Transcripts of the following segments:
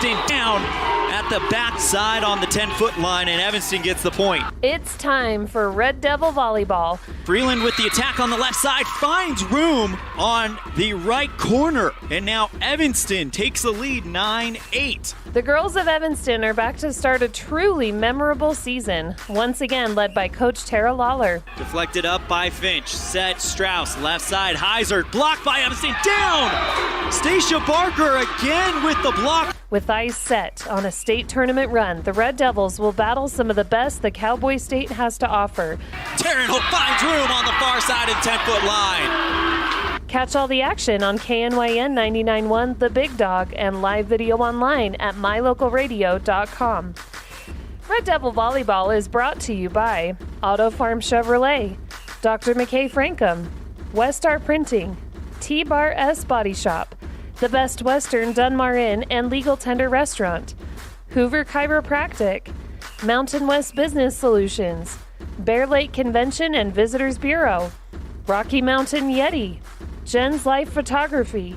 Evanston down at the backside on the 10-foot line, and Evanston gets the point. It's time for Red Devil Volleyball. Freeland with the attack on the left side finds room on the right corner, and now Evanston takes the lead 9-8. The girls of Evanston are back to start a truly memorable season, once again led by Coach Tara Lawler. Deflected up by Finch, set Strauss, left side, Heiser, blocked by Evanston, down! Stacia Barker again with the block. With eyes set on a state tournament run, the Red Devils will battle some of the best the Cowboy State has to offer. Taryn Hope finds room on the far side and 10-foot line. Catch all the action on KNYN 99.1 The Big Dog and live video online at mylocalradio.com. Red Devil Volleyball is brought to you by Auto Farm Chevrolet, Dr. McKay Frankham, Westar Printing, T-Bar S Body Shop, The Best Western Dunmar Inn and Legal Tender Restaurant, Hoover Chiropractic, Mountain West Business Solutions, Bear Lake Convention and Visitors Bureau, Rocky Mountain Yeti, Jen's Life Photography,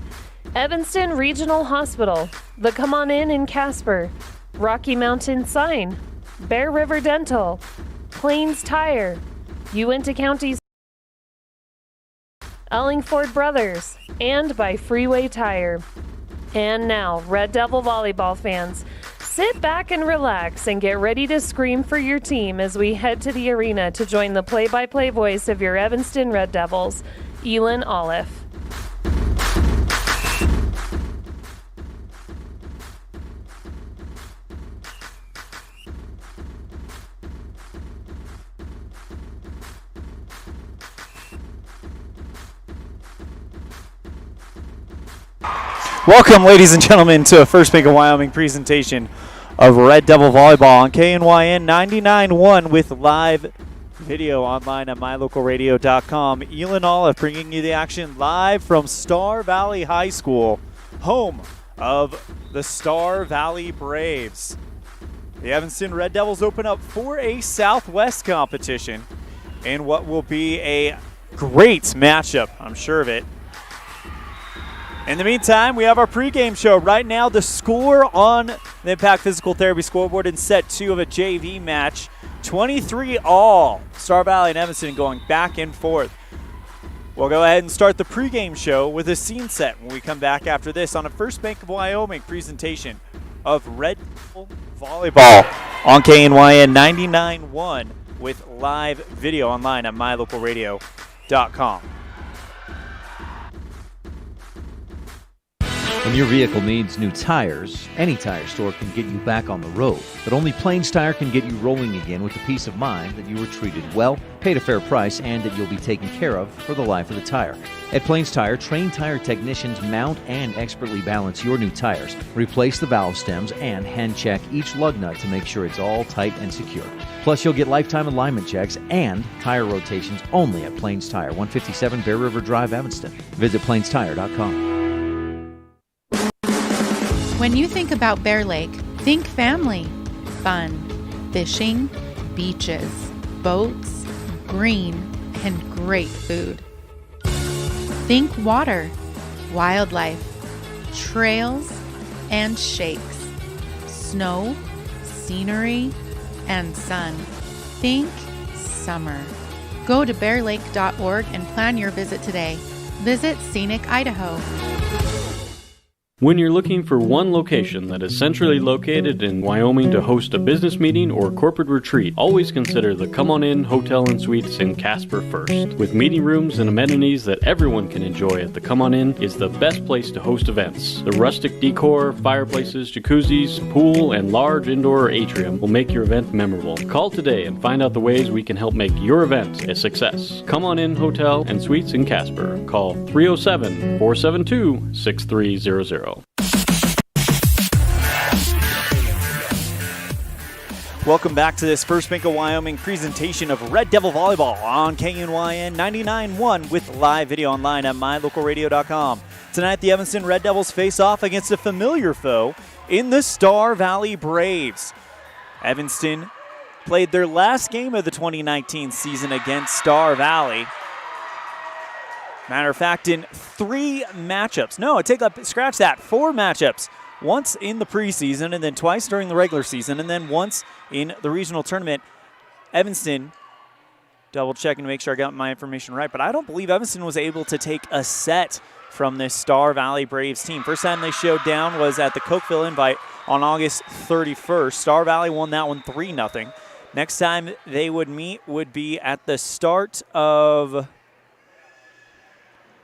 Evanston Regional Hospital, The Come On In Casper, Rocky Mountain Sign, Bear River Dental, Plains Tire, Uinta County's Ellingford Brothers, and by Freeway Tire. And now, Red Devil Volleyball fans, sit back and relax and get ready to scream for your team as we head to the arena to join the play-by-play voice of your Evanston Red Devils, ELAN OLLIFF. Welcome, ladies and gentlemen, to a First Bank of Wyoming presentation of Red Devil Volleyball on KNYN 99.1 with live video online at mylocalradio.com. ELAN OLLIFF bringing you the action live from Star Valley High School, home of the Star Valley Braves. The Evanston Red Devils open up for a Southwest competition in what will be a great matchup, I'm sure of it. In the meantime, we have our pregame show. Right now, the score on the Impact Physical Therapy scoreboard in set 2 of a JV match, 23-all. Star Valley and Evanston going back and forth. We'll go ahead and start the pregame show with a scene set when we come back after this on a First Bank of Wyoming presentation of Red Devil Volleyball on KNYN 99.1 with live video online at mylocalradio.com. When your vehicle needs new tires, any tire store can get you back on the road. But only Plains Tire can get you rolling again with the peace of mind that you were treated well, paid a fair price, and that you'll be taken care of for the life of the tire. At Plains Tire, trained tire technicians mount and expertly balance your new tires, replace the valve stems, and hand check each lug nut to make sure it's all tight and secure. Plus, you'll get lifetime alignment checks and tire rotations only at Plains Tire, 157 Bear River Drive, Evanston. Visit plainstire.com. When you think about Bear Lake, think family, fun, fishing, beaches, boats, green, and great food. Think water, wildlife, trails, and shakes, snow, scenery, and sun. Think summer. Go to bearlake.org and plan your visit today. Visit Scenic Idaho. When you're looking for one location that is centrally located in Wyoming to host a business meeting or corporate retreat, always consider the Come On In Hotel and Suites in Casper first. With meeting rooms and amenities that everyone can enjoy at the Come On In is the best place to host events. The rustic decor, fireplaces, jacuzzis, pool, and large indoor atrium will make your event memorable. Call today and find out the ways we can help make your event a success. Come On In Hotel and Suites in Casper. Call 307-472-6300. Welcome back to this First Bank of Wyoming presentation of Red Devil Volleyball on KNYN 99.1 with live video online at mylocalradio.com. Tonight, the Evanston Red Devils face off against a familiar foe in the Star Valley Braves. Evanston played their last game of the 2019 season against Star Valley. Matter of fact, in 4 matchups once in the preseason and then twice during the regular season and then once in the regional tournament. Evanston, double checking to make sure I got my information right, but I don't believe Evanston was able to take a set from this Star Valley Braves team. First time they showed down was at the Cokeville Invite on August 31st. Star Valley won that one 3-0. Next time they would meet would be at the start of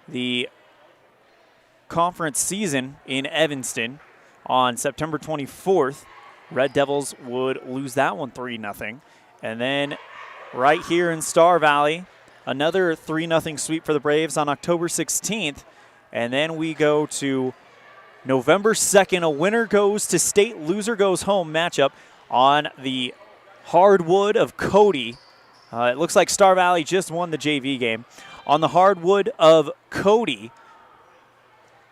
the conference season in Evanston on September 24th. Red Devils would lose that one 3-0. And then right here in Star Valley, another 3-0 sweep for the Braves on October 16th. And then we go to November 2nd, a winner goes to state, loser goes home matchup on the hardwood of Cody. It looks like Star Valley just won the JV game. On the hardwood of Cody,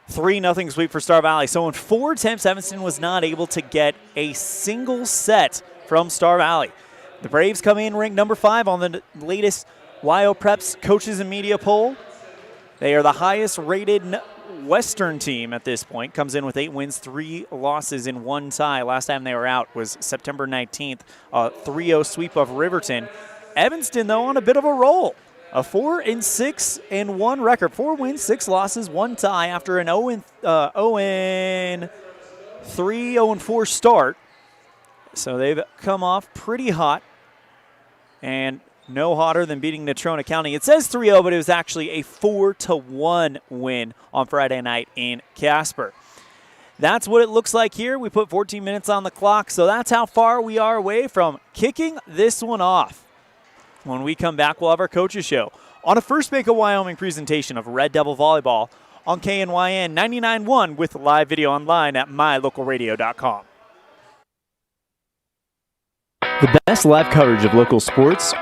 3-0 sweep for Star Valley. So in 4 attempts, Evanston was not able to get a single set from Star Valley. The Braves come in ranked number 5 on the latest YO Preps coaches and media poll. They are the highest rated Western team at this point. Comes in with 8 wins, 3 losses, and 1 tie. Last time they were out was September 19th, a 3-0 sweep of Riverton. Evanston, though, on a bit of a roll. A 4-6-1 record. 4 wins, 6 losses, 1 tie after an 0-3, 0-4 start. So they've come off pretty hot, and no hotter than beating Natrona County. It says 3-0, but it was actually a 4-1 win on Friday night in Casper. That's what it looks like here. We put 14 minutes on the clock, so that's how far we are away from kicking this one off. When we come back, we'll have our coaches show on a First Bank of Wyoming presentation of Red Devil Volleyball on KNYN 99.1 with live video online at mylocalradio.com. The best live coverage of local sports,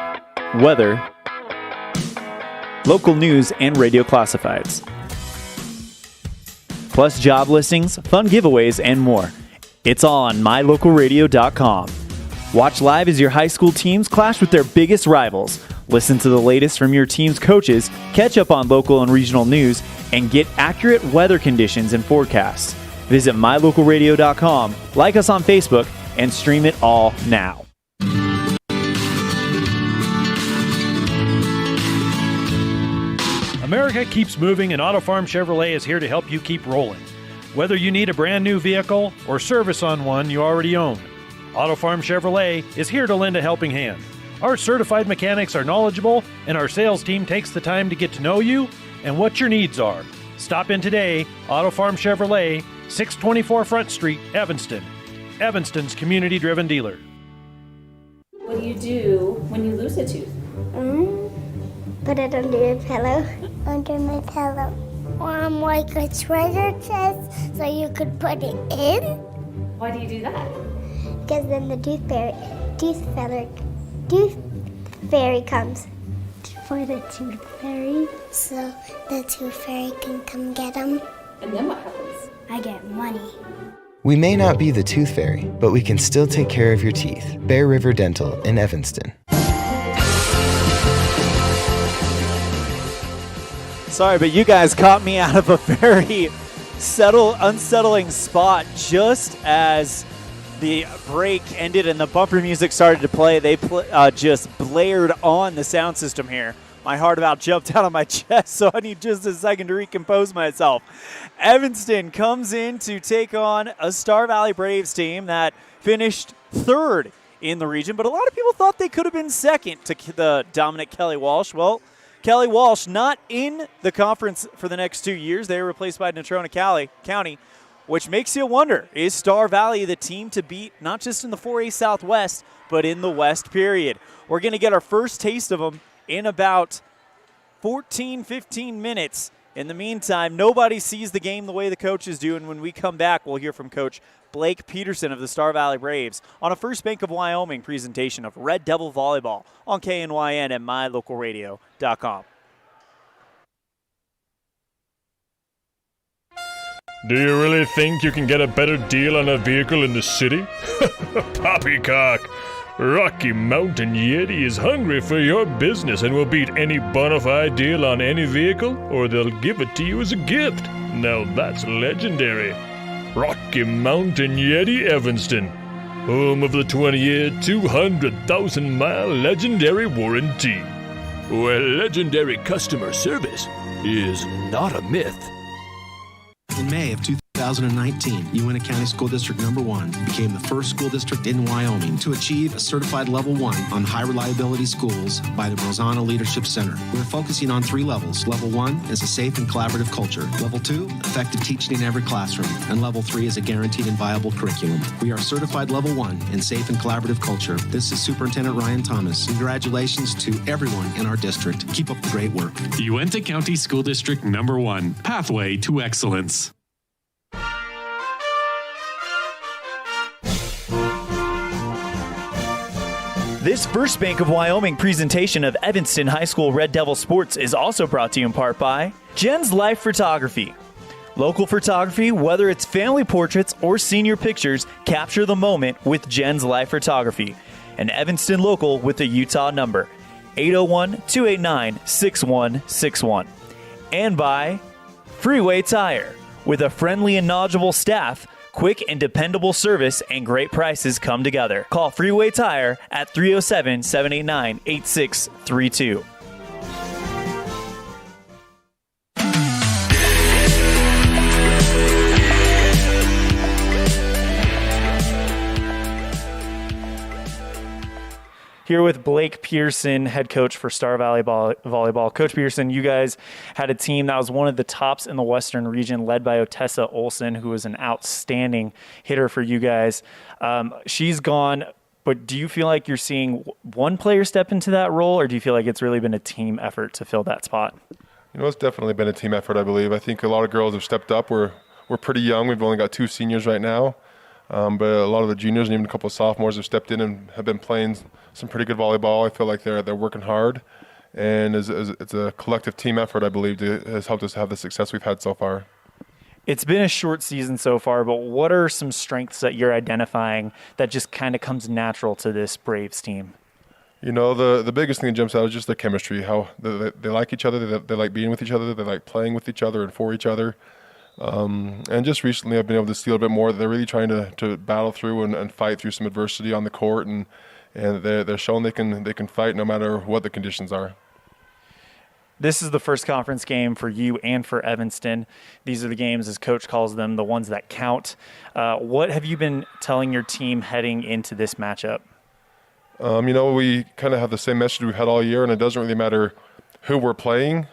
weather, local news, and radio classifieds. Plus job listings, fun giveaways, and more. It's all on mylocalradio.com. Watch live as your high school teams clash with their biggest rivals. Listen to the latest from your team's coaches, catch up on local and regional news, and get accurate weather conditions and forecasts. Visit mylocalradio.com, like us on Facebook, and stream it all now. America keeps moving, and Auto Farm Chevrolet is here to help you keep rolling. Whether you need a brand new vehicle or service on one you already own, Auto Farm Chevrolet is here to lend a helping hand. Our certified mechanics are knowledgeable, and our sales team takes the time to get to know you and what your needs are. Stop in today, Auto Farm Chevrolet, 624 Front Street, Evanston. Evanston's community-driven dealer. What do you do when you lose a tooth? Put it under your pillow. Under my pillow. Like a treasure chest so you could put it in. Why do you do that? Because then the tooth fairy comes. For the tooth fairy. So the tooth fairy can come get them. And then what happens? I get money. We may not be the tooth fairy, but we can still take care of your teeth. Bear River Dental in Evanston. Sorry, but you guys caught me out of a very unsettling spot just as the break ended and the bumper music started to play. They just blared on the sound system here. My heart about jumped out of my chest, so I need just a second to recompose myself. Evanston comes in to take on a Star Valley Braves team that finished 3rd in the region, but a lot of people thought they could have been 2nd to the dominant Kelly Walsh. Well, Kelly Walsh not in the conference for the next 2 years. They were replaced by Natrona County, which makes you wonder, is Star Valley the team to beat not just in the 4A Southwest, but in the West period? We're going to get our first taste of them in about 14, 15 minutes. In the meantime, nobody sees the game the way the coaches do, and when we come back, we'll hear from Coach Blake Peterson of the Star Valley Braves on a First Bank of Wyoming presentation of Red Devil Volleyball on KNYN and mylocalradio.com. Do you really think you can get a better deal on a vehicle in the city? Poppycock! Rocky Mountain Yeti is hungry for your business and will beat any bona fide deal on any vehicle, or they'll give it to you as a gift. Now that's legendary. Rocky Mountain Yeti Evanston, home of the 20-year, 200,000-mile legendary warranty, where legendary customer service is not a myth. In May of 2019, Uintah County School District Number 1 became the first school district in Wyoming to achieve a certified Level 1 on high reliability schools by the Brozana Leadership Center. We're focusing on 3 levels. Level 1 is a safe and collaborative culture. Level 2, effective teaching in every classroom. And Level 3 is a guaranteed and viable curriculum. We are certified Level 1 in safe and collaborative culture. This is Superintendent Ryan Thomas. Congratulations to everyone in our district. Keep up the great work. Uintah County School District Number 1, Pathway to Excellence. This First Bank of Wyoming presentation of Evanston High School Red Devil Sports is also brought to you in part by Jen's Life Photography. Local photography, whether it's family portraits or senior pictures, capture the moment with Jen's Life Photography. An Evanston local with a Utah number, 801-289-6161. And by Freeway Tire. With a friendly and knowledgeable staff, quick and dependable service and great prices come together. Call Freeway Tire at 307-789-8632. Here with Blake Pearson, head coach for Star Valley Volleyball. Coach Pearson, you guys had a team that was one of the tops in the Western region, led by Otessa Olson, who was an outstanding hitter for you guys. She's gone, but do you feel like you're seeing one player step into that role, or do you feel like it's really been a team effort to fill that spot? You know, it's definitely been a team effort, I believe. I think a lot of girls have stepped up. We're pretty young. We've only got 2 seniors right now. But a lot of the juniors and even a couple of sophomores have stepped in and have been playing some pretty good volleyball. I feel like they're working hard, and it's a collective team effort, I believe, that has helped us have the success we've had so far. It's been a short season so far, but what are some strengths that you're identifying that just kind of comes natural to this Braves team? You know, the biggest thing that jumps out is just the chemistry, how they like each other, they like being with each other, they like playing with each other and for each other. And just recently I've been able to see a bit more. They're really trying to battle through and fight through some adversity on the court, and they're showing they can fight no matter what the conditions are. This is the first conference game for you and for Evanston. These are the games, as Coach calls them, the ones that count. What have you been telling your team heading into this matchup? You know, we kind of have the same message we've had all year, and it doesn't really matter who we're playing.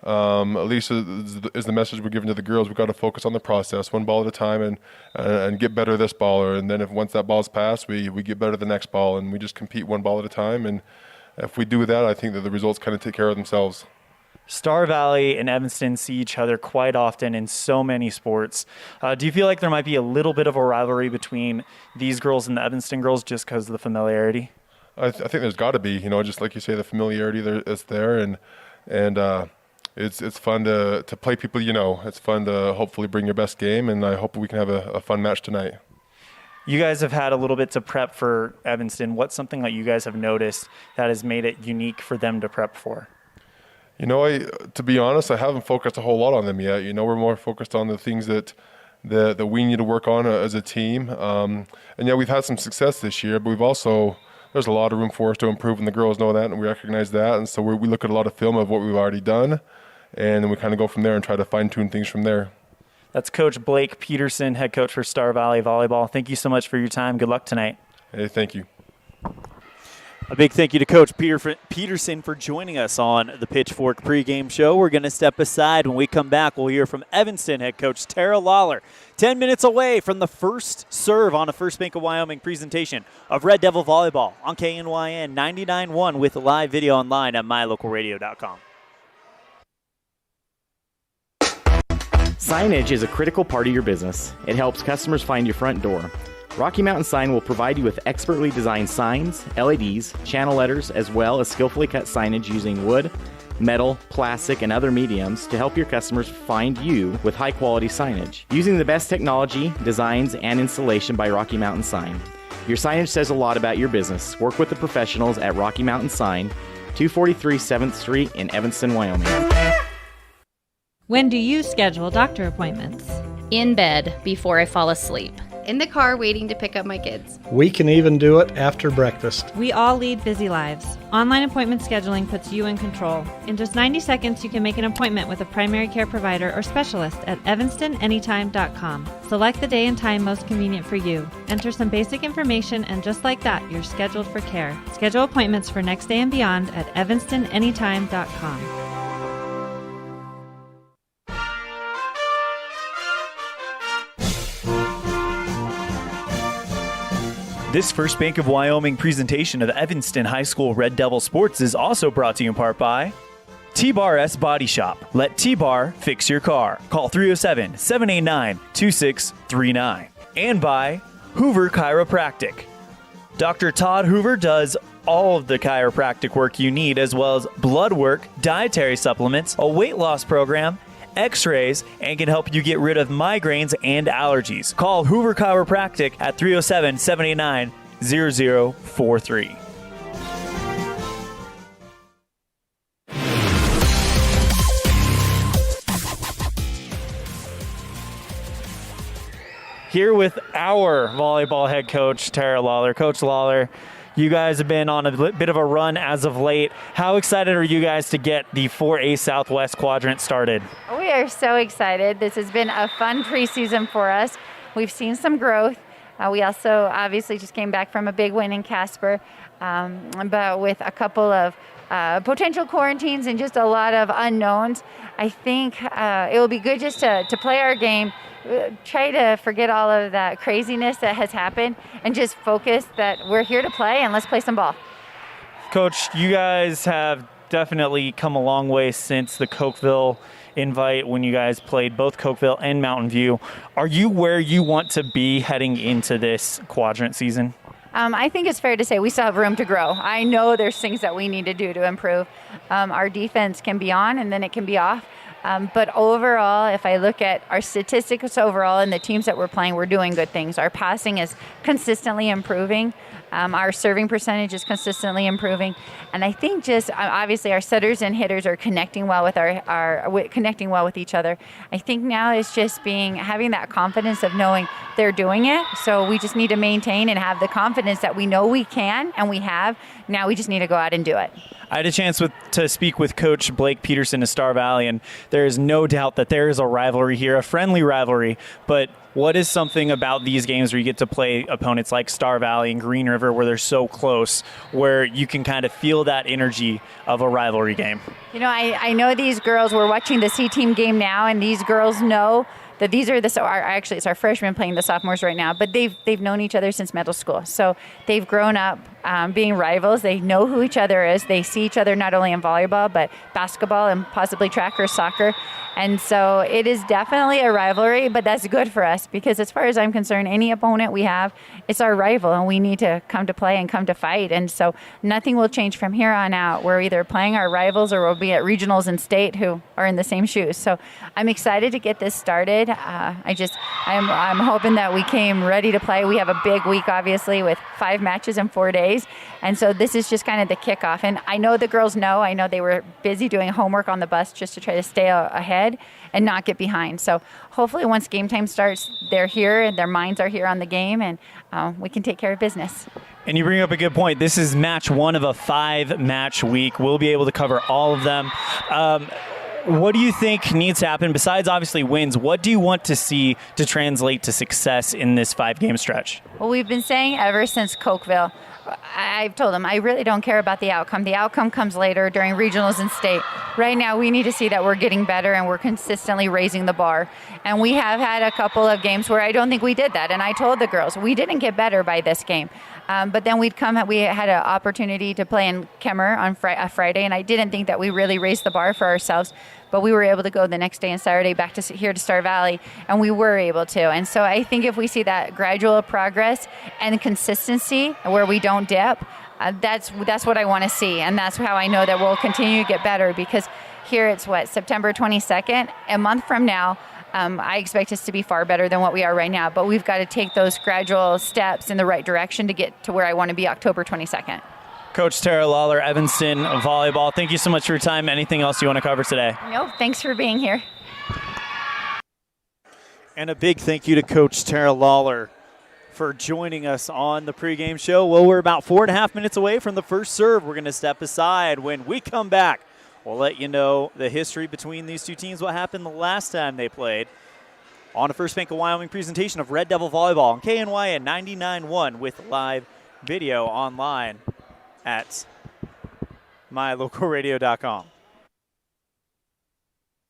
At least is the message we're giving to the girls. We've got to focus on the process, one ball at a time, and get better this ball. And then once that ball's passed, we get better the next ball, and we just compete one ball at a time. And if we do that, I think that the results kind of take care of themselves. Star Valley and Evanston see each other quite often in so many sports. Do you feel like there might be a little bit of a rivalry between these girls and the Evanston girls just because of the familiarity? I think there's got to be. You know, just like you say, the familiarity is there, and it's fun to play people you know. It's fun to hopefully bring your best game, and I hope we can have a fun match tonight. You guys have had a little bit to prep for Evanston. What's something that you guys have noticed that has made it unique for them to prep for? You know, to be honest, I haven't focused a whole lot on them yet. You know, we're more focused on the things that we need to work on as a team. And yeah, we've had some success this year, but there's a lot of room for us to improve, and the girls know that, and we recognize that. And so we look at a lot of film of what we've already done, and then we kind of go from there and try to fine-tune things from there. That's Coach Blake Peterson, head coach for Star Valley Volleyball. Thank you so much for your time. Good luck tonight. Hey, thank you. A big thank you to Coach Peterson for joining us on the Pitchfork pregame show. We're going to step aside. When we come back, we'll hear from Evanston head coach Tara Lawler. 10 minutes away from the first serve on a First Bank of Wyoming presentation of Red Devil Volleyball on KNYN 99.1 with live video online at mylocalradio.com. Signage is a critical part of your business. It helps customers find your front door. Rocky Mountain Sign will provide you with expertly designed signs, LEDs, channel letters, as well as skillfully cut signage using wood, metal, plastic, and other mediums to help your customers find you with high-quality signage. Using the best technology, designs, and installation by Rocky Mountain Sign. Your signage says a lot about your business. Work with the professionals at Rocky Mountain Sign, 243 7th Street in Evanston, Wyoming. When do you schedule doctor appointments? in bed before I fall asleep. In the car waiting to pick up my kids. We can even do it after breakfast. We all lead busy lives. Online appointment scheduling puts you in control. In just 90 seconds, you can make an appointment with a primary care provider or specialist at evanstonanytime.com. Select the day and time most convenient for you. Enter some basic information, and just like that, you're scheduled for care. Schedule appointments for next day and beyond at evanstonanytime.com. This First Bank of Wyoming presentation of Evanston High School Red Devil Sports is also brought to you in part by T-Bar S Body Shop. Let T-Bar fix your car. Call 307-789-2639. And by Hoover Chiropractic. Dr. Todd Hoover does all of the chiropractic work you need, as well as blood work, dietary supplements, a weight loss program, x-rays, and can help you get rid of migraines and allergies. Call Hoover Chiropractic at 307-789-0043. Here with our volleyball head coach, Tara Lawler. Coach Lawler, you guys have been on a bit of a run as of late. How excited are you guys to get the 4A Southwest quadrant started? We are so excited. This has been a fun preseason for us. We've seen some growth. We also obviously just came back from a big win in Casper, but with a couple of potential quarantines and just a lot of unknowns, I think it will be good just to play our game, try to forget all of that craziness that has happened, and just focus that we're here to play and let's play some ball. Coach, you guys have definitely come a long way since the Cokeville invite when you guys played both Cokeville and Mountain View. Are you where you want to be heading into this quadrant season? I think it's fair to say we still have room to grow. I know there's things that we need to do to improve. Our defense can be on and then it can be off. But overall, if I look at our statistics overall and the teams that we're playing, we're doing good things. Our passing is consistently improving. Our serving percentage is consistently improving. And I think just obviously our setters and hitters are connecting well with connecting well with each other. I think now it's just having that confidence of knowing they're doing it. So we just need to maintain and have the confidence that we know we can and we have. Now we just need to go out and do it. I had a chance to speak with Coach Blake Peterson of Star Valley, and there is no doubt that there is a rivalry here, a friendly rivalry. But what is something about these games where you get to play opponents like Star Valley and Green River where they're so close, where you can kind of feel that energy of a rivalry game? You know, I know these girls, we're watching the C-team game now, and these girls know that these are actually it's our freshmen playing the sophomores right now, but they've known each other since middle school. So they've grown up being rivals. They know who each other is. They see each other not only in volleyball, but basketball and possibly track or soccer. And so it is definitely a rivalry, but that's good for us because as far as I'm concerned, any opponent we have, it's our rival and we need to come to play and come to fight. And so nothing will change from here on out. We're either playing our rivals or we'll be at regionals and state who are in the same shoes. So I'm excited to get this started. I'm hoping that we came ready to play. We have a big week, obviously, with 5 matches in 4 days. And so this is just kind of the kickoff. And I know the girls know. I know they were busy doing homework on the bus just to try to stay ahead and not get behind. So hopefully once game time starts, they're here and their minds are here on the game, and we can take care of business. And you bring up a good point. This is match 1 of a 5-match week. We'll be able to cover all of them. What do you think needs to happen besides obviously wins? What do you want to see to translate to success in this 5-game stretch? Well, we've been saying ever since Cokeville, I've told them I really don't care about the outcome. The outcome comes later during regionals and state. Right now, we need to see that we're getting better and we're consistently raising the bar. And we have had a couple of games where I don't think we did that. And I told the girls, we didn't get better by this game. But then we had an opportunity to play in Kemmer on Friday, and I didn't think that we really raised the bar for ourselves. But we were able to go the next day and Saturday back to here to Star Valley, and we were able to. And so I think if we see that gradual progress and consistency where we don't dip, that's what I want to see. And that's how I know that we'll continue to get better, because here it's September 22nd, a month from now. I expect us to be far better than what we are right now, but we've got to take those gradual steps in the right direction to get to where I want to be October 22nd. Coach Tara Lawler, Evanston Volleyball, thank you so much for your time. Anything else you want to cover today? No, thanks for being here. And a big thank you to Coach Tara Lawler for joining us on the pregame show. Well, we're about 4.5 minutes away from the first serve. We're going to step aside. When we come back, we'll let you know the history between these two teams, what happened the last time they played, on a First Bank of Wyoming presentation of Red Devil Volleyball on KNYN 99.1 with live video online at mylocalradio.com.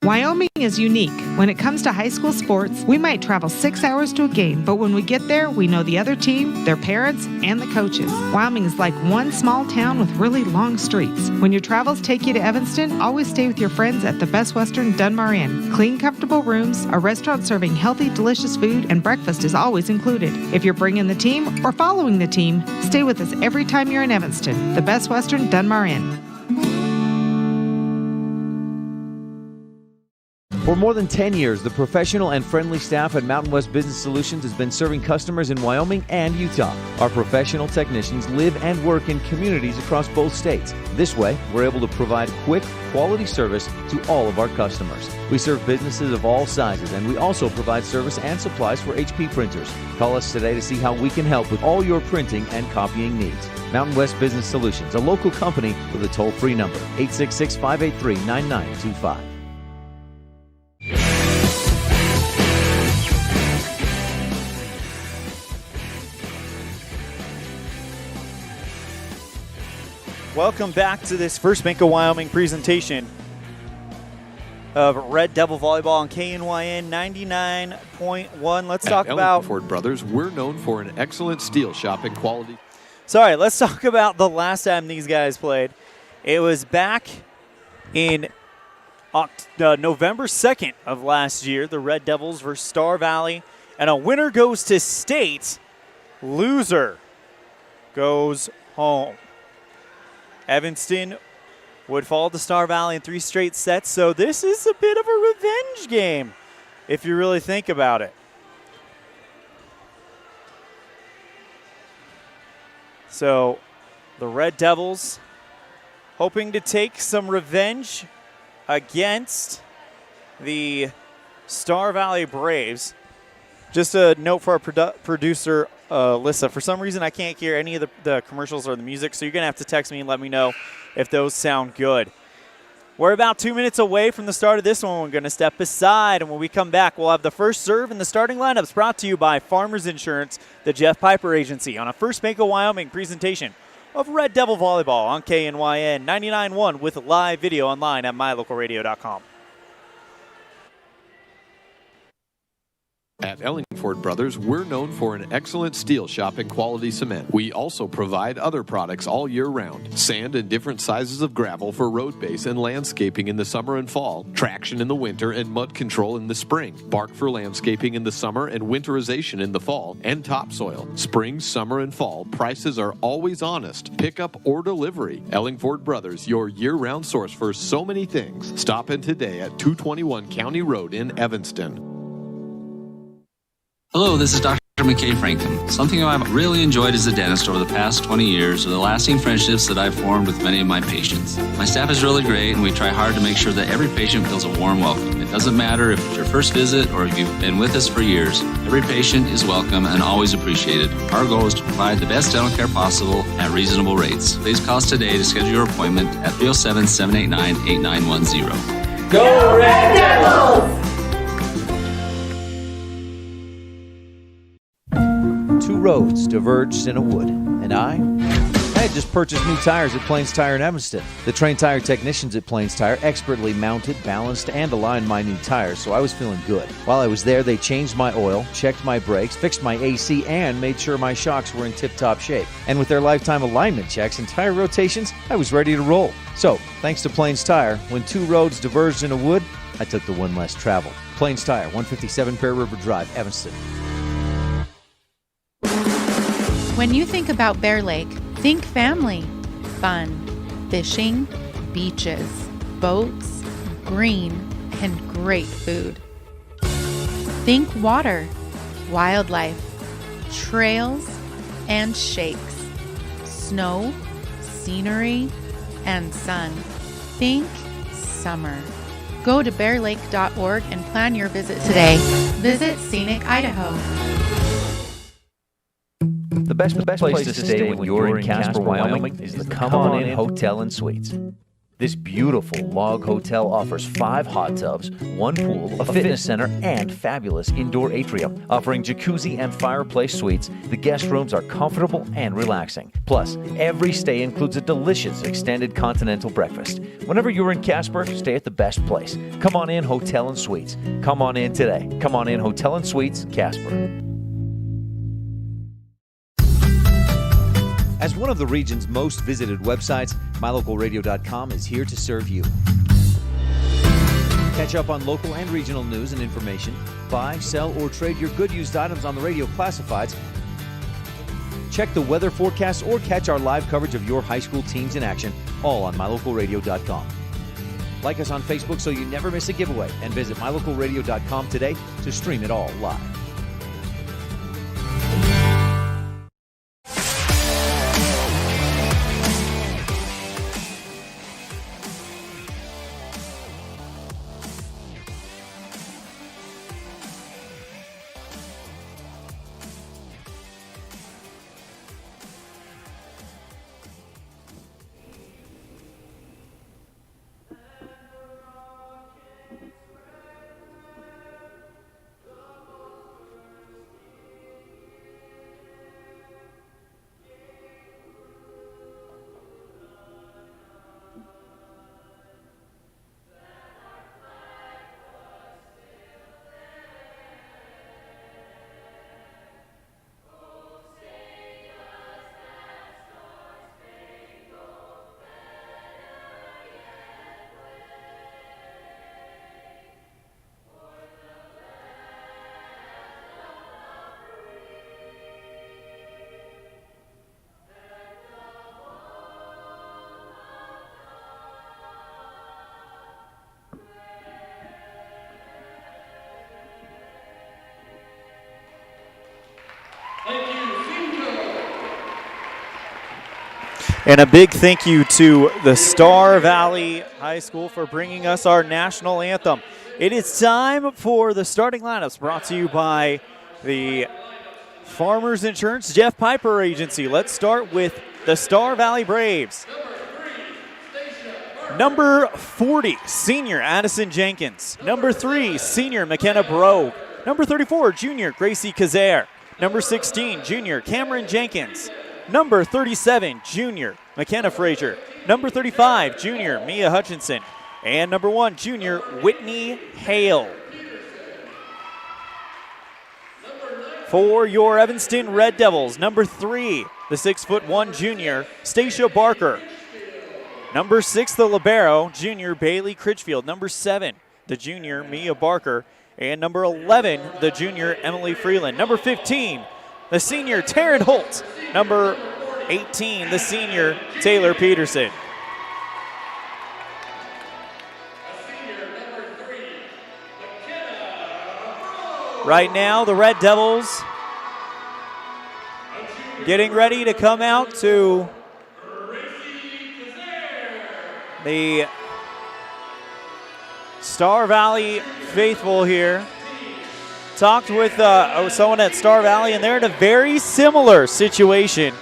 Wyoming is unique. When it comes to high school sports, we might travel 6 hours to a game, but when we get there, we know the other team, their parents, and the coaches. Wyoming is like one small town with really long streets. When your travels take you to Evanston, always stay with your friends at the Best Western Dunmar Inn. Clean, comfortable rooms, a restaurant serving healthy, delicious food, and breakfast is always included. If you're bringing the team or following the team, stay with us every time you're in Evanston. The Best Western Dunmar Inn. For more than 10 years, the professional and friendly staff at Mountain West Business Solutions has been serving customers in Wyoming and Utah. Our professional technicians live and work in communities across both states. This way, we're able to provide quick, quality service to all of our customers. We serve businesses of all sizes, and we also provide service and supplies for HP printers. Call us today to see how we can help with all your printing and copying needs. Mountain West Business Solutions, a local company with a toll-free number, 866-583-9925. Welcome back to this First Bank of Wyoming presentation of Red Devil Volleyball on KNYN 99.1. Let's talk about Ford Brothers. We're known for an excellent steel shop and quality. Sorry, let's talk about the last time these guys played. It was back in November 2nd of last year, the Red Devils versus Star Valley, and a winner goes to state, loser goes home. Evanston would fall to Star Valley in 3 straight sets, so this is a bit of a revenge game if you really think about it. So the Red Devils hoping to take some revenge against the Star Valley Braves. Just a note for our producer, Alyssa. For some reason, I can't hear any of the commercials or the music, so you're going to have to text me and let me know if those sound good. We're about 2 minutes away from the start of this one. We're going to step aside, and when we come back, we'll have the first serve in the starting lineups brought to you by Farmers Insurance, the Jeff Piper Agency, on a First Bank of Wyoming presentation of Red Devil Volleyball on KNYN 99.1 with live video online at mylocalradio.com. At Ellingford Brothers, we're known for an excellent steel shop and quality cement. We also provide other products all year round. Sand and different sizes of gravel for road base and landscaping in the summer and fall. Traction in the winter and mud control in the spring. Bark for landscaping in the summer and winterization in the fall. And topsoil. Spring, summer, and fall. Prices are always honest. Pickup or delivery. Ellingford Brothers, your year-round source for so many things. Stop in today at 221 County Road in Evanston. Hello, this is Dr. McKay Franklin. Something I've really enjoyed as a dentist over the past 20 years are the lasting friendships that I've formed with many of my patients. My staff is really great, and we try hard to make sure that every patient feels a warm welcome. It doesn't matter if it's your first visit or if you've been with us for years. Every patient is welcome and always appreciated. Our goal is to provide the best dental care possible at reasonable rates. Please call us today to schedule your appointment at 307-789-8910. Go Red Devils! 2 roads diverged in a wood, and I had just purchased new tires at Plains Tire in Evanston. The trained tire technicians at Plains Tire expertly mounted, balanced, and aligned my new tires, so I was feeling good. While I was there, they changed my oil, checked my brakes, fixed my AC, and made sure my shocks were in tip-top shape. And with their lifetime alignment checks and tire rotations, I was ready to roll. So, thanks to Plains Tire, when 2 roads diverged in a wood, I took the one less traveled. Plains Tire, 157 Bear River Drive, Evanston. When you think about Bear Lake, think family, fun, fishing, beaches, boats, green, and great food. Think water, wildlife, trails, and shakes, snow, scenery, and sun. Think summer. Go to bearlake.org and plan your visit today. Visit Scenic Idaho. The best place to stay when you're in Casper, Wyoming is the Come On In Hotel and Suites. This beautiful log hotel offers 5 hot tubs, 1 pool, a fitness center, and fabulous indoor atrium. Offering jacuzzi and fireplace suites, the guest rooms are comfortable and relaxing. Plus, every stay includes a delicious extended continental breakfast. Whenever you're in Casper, stay at the best place. Come On In Hotel and Suites. Come on in today. Come On In Hotel and Suites, Casper. As one of the region's most visited websites, MyLocalRadio.com is here to serve you. Catch up on local and regional news and information. Buy, sell, or trade your good used items on the radio classifieds. Check the weather forecast or catch our live coverage of your high school teams in action, all on MyLocalRadio.com. Like us on Facebook so you never miss a giveaway, and visit MyLocalRadio.com today to stream it all live. And a big thank you to the Star Valley High School for bringing us our national anthem. It is time for the starting lineups, brought to you by the Farmers Insurance Jeff Piper Agency. Let's start with the Star Valley Braves. Number 40, senior Addison Jenkins. Number 3, senior McKenna Brogue. Number 34, junior Gracie Kazare. Number 16, junior Cameron Jenkins. Number 37, junior McKenna Frazier. Number 35, junior Mia Hutchinson. And number 1, junior Whitney Hale. For your Evanston Red Devils, number 3, the 6'1" junior Stacia Barker. Number 6, the libero, junior Bailey Critchfield. Number 7, the junior Mia Barker. And number 11, the junior Emily Freeland. Number 15, the senior Taryn Holt. Number 18, the senior Taylor Peterson. Right now, the Red Devils getting ready to come out to the Star Valley faithful here. Talked with someone at Star Valley, and they're in a very similar situation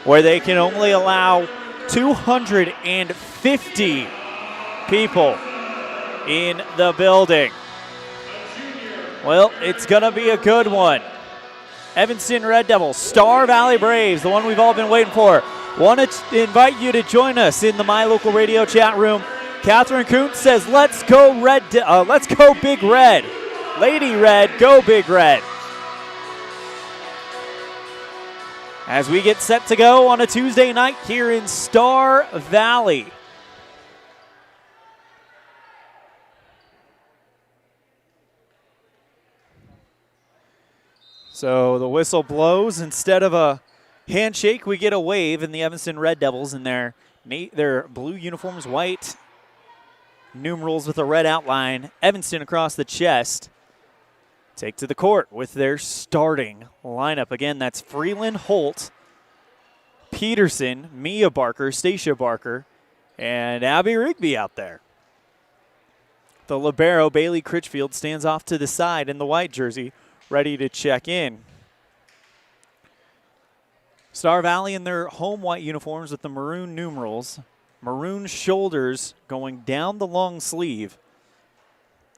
where they can only allow 250 people in the building. Well, it's going to be a good one. Evanston Red Devils, Star Valley Braves, the one we've all been waiting for. Want to invite you to join us in the My Local Radio chat room. Catherine Kuntz says, let's go let's go Big Red. Lady Red, go Big Red. As we get set to go on a Tuesday night here in Star Valley. So the whistle blows. Instead of a handshake, we get a wave, and the Evanston Red Devils in their blue uniforms, white numerals with a red outline, Evanston across the chest, take to the court with their starting lineup. Again, that's Freeland, Holt, Peterson, Mia Barker, Stacia Barker, and Abby Rigby out there. The libero, Bailey Critchfield, stands off to the side in the white jersey, ready to check in. Star Valley in their home white uniforms with the maroon numerals, maroon shoulders going down the long sleeve.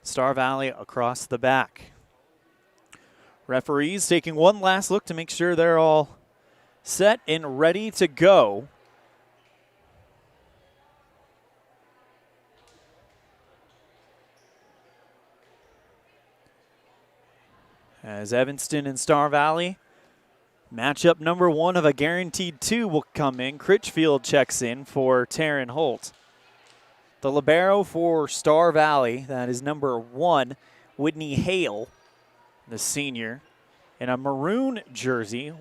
Star Valley across the back. Referees taking one last look to make sure they're all set and ready to go. As Evanston and Star Valley, matchup number 1 of a guaranteed 2 will come in. Critchfield checks in for Taryn Holt. The libero for Star Valley, that is number 1, Whitney Hale, the senior, in a maroon jersey,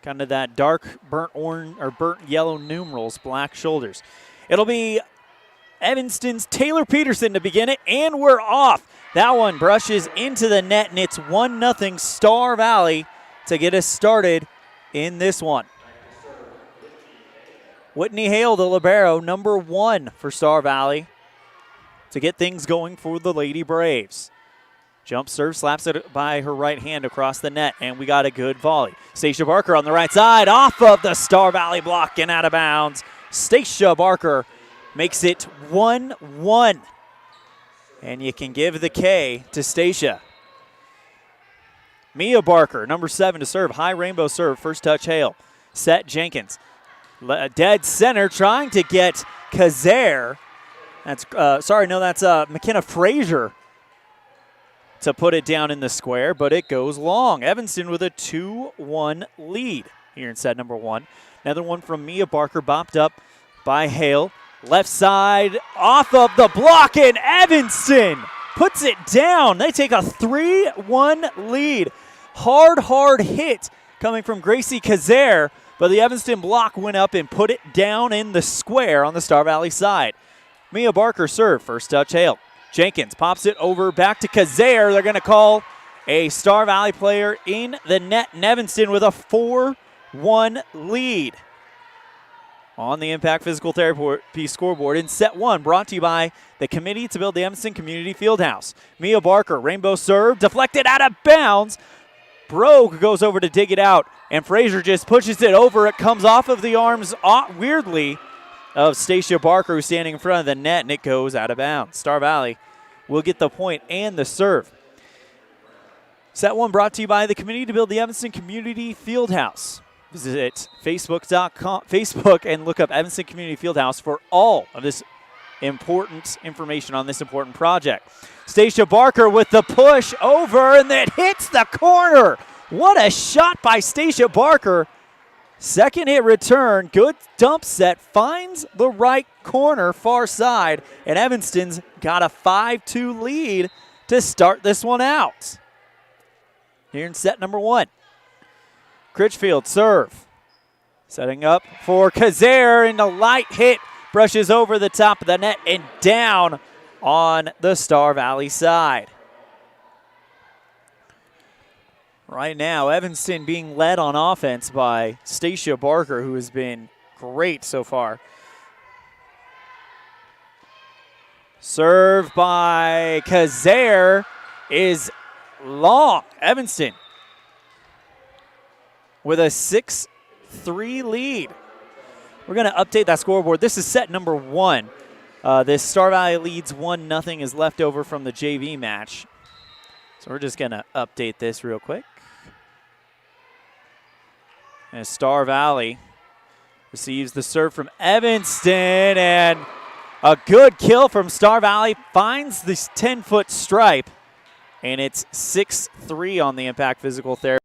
kind of that dark burnt orange or burnt yellow numerals, black shoulders. It'll be Evanston's Taylor Peterson to begin it, and we're off. That one brushes into the net, and it's 1-0 Star Valley to get us started in this one. Whitney Hale, the libero, number 1 for Star Valley to get things going for the Lady Braves. Jump serve, slaps it by her right hand across the net, and we got a good volley. Stacia Barker on the right side, off of the Star Valley block and out of bounds. Stacia Barker makes it 1-1. And you can give the K to Stacia. Mia Barker, number 7 to serve. High rainbow serve, first touch Hale. Set Jenkins. Dead center trying to get Kazare. That's, McKenna Frazier to put it down in the square, but it goes long. Evanston with a 2-1 lead here in set number 1. Another one from Mia Barker, bopped up by Hale. Left side, off of the block, and Evanston puts it down. They take a 3-1 lead. Hard hit coming from Gracie Kazare, but the Evanston block went up and put it down in the square on the Star Valley side. Mia Barker serve, first touch Hale. Jenkins pops it over back to Kazare. They're going to call a Star Valley player in the net, and Evanston with a 4-1 lead. On the Impact Physical Therapy scoreboard in set 1, brought to you by the Committee to Build the Evanston Community Fieldhouse. Mia Barker, rainbow serve, deflected out of bounds. Brogue goes over to dig it out, and Frazier just pushes it over. It comes off of the arms, weirdly, of Stacia Barker, who's standing in front of the net, and it goes out of bounds. Star Valley will get the point and the serve. Set 1 brought to you by the Committee to Build the Evanston Community Fieldhouse. Visit Facebook and look up Evanston Community Fieldhouse for all of this important information on this important project. Stacia Barker with the push over, and it hits the corner. What a shot by Stacia Barker. Second hit return, good dump set, finds the right corner, far side, and Evanston's got a 5-2 lead to start this one out. Here in set number 1. Critchfield serve. Setting up for Kazare, and a light hit brushes over the top of the net and down on the Star Valley side. Right now, Evanston being led on offense by Stacia Barker, who has been great so far. Serve by Kazare is long. Evanston with a 6-3 lead. We're going to update that scoreboard. This is set number 1. This Star Valley leads 1-0 is left over from the JV match. So we're just going to update this real quick. And Star Valley receives the serve from Evanston, and a good kill from Star Valley finds this 10-foot stripe, and it's 6-3 on the Impact Physical Therapy.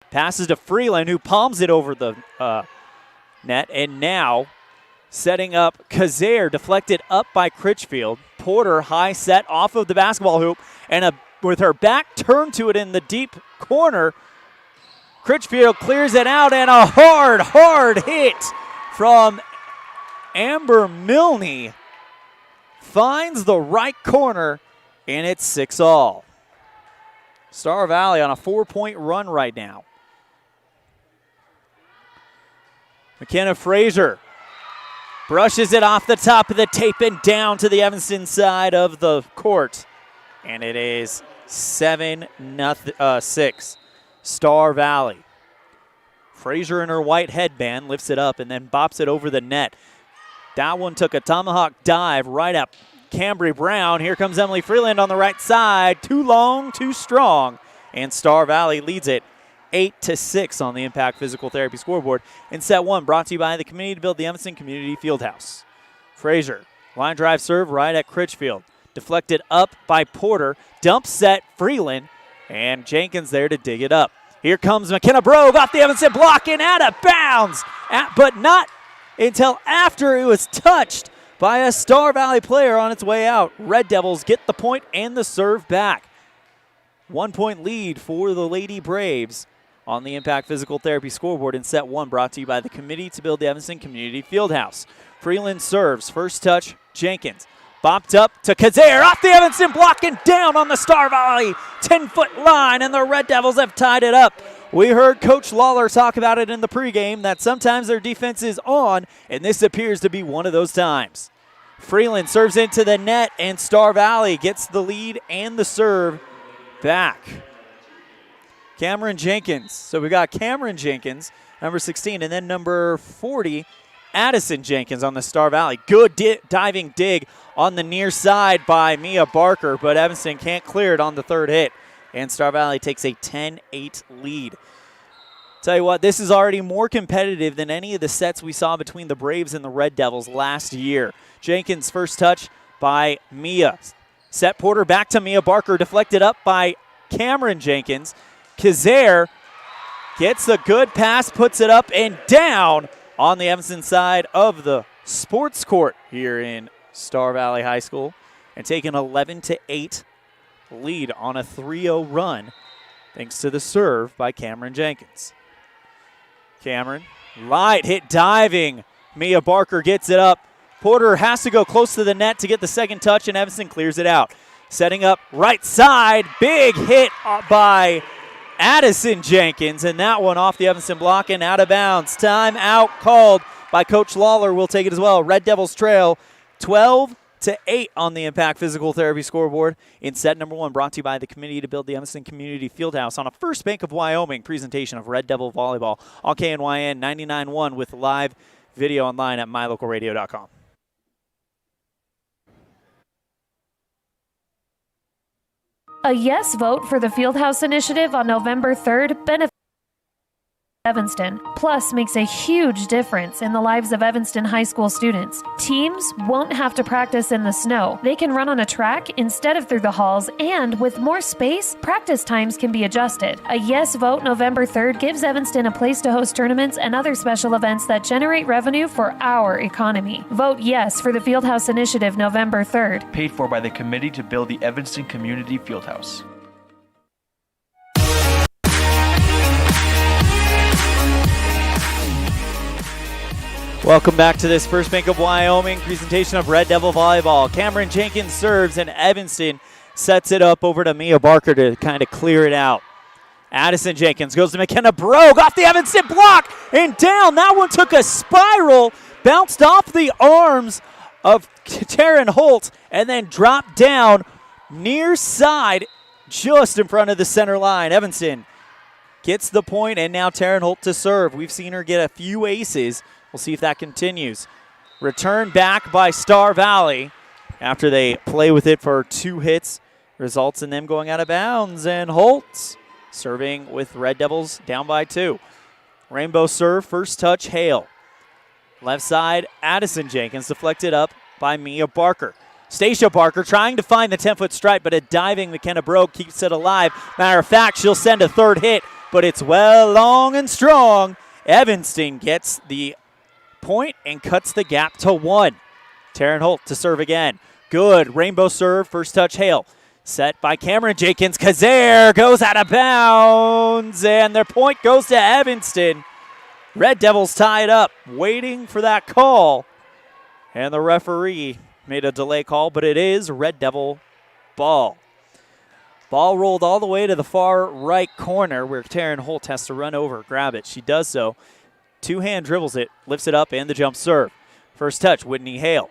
Passes to Freeland, who palms it over the net, and now setting up Kazare, deflected up by Critchfield. Porter, high set off of the basketball hoop, and with her back turned to it in the deep corner, Critchfield clears it out, and a hard hit from Amber Milne finds the right corner, and it's 6-all. Star Valley on a 4-point run right now. McKenna Frazier brushes it off the top of the tape and down to the Evanston side of the court. And it is 7-6. Star Valley. Frazier in her white headband lifts it up and then bops it over the net. That one took a tomahawk dive right at Cambry Brown. Here comes Emily Freeland on the right side. Too long, too strong. And Star Valley leads it 8-6 on the Impact Physical Therapy scoreboard. In set one, brought to you by the community to build the Evanston Community Fieldhouse. Frazier, line drive serve right at Critchfield. Deflected up by Porter. Dump set Freeland. And Jenkins there to dig it up. Here comes McKenna Brogue off the Evanston block and out of bounds. But not until after it was touched by a Star Valley player on its way out. Red Devils get the point and the serve back. 1 point lead for the Lady Braves on the Impact Physical Therapy scoreboard in set one, brought to you by the Committee to Build the Evanston Community Fieldhouse. Freeland serves. First touch, Jenkins. Bopped up to Kazare off the Evanston block and down on the Star Valley 10-foot line, and the Red Devils have tied it up. We heard Coach Lawler talk about it in the pregame that sometimes their defense is on, and this appears to be one of those times. Freeland serves into the net, and Star Valley gets the lead and the serve back. Cameron Jenkins. So we got Cameron Jenkins, number 16, and then number 40, Addison Jenkins on the Star Valley. Good diving dig on the near side by Mia Barker, but Evanston can't clear it on the third hit, and Star Valley takes a 10-8 lead. Tell you what, this is already more competitive than any of the sets we saw between the Braves and the Red Devils last year. Jenkins' first touch by Mia. Set Porter back to Mia Barker, deflected up by Cameron Jenkins. Kazare gets a good pass, puts it up and down on the Evanston side of the sports court here in Star Valley High School, and take an 11-8 lead on a 3-0 run thanks to the serve by Cameron Jenkins. Cameron, light hit diving. Mia Barker gets it up. Porter has to go close to the net to get the second touch, and Evanston clears it out. Setting up right side, big hit by Addison Jenkins, and that one off the Evanston block and out of bounds. Timeout called by Coach Lawler. We'll take it as well. Red Devils trail 12-8 on the Impact Physical Therapy scoreboard in set number one, brought to you by the Committee to Build the Evanston Community Fieldhouse on a First Bank of Wyoming presentation of Red Devil Volleyball on KNYN 99.1 with live video online at mylocalradio.com. A yes vote for the Fieldhouse Initiative on November 3rd benefits Evanston, plus makes a huge difference in the lives of Evanston High School students. Teams won't have to practice in the snow. They can run on a track instead of through the halls, and with more space, practice times can be adjusted. A yes vote November 3rd gives Evanston a place to host tournaments and other special events that generate revenue for our economy. Vote yes for the Fieldhouse Initiative November 3rd. Paid for by the Committee to Build the Evanston Community Fieldhouse. Welcome back to this First Bank of Wyoming presentation of Red Devil Volleyball. Cameron Jenkins serves, and Evanston sets it up over to Mia Barker to kind of clear it out. Addison Jenkins goes to McKenna Brogue off the Evanston block and down. That one took a spiral, bounced off the arms of Taryn Holt, and then dropped down near side just in front of the center line. Evanston gets the point, and now Taryn Holt to serve. We've seen her get a few aces. We'll see if that continues. Return back by Star Valley after they play with it for 2 hits. Results in them going out of bounds. And Holtz serving with Red Devils down by 2. Rainbow serve, first touch, Hale. Left side, Addison Jenkins deflected up by Mia Barker. Stacia Barker trying to find the 10-foot stripe, but a diving McKenna Brogue keeps it alive. Matter of fact, she'll send a third hit, but it's well long and strong. Evanston gets the point and cuts the gap to 1. Taryn Holt to serve again. Good rainbow serve, first touch Hale. Set by Cameron Jenkins. Kazare goes out of bounds, and their point goes to Evanston. Red Devils tie it up, waiting for that call. And the referee made a delay call, but it is Red Devil ball. Ball rolled all the way to the far right corner where Taryn Holt has to run over, grab it. She does so. Two-hand dribbles it, lifts it up, and the jump serve. First touch, Whitney Hale.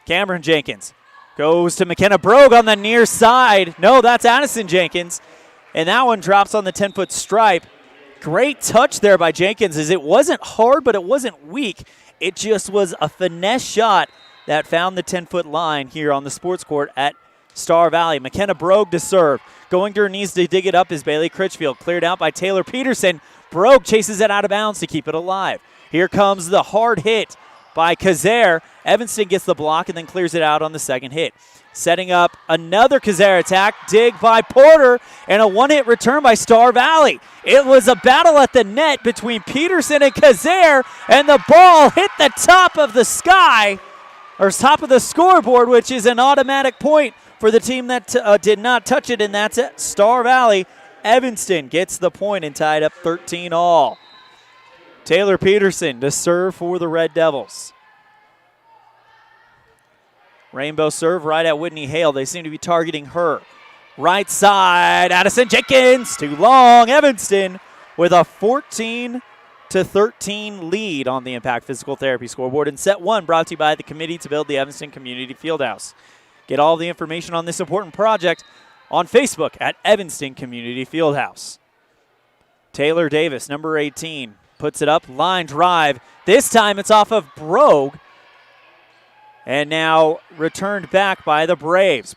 Cameron Jenkins goes to McKenna Brogue on the near side. No, that's Addison Jenkins. And that one drops on the 10-foot stripe. Great touch there by Jenkins, as it wasn't hard, but it wasn't weak. It just was a finesse shot that found the 10-foot line here on the sports court at Star Valley. McKenna Brogue to serve. Going to her knees to dig it up is Bailey Critchfield. Cleared out by Taylor Peterson. Brogue chases it out of bounds to keep it alive. Here comes the hard hit by Kazare. Evanston gets the block and then clears it out on the second hit. Setting up another Kazare attack. Dig by Porter and a one-hit return by Star Valley. It was a battle at the net between Peterson and Kazare, and the ball hit the top of the sky, or top of the scoreboard, which is an automatic point for the team that did not touch it, and that's it. Star Valley. Evanston gets the point and tied up 13-all. Taylor Peterson to serve for the Red Devils. Rainbow serve right at Whitney Hale. They seem to be targeting her. Right side, Addison Jenkins. Too long. Evanston with a 14-13 lead on the Impact Physical Therapy scoreboard. And set 1 brought to you by the Committee to Build the Evanston Community Fieldhouse. Get all the information on this important project on Facebook at Evanston Community Fieldhouse. Taylor Davis, number 18, puts it up. Line drive. This time it's off of Brogue. And now returned back by the Braves.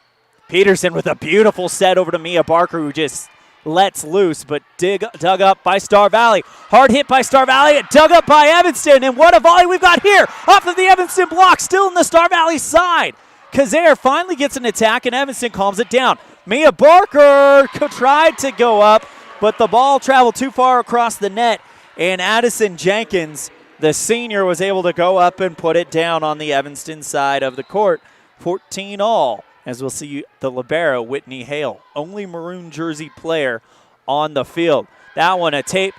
Peterson with a beautiful set over to Mia Barker, who just lets loose, but dug up by Star Valley. Hard hit by Star Valley, dug up by Evanston, and what a volley we've got here off of the Evanston block, still in the Star Valley side. Kazare finally gets an attack, and Evanston calms it down. Mia Barker tried to go up, but the ball traveled too far across the net, and Addison Jenkins, the senior, was able to go up and put it down on the Evanston side of the court. 14-all, as we'll see the libero, Whitney Hale, only maroon jersey player on the field. That one, a tape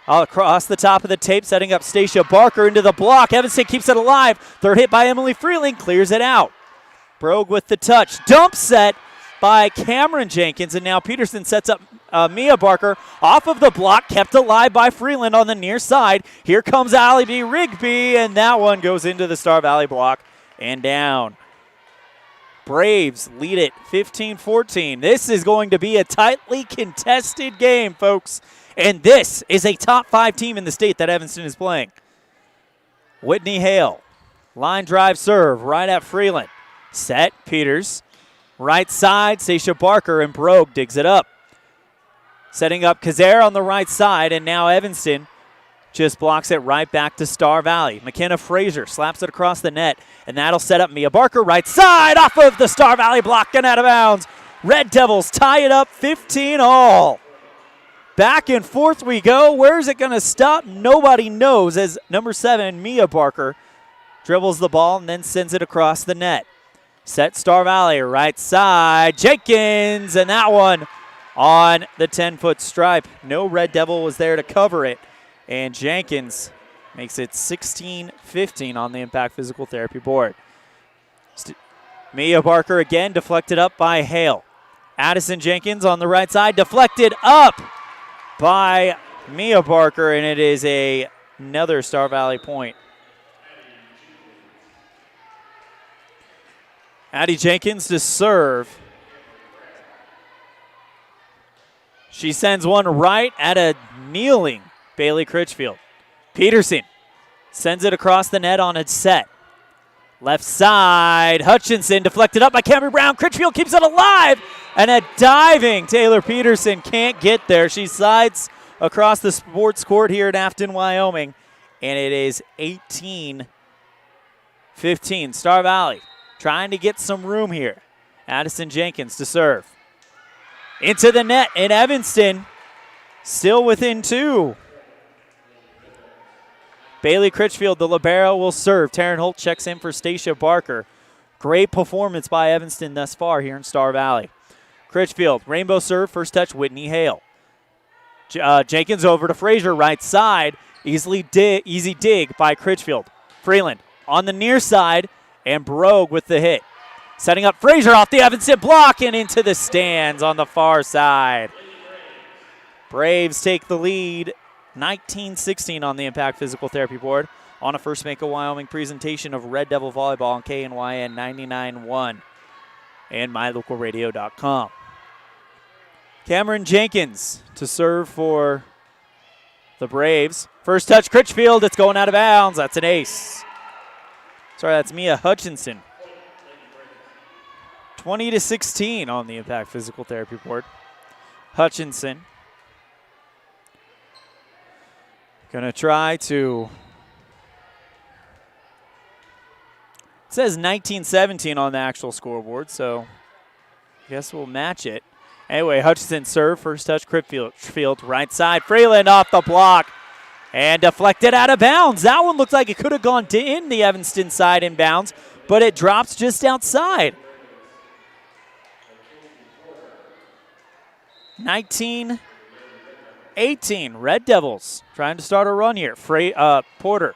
across the top of the tape, setting up Stacia Barker into the block. Evanston keeps it alive. Third hit by Emily Freeling, clears it out. Brogue with the touch. Dump set by Cameron Jenkins, and now Peterson sets up Mia Barker off of the block, kept alive by Freeland on the near side. Here comes Allie B. Rigby, and that one goes into the Star Valley block and down. Braves lead it 15-14. This is going to be a tightly contested game, folks, and this is a top 5 team in the state that Evanston is playing. Whitney Hale, line drive serve right at Freeland. Set, Peters, right side, Stacia Barker, and Brogue digs it up. Setting up Kazare on the right side, and now Evanston just blocks it right back to Star Valley. McKenna Frazier slaps it across the net, and that'll set up Mia Barker right side off of the Star Valley block and out of bounds. Red Devils tie it up 15-all. Back and forth we go. Where's it going to stop? Nobody knows, as number 7, Mia Barker, dribbles the ball and then sends it across the net. Set Star Valley, right side, Jenkins, and that one on the 10-foot stripe. No Red Devil was there to cover it, and Jenkins makes it 16-15 on the Impact Physical Therapy board. Mia Barker again deflected up by Hale. Addison Jenkins on the right side, deflected up by Mia Barker, and it is another Star Valley point. Addie Jenkins to serve. She sends one right at a kneeling Bailey Critchfield. Peterson sends it across the net on its set. Left side, Hutchinson deflected up by Cameron Brown. Critchfield keeps it alive, and a diving Taylor Peterson can't get there. She slides across the sports court here at Afton, Wyoming, and it is 18-15. Star Valley trying to get some room here. Addison Jenkins to serve. Into the net, and Evanston still within 2. Bailey Critchfield, the libero, will serve. Taryn Holt checks in for Stacia Barker. Great performance by Evanston thus far here in Star Valley. Critchfield, rainbow serve, first touch, Whitney Hale. Jenkins over to Frazier, right side. Easy dig by Critchfield. Freeland on the near side, and Brogue with the hit. Setting up Frazier off the Evanston block and into the stands on the far side. Braves take the lead, 19-16 on the Impact Physical Therapy board on a First Make of Wyoming presentation of Red Devil Volleyball on KNYN 99.1 and mylocalradio.com. Cameron Jenkins to serve for the Braves. First touch, Critchfield. It's going out of bounds. That's an ace. Sorry, that's Mia Hutchinson. 20-16 on the Impact Physical Therapy board. Hutchinson going to try to... It says 19-17 on the actual scoreboard, so I guess we'll match it. Anyway, Hutchinson serve, first touch, Critchfield, right side. Freeland off the block and deflected out of bounds. That one looked like it could have gone in the Evanston side inbounds, but it drops just outside. 19-18, Red Devils trying to start a run here. Porter,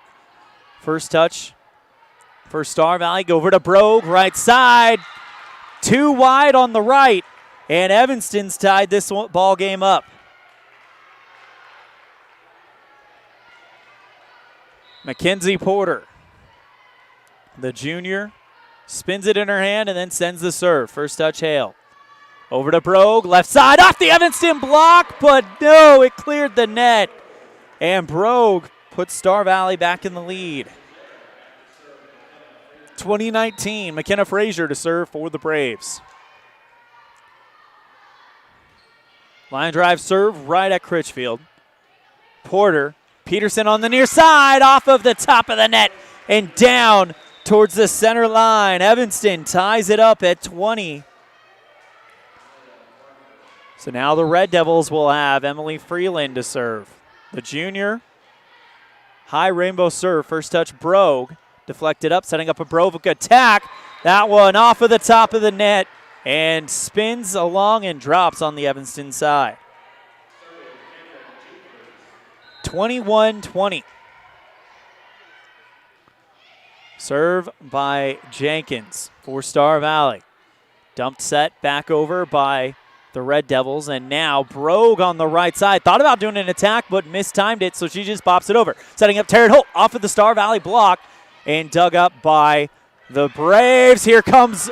first touch for Star Valley. Go over to Brogue, right side. Too wide on the right. And Evanston's tied this ball game up. Mackenzie Porter, the junior, spins it in her hand and then sends the serve. First touch, Hale. Over to Brogue, left side, off the Evanston block, but no, it cleared the net. And Brogue puts Star Valley back in the lead. 2019, McKenna Frazier to serve for the Braves. Line drive serve right at Critchfield. Porter, Peterson on the near side, off of the top of the net and down towards the center line. Evanston ties it up at 20. So now the Red Devils will have Emily Freeland to serve. The junior, high rainbow serve, first touch Brogue, deflected up, setting up a Brogue attack. That one off of the top of the net and spins along and drops on the Evanston side. 21-20. Serve by Jenkins for Star Valley. Dumped set back over by the Red Devils, and now Brogue on the right side. Thought about doing an attack, but mistimed it, so she just pops it over. Setting up Taryn Holt off of the Star Valley block and dug up by the Braves. Here comes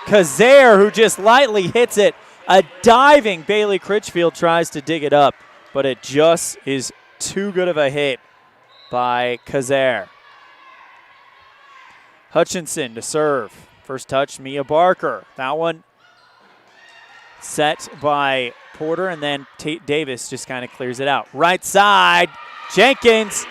Kazare, who just lightly hits it. A diving Bailey Critchfield tries to dig it up, but it just is too good of a hit by Kazare. Hutchinson to serve. First touch, Mia Barker. That one set by Porter, and then Davis just kind of clears it out. Right side, Jenkins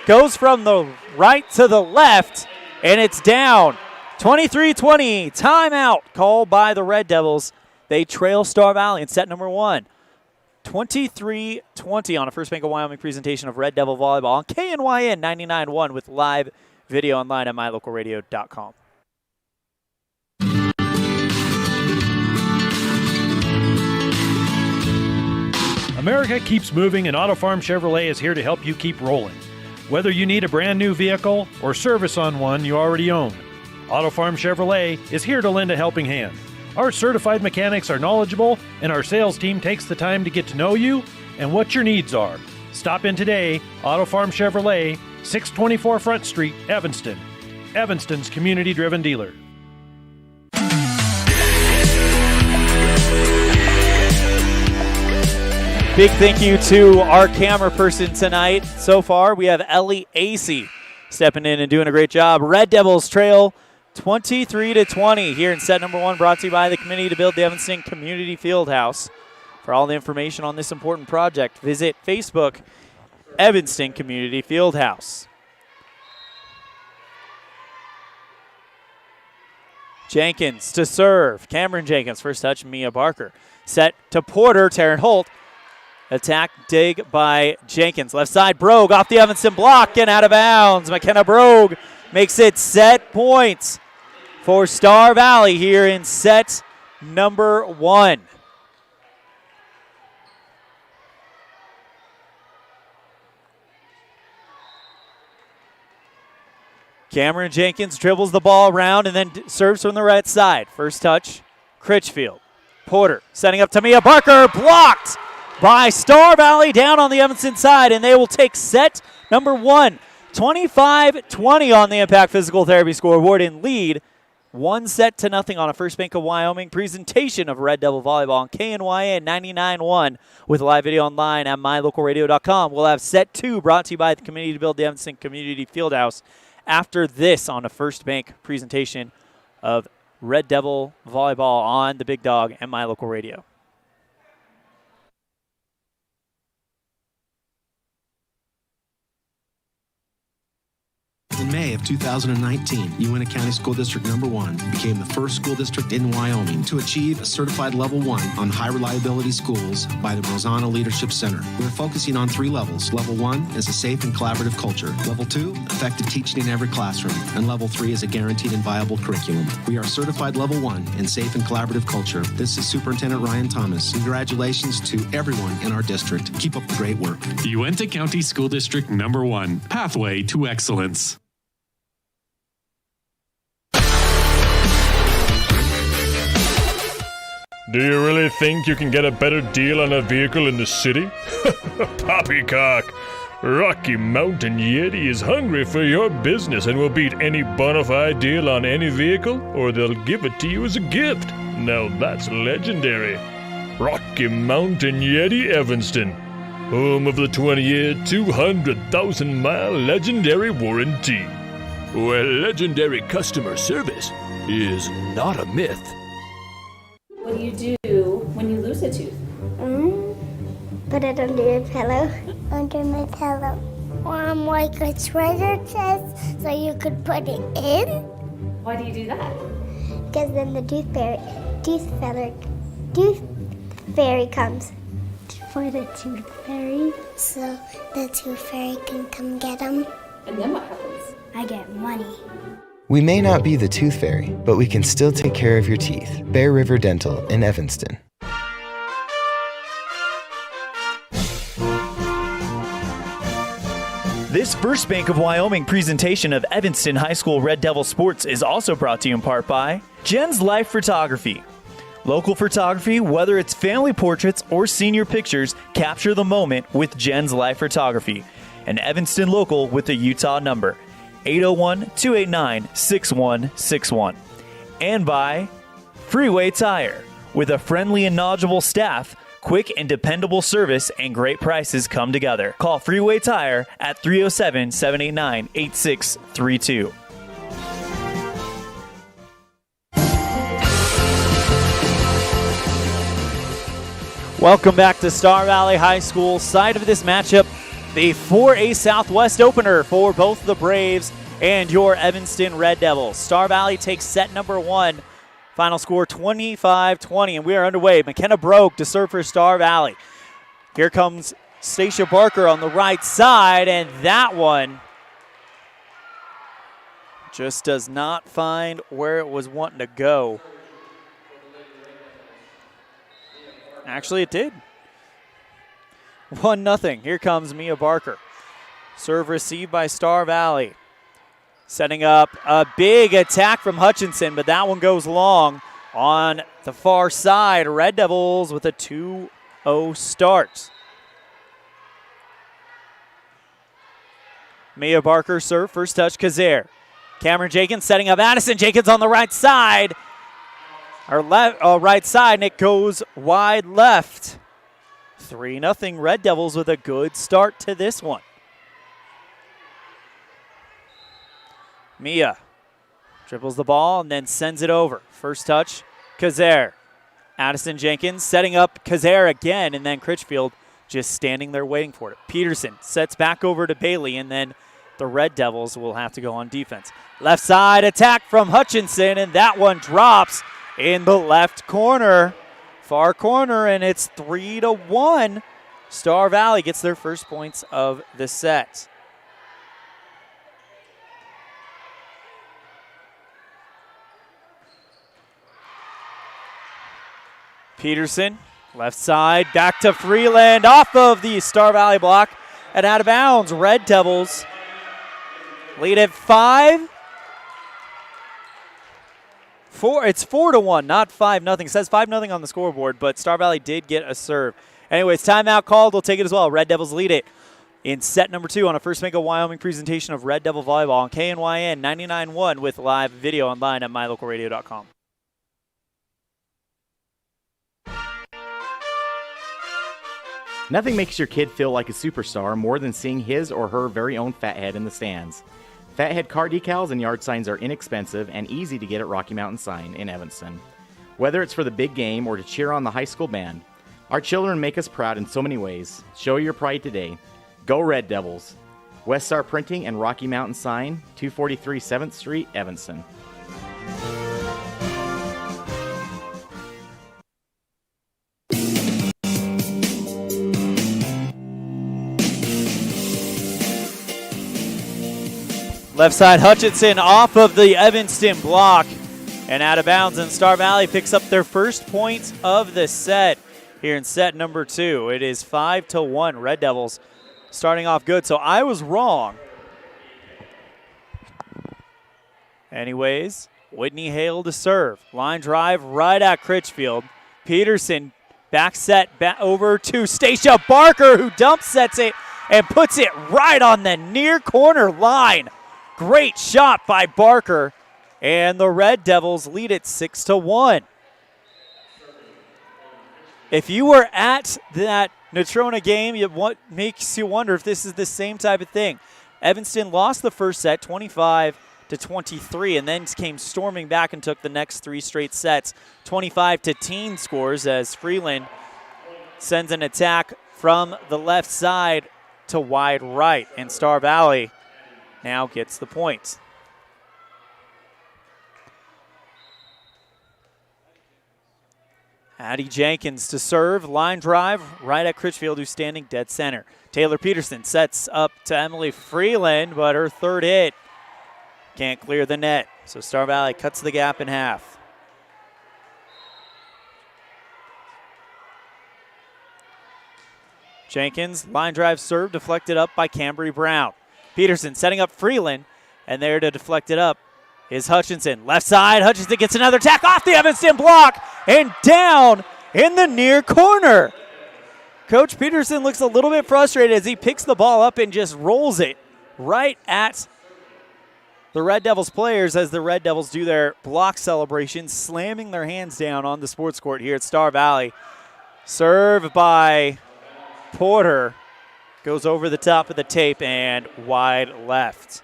goes from the right to the left, and it's down. 23-20, timeout called by the Red Devils. They trail Star Valley in set number one. 23-20 on a First Bank of Wyoming presentation of Red Devil Volleyball on KNYN 99.1 with live video online at mylocalradio.com. America keeps moving, and Auto Farm Chevrolet is here to help you keep rolling. Whether you need a brand new vehicle or service on one you already own, Auto Farm Chevrolet is here to lend a helping hand. Our certified mechanics are knowledgeable, and our sales team takes the time to get to know you and what your needs are. Stop in today, Auto Farm Chevrolet, 624 Front Street, Evanston. Evanston's community-driven dealer. Big thank you to our camera person tonight. So far, we have Ellie Acey stepping in and doing a great job. Red Devils trail 23-20 here in set number one, brought to you by the Committee to Build the Evanston Community Fieldhouse. For all the information on this important project, visit Facebook, Evanston Community Fieldhouse. Jenkins to serve. Cameron Jenkins, first touch, Mia Barker. Set to Porter, Taryn Holt. Attack dig by Jenkins. Left side, Brogue off the Evanston block and out of bounds. McKenna Brogue makes it set points for Star Valley here in set number 1. Cameron Jenkins dribbles the ball around and then serves from the right side. First touch, Critchfield. Porter setting up to Mia Barker, blocked by Star Valley down on the Evanston side, and they will take set number 1. 25-20 on the Impact Physical Therapy scoreboard and lead 1-0 on a First Bank of Wyoming presentation of Red Devil Volleyball on KNYN 99.1 with live video online at mylocalradio.com. We'll have set 2 brought to you by the Committee to Build the Evanston Community Fieldhouse after this on a First Bank presentation of Red Devil Volleyball on the Big Dog and My Local Radio. In May of 2019, Uintah County School District Number 1 became the first school district in Wyoming to achieve a certified level 1 on high reliability schools by the Rosanna Leadership Center. We're focusing on 3 levels. Level 1 is a safe and collaborative culture. Level 2, effective teaching in every classroom. And Level 3 is a guaranteed and viable curriculum. We are certified Level 1 in safe and collaborative culture. This is Superintendent Ryan Thomas. Congratulations to everyone in our district. Keep up the great work. Uintah County School District Number 1, Pathway to Excellence. Do you really think you can get a better deal on a vehicle in the city? Poppycock! Rocky Mountain Yeti is hungry for your business and will beat any bona fide deal on any vehicle, or they'll give it to you as a gift. Now that's legendary. Rocky Mountain Yeti Evanston, home of the 20-year, 200,000-mile legendary warranty, where legendary customer service is not a myth. What do you do when you lose a tooth? Put it under your pillow. Under my pillow. Like a treasure chest so you could put it in. Why do you do that? Because then the tooth fairy comes for the tooth fairy. So the tooth fairy can come get them. And then what happens? I get money. We may not be the tooth fairy, but we can still take care of your teeth. Bear River Dental in Evanston. This First Bank of Wyoming presentation of Evanston High School Red Devil Sports is also brought to you in part by Jen's Life Photography. Local photography, whether it's family portraits or senior pictures, capture the moment with Jen's Life Photography. An Evanston local with a Utah number, 801-289-6161. And by Freeway Tire. With a friendly and knowledgeable staff, quick and dependable service, and great prices come together. Call Freeway Tire at 307-789-8632. Welcome back to Star Valley High School. Side of this matchup, the 4A Southwest opener for both the Braves and your Evanston Red Devils. Star Valley takes set number 1. Final score 25-20, and we are underway. McKenna Brogue to serve for Star Valley. Here comes Stacia Barker on the right side, and that one just does not find where it was wanting to go. Actually, it did. 1-0. Here comes Mia Barker. Serve received by Star Valley. Setting up a big attack from Hutchinson, but that one goes long on the far side. Red Devils with a 2-0 start. Mia Barker serve, first touch, Kazare. Cameron Jenkins setting up Addison. Jenkins on the right side. Right side, and it goes wide left. 3-0 Red Devils with a good start to this one. Mia dribbles the ball and then sends it over. First touch, Kazare. Addison Jenkins setting up Kazare again, and then Critchfield just standing there waiting for it. Peterson sets back over to Bailey, and then the Red Devils will have to go on defense. Left side attack from Hutchinson, and that one drops in the left corner, far corner, and it's 3-1 Star Valley gets their first points of the set. Peterson, left side, back to Freeland, off of the Star Valley block and out of bounds. Red Devils lead at 5. It's 4-1, not 5-0. It says 5-0 on the scoreboard, but Star Valley did get a serve. Anyways, timeout called. We'll take it as well. Red Devils lead it in set number 2 on a First Bank of Wyoming presentation of Red Devil Volleyball on KNYN 99.1 with live video online at mylocalradio.com. Nothing makes your kid feel like a superstar more than seeing his or her very own Fathead in the stands. Fathead car decals and yard signs are inexpensive and easy to get at Rocky Mountain Sign in Evanston. Whether it's for the big game or to cheer on the high school band, our children make us proud in so many ways. Show your pride today. Go Red Devils. West Star Printing and Rocky Mountain Sign, 243 7th Street, Evanston. Left side, Hutchinson off of the Evanston block and out of bounds, and Star Valley picks up their first points of the set here in set number 2. It is 5-1. Red Devils starting off good, so I was wrong. Anyways, Whitney Hale to serve. Line drive right at Critchfield. Peterson back set back over to Stacia Barker, who dump sets it and puts it right on the near corner line. Great shot by Barker, and the Red Devils lead it 6-1. If you were at that Natrona game, what makes you wonder if this is the same type of thing. Evanston lost the first set 25-23 and then came storming back and took the next 3 straight sets. 25-10 scores as Freeland sends an attack from the left side to wide right, and Star Valley now gets the point. Addie Jenkins to serve, line drive right at Critchfield, who's standing dead center. Taylor Peterson sets up to Emily Freeland, but her third hit can't clear the net. So Star Valley cuts the gap in half. Jenkins, line drive serve, deflected up by Cambry Brown. Peterson setting up Freeland, and there to deflect it up is Hutchinson. Left side, Hutchinson gets another attack off the Evanston block and down in the near corner. Coach Peterson looks a little bit frustrated as he picks the ball up and just rolls it right at the Red Devils players as the Red Devils do their block celebration, slamming their hands down on the sports court here at Star Valley. Serve by Porter. Goes over the top of the tape and wide left.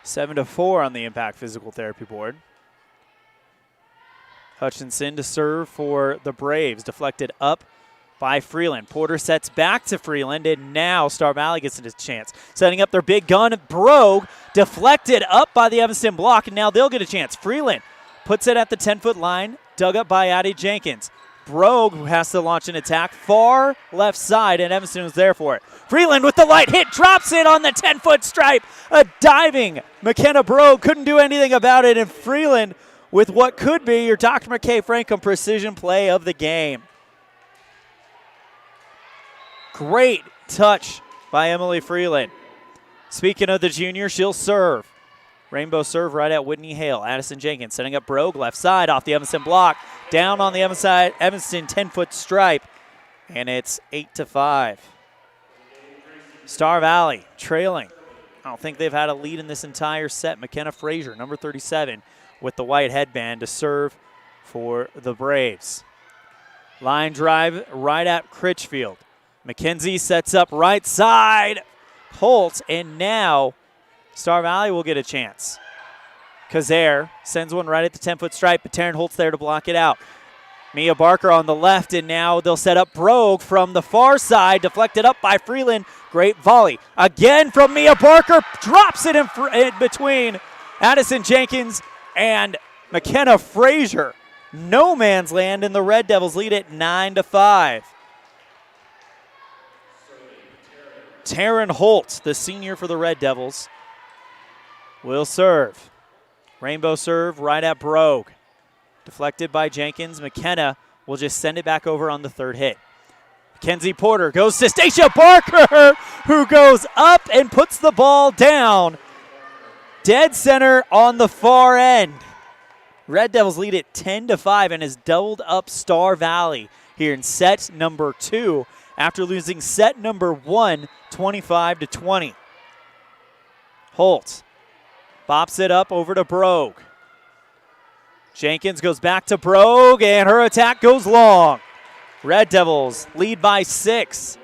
7-4 on the Impact Physical Therapy board. Hutchinson to serve for the Braves. Deflected up by Freeland. Porter sets back to Freeland, and now Star Valley gets a chance. Setting up their big gun, Brogue. Deflected up by the Evanston block, and now they'll get a chance. Freeland puts it at the 10-foot line, dug up by Addie Jenkins. Brogue has to launch an attack far left side, and Evanston was there for it. Freeland with the light hit, drops it on the 10-foot stripe. A diving McKenna Brogue couldn't do anything about it, and Freeland with what could be your Dr. McKay Frankham precision play of the game. Great touch by Emily Freeland. Speaking of the junior, she'll serve. Rainbow serve right at Whitney Hale. Addison Jenkins setting up Brogue left side off the Evanston block. Down on the Evanston 10-foot stripe. And it's 8-5. Star Valley trailing. I don't think they've had a lead in this entire set. McKenna Frazier, number 37, with the white headband to serve for the Braves. Line drive right at Critchfield. McKenzie sets up right side. Holt, and now Star Valley will get a chance. Kazare sends one right at the 10-foot stripe, but Taryn Holt's there to block it out. Mia Barker on the left, and now they'll set up Brogue from the far side, deflected up by Freeland. Great volley. Again from Mia Barker, drops it in between Addison Jenkins and McKenna Frazier. no man's land, and the Red Devils lead it 9-5. Taryn Holt, the senior for the Red Devils, will serve. Rainbow serve right at Brogue. Deflected by Jenkins. McKenna will just send it back over on the third hit. Mackenzie Porter goes to Stacia Barker, who goes up and puts the ball down. Dead center on the far end. Red Devils lead it 10-5 and has doubled up Star Valley here in set number 2 after losing set number 1, 25-20. Holt bops it up over to Brogue. Jenkins goes back to Brogue, and her attack goes long. Red Devils lead by 6.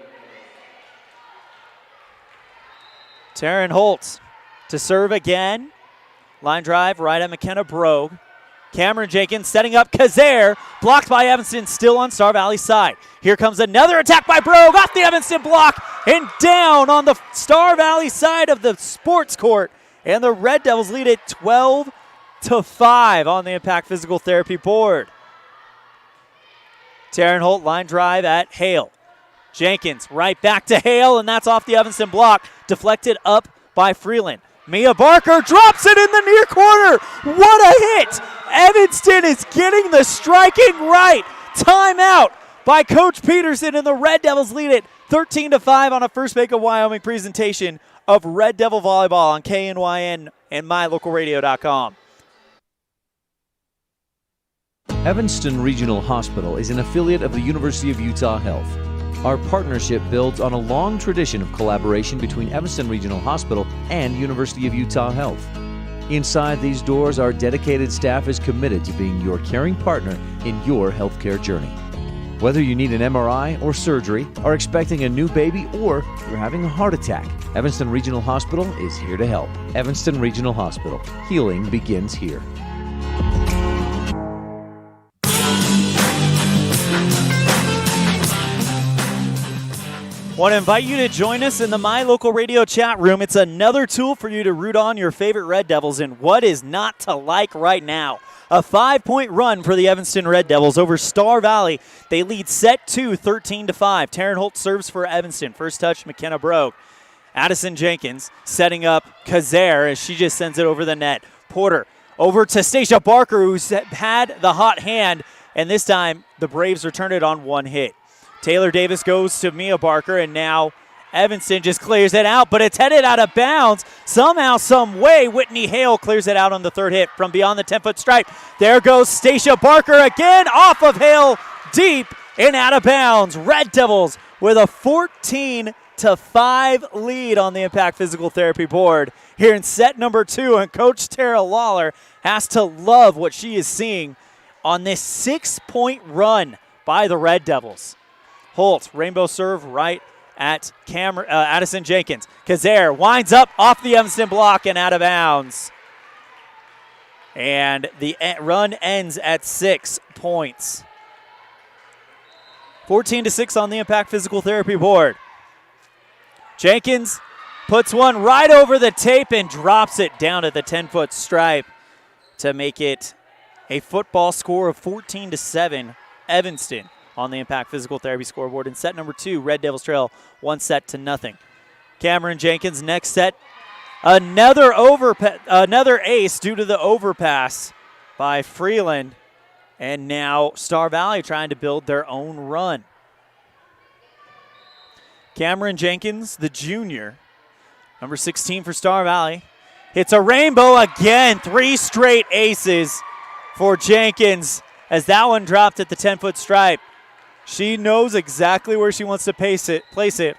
Taryn Holt to serve again. Line drive right at McKenna Brogue. Cameron Jenkins setting up Kazare, blocked by Evanston, still on Star Valley's side. Here comes another attack by Brogue, off the Evanston block, and down on the Star Valley side of the sports court. And the Red Devils lead it 12-5 on the Impact Physical Therapy board. Taryn Holt line drive at Hale. Jenkins right back to Hale, and that's off the Evanston block. Deflected up by Freeland. Mia Barker drops it in the near corner. What a hit! Evanston is getting the striking right. Timeout by Coach Peterson, and the Red Devils lead it 13-5 on a First Bank of Wyoming presentation of Red Devil Volleyball on KNYN and MyLocalRadio.com. Evanston Regional Hospital is an affiliate of the University of Utah Health. Our partnership builds on a long tradition of collaboration between Evanston Regional Hospital and University of Utah Health. Inside these doors, our dedicated staff is committed to being your caring partner in your healthcare journey. Whether you need an MRI or surgery, are expecting a new baby, or you're having a heart attack, Evanston Regional Hospital is here to help. Evanston Regional Hospital. Healing begins here. Want to invite you to join us in the My Local Radio chat room. It's another tool for you to root on your favorite Red Devils, and what is not to like right now? A 5-point run for the Evanston Red Devils over Star Valley. They lead set 2, 13-5. Taryn Holt serves for Evanston. First touch, McKenna Brogue. Addison Jenkins setting up Kazare as she just sends it over the net. Porter over to Stacia Barker, who's had the hot hand, and this time the Braves return it on one hit. Taylor Davis goes to Mia Barker, and now Evanston just clears it out, but it's headed out of bounds. Somehow, some way, Whitney Hale clears it out on the third hit from beyond the 10-foot stripe. There goes Stacia Barker again, off of Hale, deep and out of bounds. Red Devils with a 14-5 lead on the Impact Physical Therapy board here in set number 2, and Coach Tara Lawler has to love what she is seeing on this 6-point run by the Red Devils. Holt, rainbow serve right at Addison Jenkins. Kazare winds up off the Evanston block and out of bounds. And the run ends at 6 points. 14-6 on the Impact Physical Therapy board. Jenkins puts one right over the tape and drops it down at the 10-foot stripe to make it a football score of 14-7. Evanston on the Impact Physical Therapy scoreboard. In set number 2, Red Devils trail 1-0. Cameron Jenkins next set. Another ace due to the overpass by Freeland. And now Star Valley trying to build their own run. Cameron Jenkins, the junior, number 16 for Star Valley, hits a rainbow again. 3 straight aces for Jenkins as that one dropped at the 10-foot stripe. She knows exactly where she wants to place it.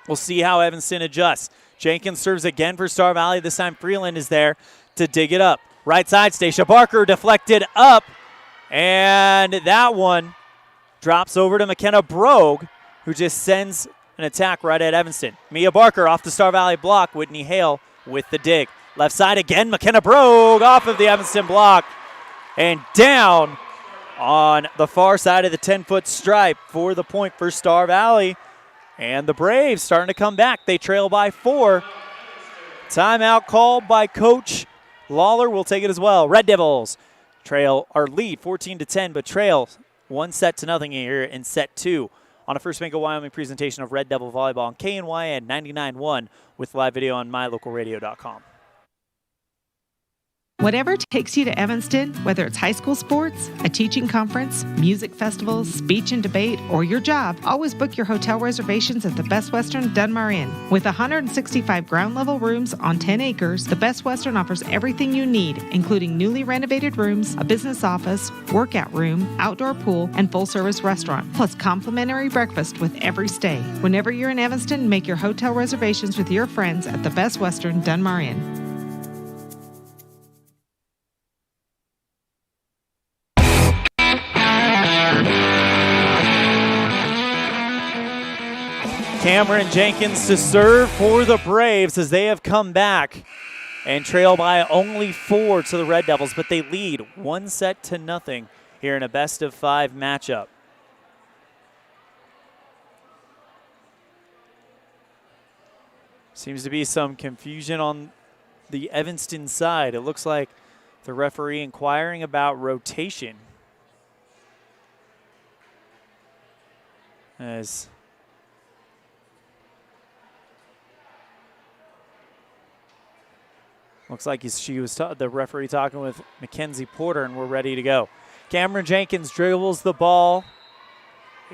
We'll see how Evanston adjusts. Jenkins serves again for Star Valley. This time Freeland is there to dig it up. Right side, Stacia Barker deflected up. And that one drops over to McKenna Brogue, who just sends an attack right at Evanston. Mia Barker off the Star Valley block. Whitney Hale with the dig. Left side again, McKenna Brogue off of the Evanston block. And down on the far side of the 10-foot stripe for the point for Star Valley. And the Braves starting to come back. They trail by 4. Timeout called by Coach Lawler. We'll take it as well. Red Devils lead 14-10, but trail 1-0 here in set 2 on a First Bank of Wyoming presentation of Red Devil Volleyball on KNYN 99.1 with live video on mylocalradio.com. Whatever takes you to Evanston, whether it's high school sports, a teaching conference, music festivals, speech and debate, or your job, always book your hotel reservations at the Best Western Dunmar Inn. With 165 ground-level rooms on 10 acres, the Best Western offers everything you need, including newly renovated rooms, a business office, workout room, outdoor pool, and full-service restaurant, plus complimentary breakfast with every stay. Whenever you're in Evanston, make your hotel reservations with your friends at the Best Western Dunmar Inn. Cameron Jenkins to serve for the Braves as they have come back and trail by only 4 to the Red Devils, but they lead 1-0 here in a best-of-5 matchup. Seems to be some confusion on the Evanston side. It looks like the referee inquiring about rotation. As looks like the referee talking with Mackenzie Porter, and we're ready to go. Cameron Jenkins dribbles the ball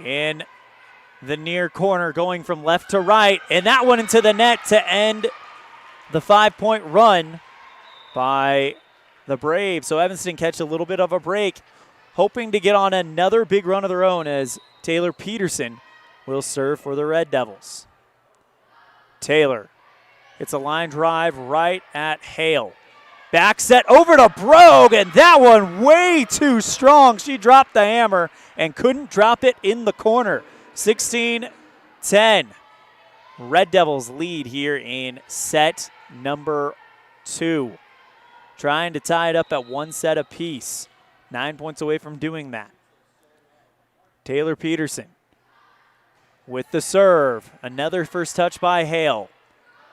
in the near corner, going from left to right, and that one into the net to end the 5-point run by the Braves. So Evanston catch a little bit of a break, hoping to get on another big run of their own as Taylor Peterson will serve for the Red Devils. Taylor. It's a line drive right at Hale. Back set over to Brogue, and that one way too strong. She dropped the hammer and couldn't drop it in the corner. 16-10. Red Devils lead here in set number 2. Trying to tie it up at 1 set apiece. 9 points away from doing that. Taylor Peterson with the serve. Another first touch by Hale.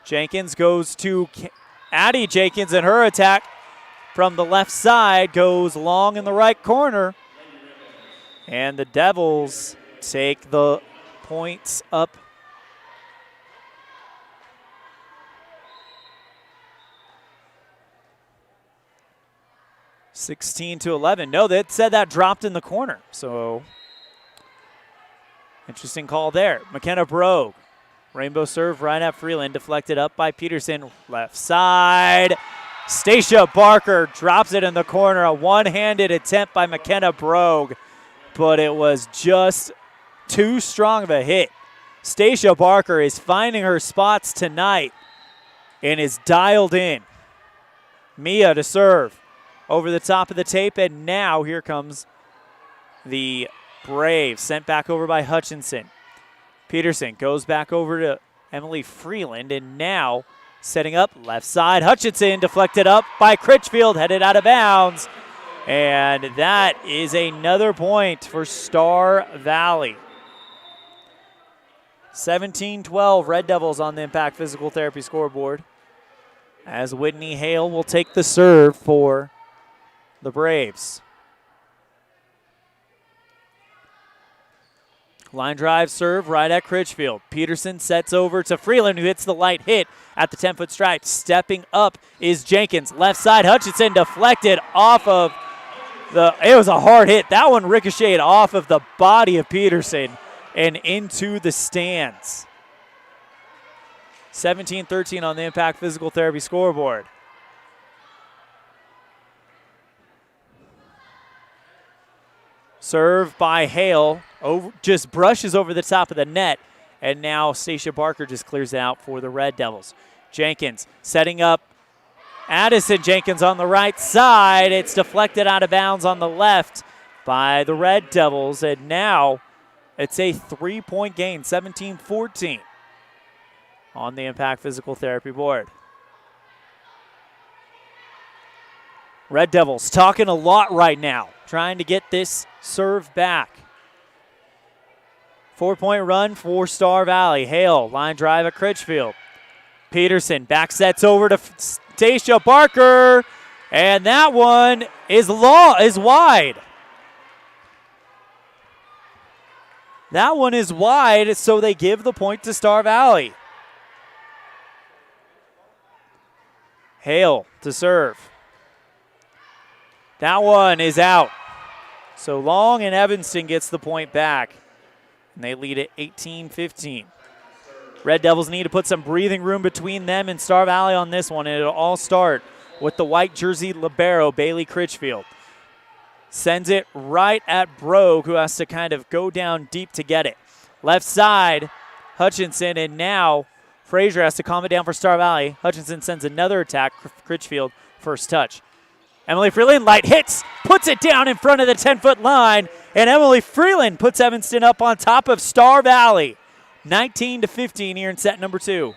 Jenkins goes to Addie Jenkins, and her attack from the left side goes long in the right corner. And the Devils take the points up. (16-11). No, that said that dropped in the corner. So interesting call there. McKenna Brogue. Rainbow serve right at Freeland, deflected up by Peterson. Left side. Stacia Barker drops it in the corner. A one-handed attempt by McKenna Brogue, but it was just too strong of a hit. Stacia Barker is finding her spots tonight and is dialed in. Mia to serve over the top of the tape, and now here comes the Braves, sent back over by Hutchinson. Peterson goes back over to Emily Freeland, and now setting up left side. Hutchinson deflected up by Critchfield, headed out of bounds. And that is another point for Star Valley. 17-12 Red Devils on the Impact Physical Therapy scoreboard, as Whitney Hale will take the serve for the Braves. Line drive serve right at Critchfield. Peterson sets over to Freeland, who hits the light hit at the 10-foot stripe. Stepping up is Jenkins. Left side, Hutchinson deflected off of it was a hard hit. That one ricocheted off of the body of Peterson and into the stands. 17-13 on the Impact Physical Therapy scoreboard. Serve by Hale, just brushes over the top of the net, and now Stacia Barker just clears it out for the Red Devils. Jenkins setting up Addison Jenkins on the right side. It's deflected out of bounds on the left by the Red Devils, and now it's a 3-point gain, 17-14 on the Impact Physical Therapy board. Red Devils talking a lot right now, trying to get this serve back. 4-point run for Star Valley. Hale, line drive at Critchfield. Peterson back sets over to Stacia Barker, And that one is wide. That one is wide, so they give the point to Star Valley. Hale to serve. That one is out. So Long and Evanston gets the point back, and they lead at 18-15. Red Devils need to put some breathing room between them and Star Valley on this one, and it'll all start with the white jersey libero, Bailey Critchfield. Sends it right at Brogue, who has to kind of go down deep to get it. Left side, Hutchinson, and now Frazier has to calm it down for Star Valley. Hutchinson sends another attack, Critchfield, first touch. Emily Freeland, light hits, puts it down in front of the 10-foot line, and Emily Freeland puts Evanston up on top of Star Valley. 19-15 here in set number 2.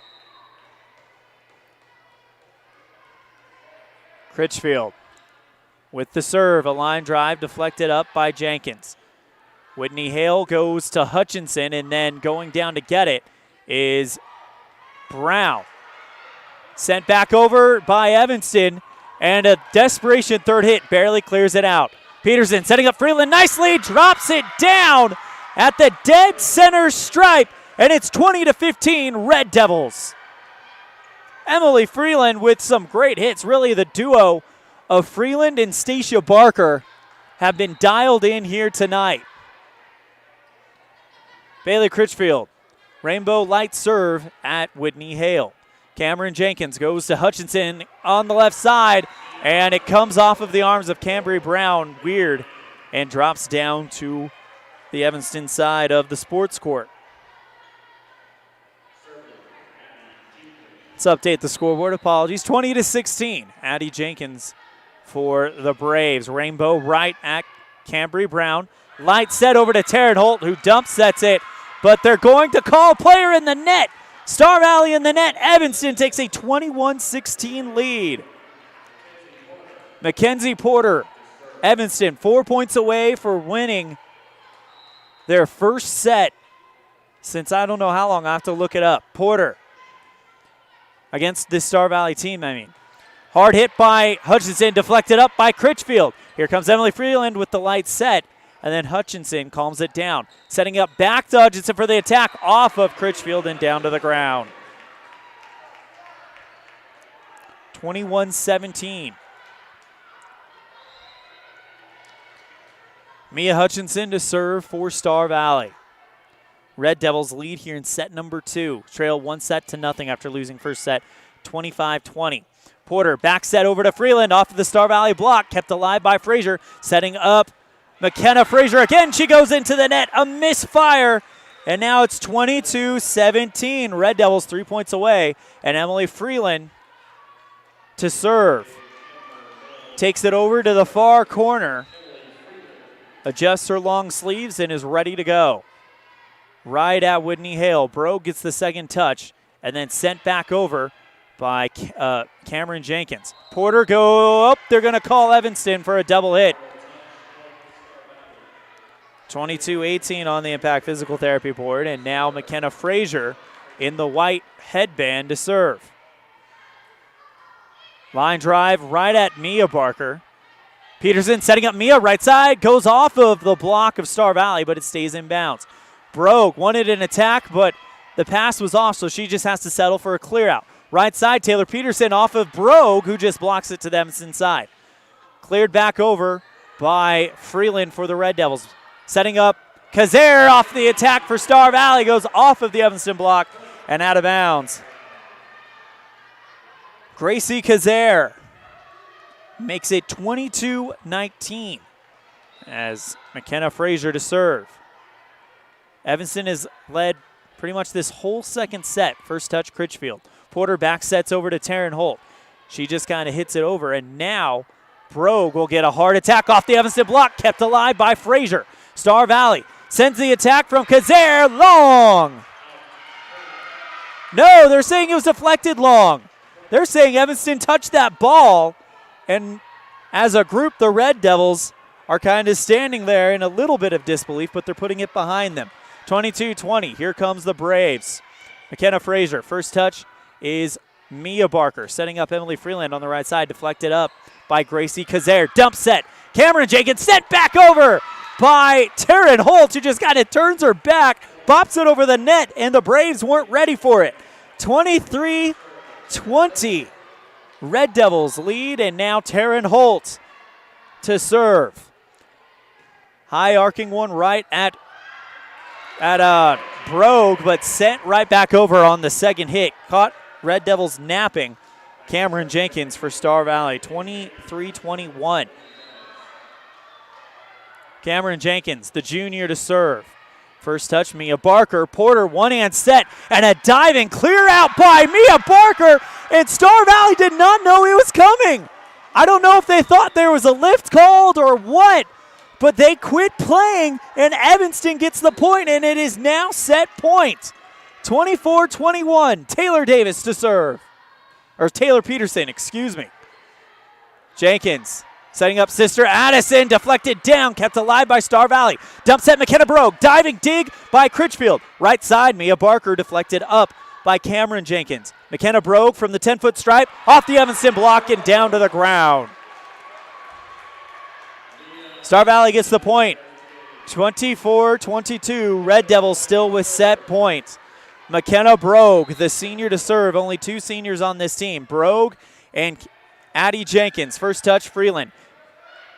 Critchfield with the serve, a line drive deflected up by Jenkins. Whitney Hale goes to Hutchinson, and then going down to get it is Brown. Sent back over by Evanston, and a desperation third hit barely clears it out. Peterson setting up Freeland nicely, drops it down at the dead center stripe, and it's 20-15 Red Devils. Emily Freeland with some great hits. Really, the duo of Freeland and Stacia Barker have been dialed in here tonight. Bailey Critchfield, rainbow light serve at Whitney Hale. Cameron Jenkins goes to Hutchinson on the left side, and it comes off of the arms of Cambry Brown, weird, and drops down to the Evanston side of the sports court. Let's update the scoreboard. Apologies. 20-16. Addie Jenkins for the Braves. Rainbow right at Cambry Brown. Light set over to Taryn Holt, who dump sets it, but they're going to call player in the net. Star Valley in the net. Evanston takes a 21-16 lead. Mackenzie Porter, Evanston, 4 points away for winning their first set since I don't know how long. I have to look it up. Porter against this Star Valley team, Hard hit by Hutchinson, deflected up by Critchfield. Here comes Emily Freeland with the light set, and then Hutchinson calms it down. Setting up back to Hutchinson for the attack off of Critchfield and down to the ground. 21-17. Mia Hutchinson to serve for Star Valley. Red Devils lead here in set number 2. Trail 1-0 after losing first set, 25-20. Porter back set over to Freeland off of the Star Valley block, kept alive by Frazier, setting up McKenna Frazier again. She goes into the net, a misfire, and now it's 22-17. Red Devils 3 points away, and Emily Freeland to serve. Takes it over to the far corner, adjusts her long sleeves, and is ready to go. Right at Whitney Hale. Brogue gets the second touch and then sent back over by Cameron Jenkins. Porter go up. They're going to call Evanston for a double hit. 22-18 on the Impact Physical Therapy board, and now McKenna Frazier in the white headband to serve. Line drive right at Mia Barker. Peterson setting up Mia, right side, goes off of the block of Star Valley, but it stays in bounds. Brogue wanted an attack, but the pass was off, so she just has to settle for a clear out. Right side, Taylor Peterson off of Brogue, who just blocks it to the Evanston side. Cleared back over by Freeland for the Red Devils. Setting up Kazare off the attack for Star Valley, goes off of the Evanston block and out of bounds. Gracie Kazare makes it 22-19 as McKenna Frazier to serve. Evanston has led pretty much this whole second set. First touch, Critchfield. Porter back sets over to Taryn Holt. She just kind of hits it over, and now Brogue will get a hard attack off the Evanston block, kept alive by Frazier. Star Valley sends the attack from Kazare, long. No, they're saying it was deflected long. They're saying Evanston touched that ball, and as a group, the Red Devils are kind of standing there in a little bit of disbelief, but they're putting it behind them. 22-20, here comes the Braves. McKenna Frazier, first touch is Mia Barker setting up Emily Freeland on the right side, deflected up by Gracie Kazare. Dump set. Cameron Jenkins sent back over by Taryn Holt, who just kind of turns her back, bops it over the net, and the Braves weren't ready for it. 23-20. Red Devils lead, and now Taryn Holt to serve. High arcing one right at Brogue, but sent right back over on the second hit. Caught Red Devils napping. Cameron Jenkins for Star Valley, 23-21. Cameron Jenkins, the junior, to serve. First touch, Mia Barker. Porter, one-hand set, and a diving clear out by Mia Barker, and Star Valley did not know he was coming. I don't know if they thought there was a lift called or what, but they quit playing, and Evanston gets the point, and it is now set point. 24-21, Taylor Davis to serve. Or Taylor Peterson, excuse me. Jenkins setting up Sister Addison, deflected down, kept alive by Star Valley. Dump set, McKenna Brogue, diving dig by Critchfield. Right side, Mia Barker deflected up by Cameron Jenkins. McKenna Brogue from the 10-foot stripe, off the Evanston block and down to the ground. Star Valley gets the point. 24-22, Red Devils still with set points. McKenna Brogue, the senior to serve. Only two seniors on this team. Brogue and Addie Jenkins. First touch, Freeland.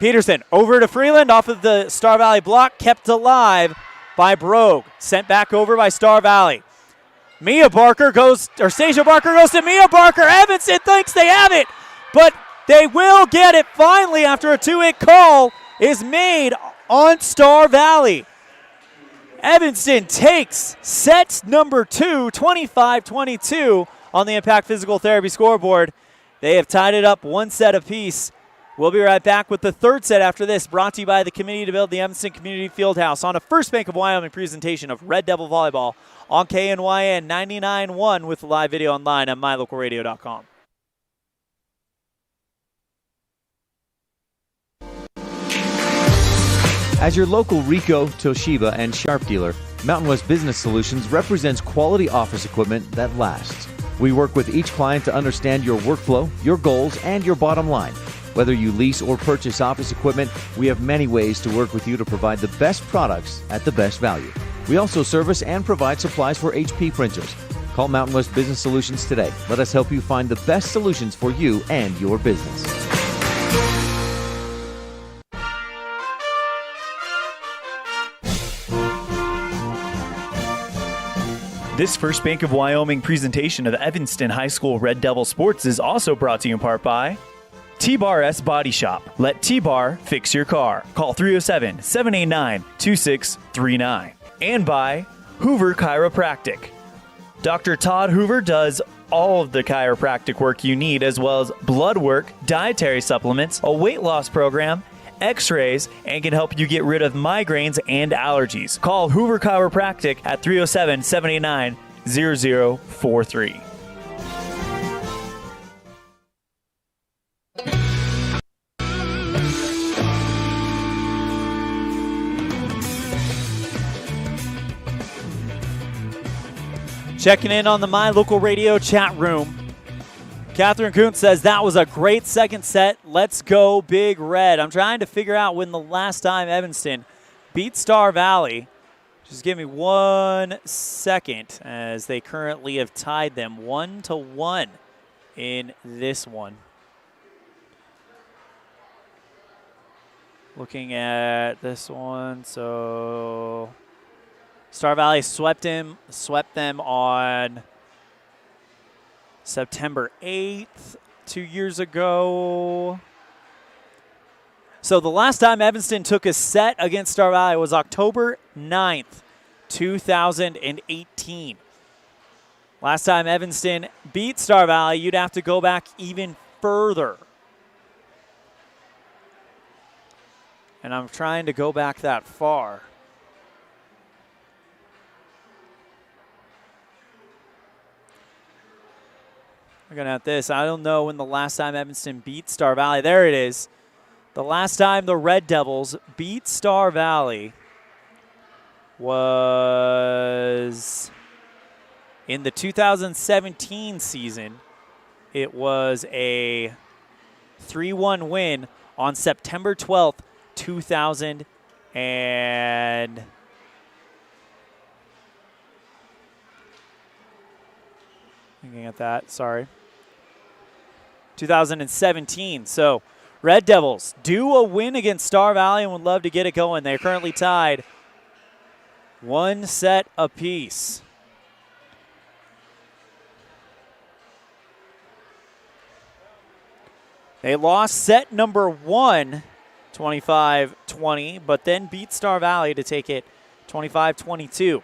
Peterson over to Freeland off of the Star Valley block. Kept alive by Brogue. Sent back over by Star Valley. Stacia Barker goes to Mia Barker. Evanston thinks they have it, but they will get it finally after a two-hit call is made on Star Valley. Evanston takes set number 2, 25-22 on the Impact Physical Therapy scoreboard. They have tied it up one set apiece. We'll be right back with the third set after this, brought to you by the Committee to Build the Evanston Community Fieldhouse on a First Bank of Wyoming presentation of Red Devil Volleyball on KNYN 99.1 with live video online at mylocalradio.com. As your local Ricoh, Toshiba, and Sharp dealer, Mountain West Business Solutions represents quality office equipment that lasts. We work with each client to understand your workflow, your goals, and your bottom line. Whether you lease or purchase office equipment, we have many ways to work with you to provide the best products at the best value. We also service and provide supplies for HP printers. Call Mountain West Business Solutions today. Let us help you find the best solutions for you and your business. This First Bank of Wyoming presentation of Evanston High School Red Devil Sports is also brought to you in part by T-Bar S Body Shop. Let T-Bar fix your car. Call 307-789-2639. And by Hoover Chiropractic. Dr. Todd Hoover does all of the chiropractic work you need, as well as blood work, dietary supplements, a weight loss program, x-rays, and can help you get rid of migraines and allergies. Call Hoover Chiropractic at 307-789-0043. Checking in on the My Local Radio chat room. Catherine Kuntz says that was a great second set. Let's go Big Red. I'm trying to figure out when the last time Evanston beat Star Valley. Just give me 1 second, as they currently have tied them 1-1 in this one. Looking at this one, so Star Valley swept them on September 8th, 2 years ago. So the last time Evanston took a set against Star Valley was October 9th, 2018. Last time Evanston beat Star Valley, you'd have to go back even further. And I'm trying to go back that far. Looking at this, I don't know when the last time Evanston beat Star Valley. There it is. The last time the Red Devils beat Star Valley was in the 2017 season. It was a 3-1 win on September 12th, 2000 and looking at that, sorry. 2017. So Red Devils do a win against Star Valley and would love to get it going. They're currently tied 1 set apiece. They lost set number 1, 25-20, but then beat Star Valley to take it 25-22.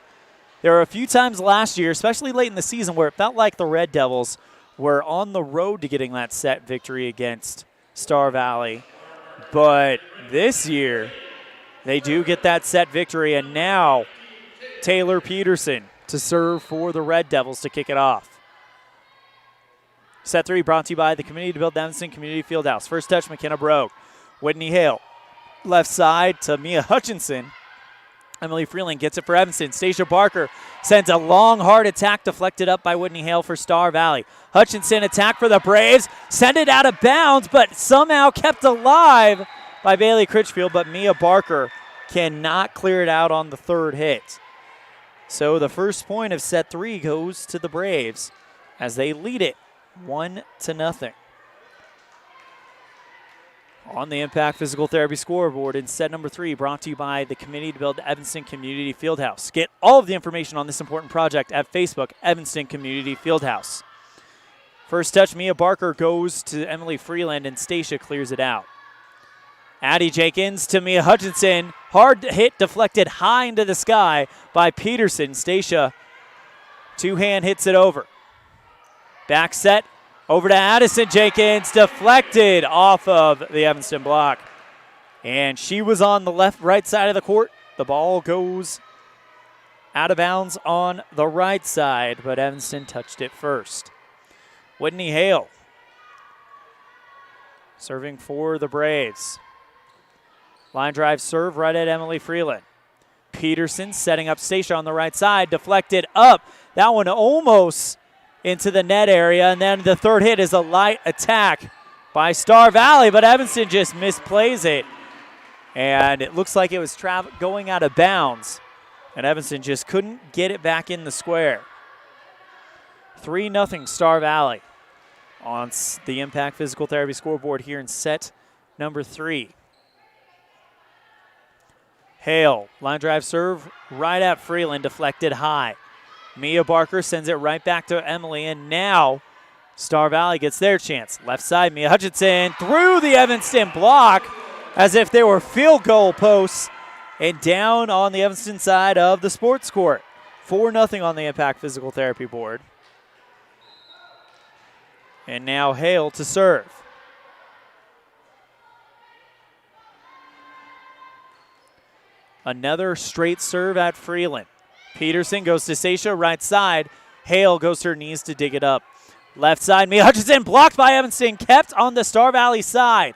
There were a few times last year, especially late in the season, where it felt like the Red Devils were on the road to getting that set victory against Star Valley. But this year, they do get that set victory, and now Taylor Peterson to serve for the Red Devils to kick it off. Set 3 brought to you by the Community to Build Evanston Community Fieldhouse. First touch, McKenna Brogue. Whitney Hale, left side to Mia Hutchinson. Emily Freeland gets it for Evanston. Stacia Barker sends a long, hard attack deflected up by Whitney Hale for Star Valley. Hutchinson attack for the Braves. Send it out of bounds, but somehow kept alive by Bailey Critchfield, but Mia Barker cannot clear it out on the third hit. So the first point of set 3 goes to the Braves as they lead it 1-0. On the Impact Physical Therapy scoreboard in set number 3, brought to you by the Committee to Build Evanston Community Fieldhouse. Get all of the information on this important project at Facebook, Evanston Community Fieldhouse. First touch, Mia Barker goes to Emily Freeland, and Stacia clears it out. Addie Jenkins to Mia Hutchinson. Hard hit deflected high into the sky by Peterson. Stacia two-hand hits it over. Back set, over to Addison Jenkins, deflected off of the Evanston block. And she was on the right side of the court. The ball goes out of bounds on the right side, but Evanston touched it first. Whitney Hale serving for the Braves. Line drive serve right at Emily Freeland. Peterson setting up Stacia on the right side, deflected up. That one almost into the net area, and then the third hit is a light attack by Star Valley, but Evanston just misplays it. And it looks like it was going out of bounds, and Evanston just couldn't get it back in the square. 3-0 Star Valley on the Impact Physical Therapy scoreboard here in set number 3. Hale, line drive serve right at Freeland, deflected high. Mia Barker sends it right back to Emily, and now Star Valley gets their chance. Left side, Mia Hutchinson through the Evanston block as if they were field goal posts, and down on the Evanston side of the sports court. 4-0 on the Impact Physical Therapy board. And now Hale to serve. Another straight serve at Freeland. Peterson goes to Stacia, right side. Hale goes to her knees to dig it up. Left side, Mia Hutchinson blocked by Evanston, kept on the Star Valley side.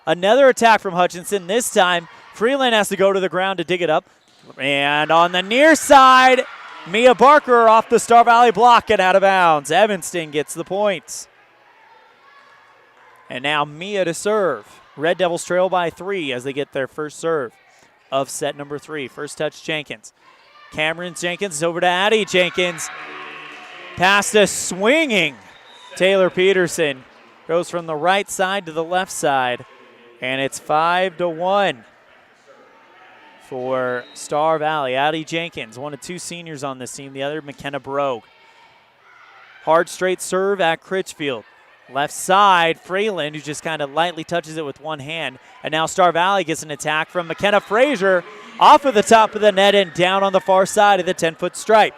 Another attack from Hutchinson. This time, Freeland has to go to the ground to dig it up. And on the near side, Mia Barker off the Star Valley block and out of bounds. Evanston gets the points. And now Mia to serve. Red Devils trail by 3 as they get their first serve of set number 3. First touch, Jenkins. Cameron Jenkins over to Addie Jenkins. Past a swinging Taylor Peterson. Goes from the right side to the left side. And it's 5-1 for Star Valley. Addie Jenkins, one of 2 seniors on this team. The other, McKenna Brogue. Hard straight serve at Critchfield. Left side, Freeland, who just kind of lightly touches it with one hand. And now Star Valley gets an attack from McKenna Frazier off of the top of the net and down on the far side of the 10-foot stripe.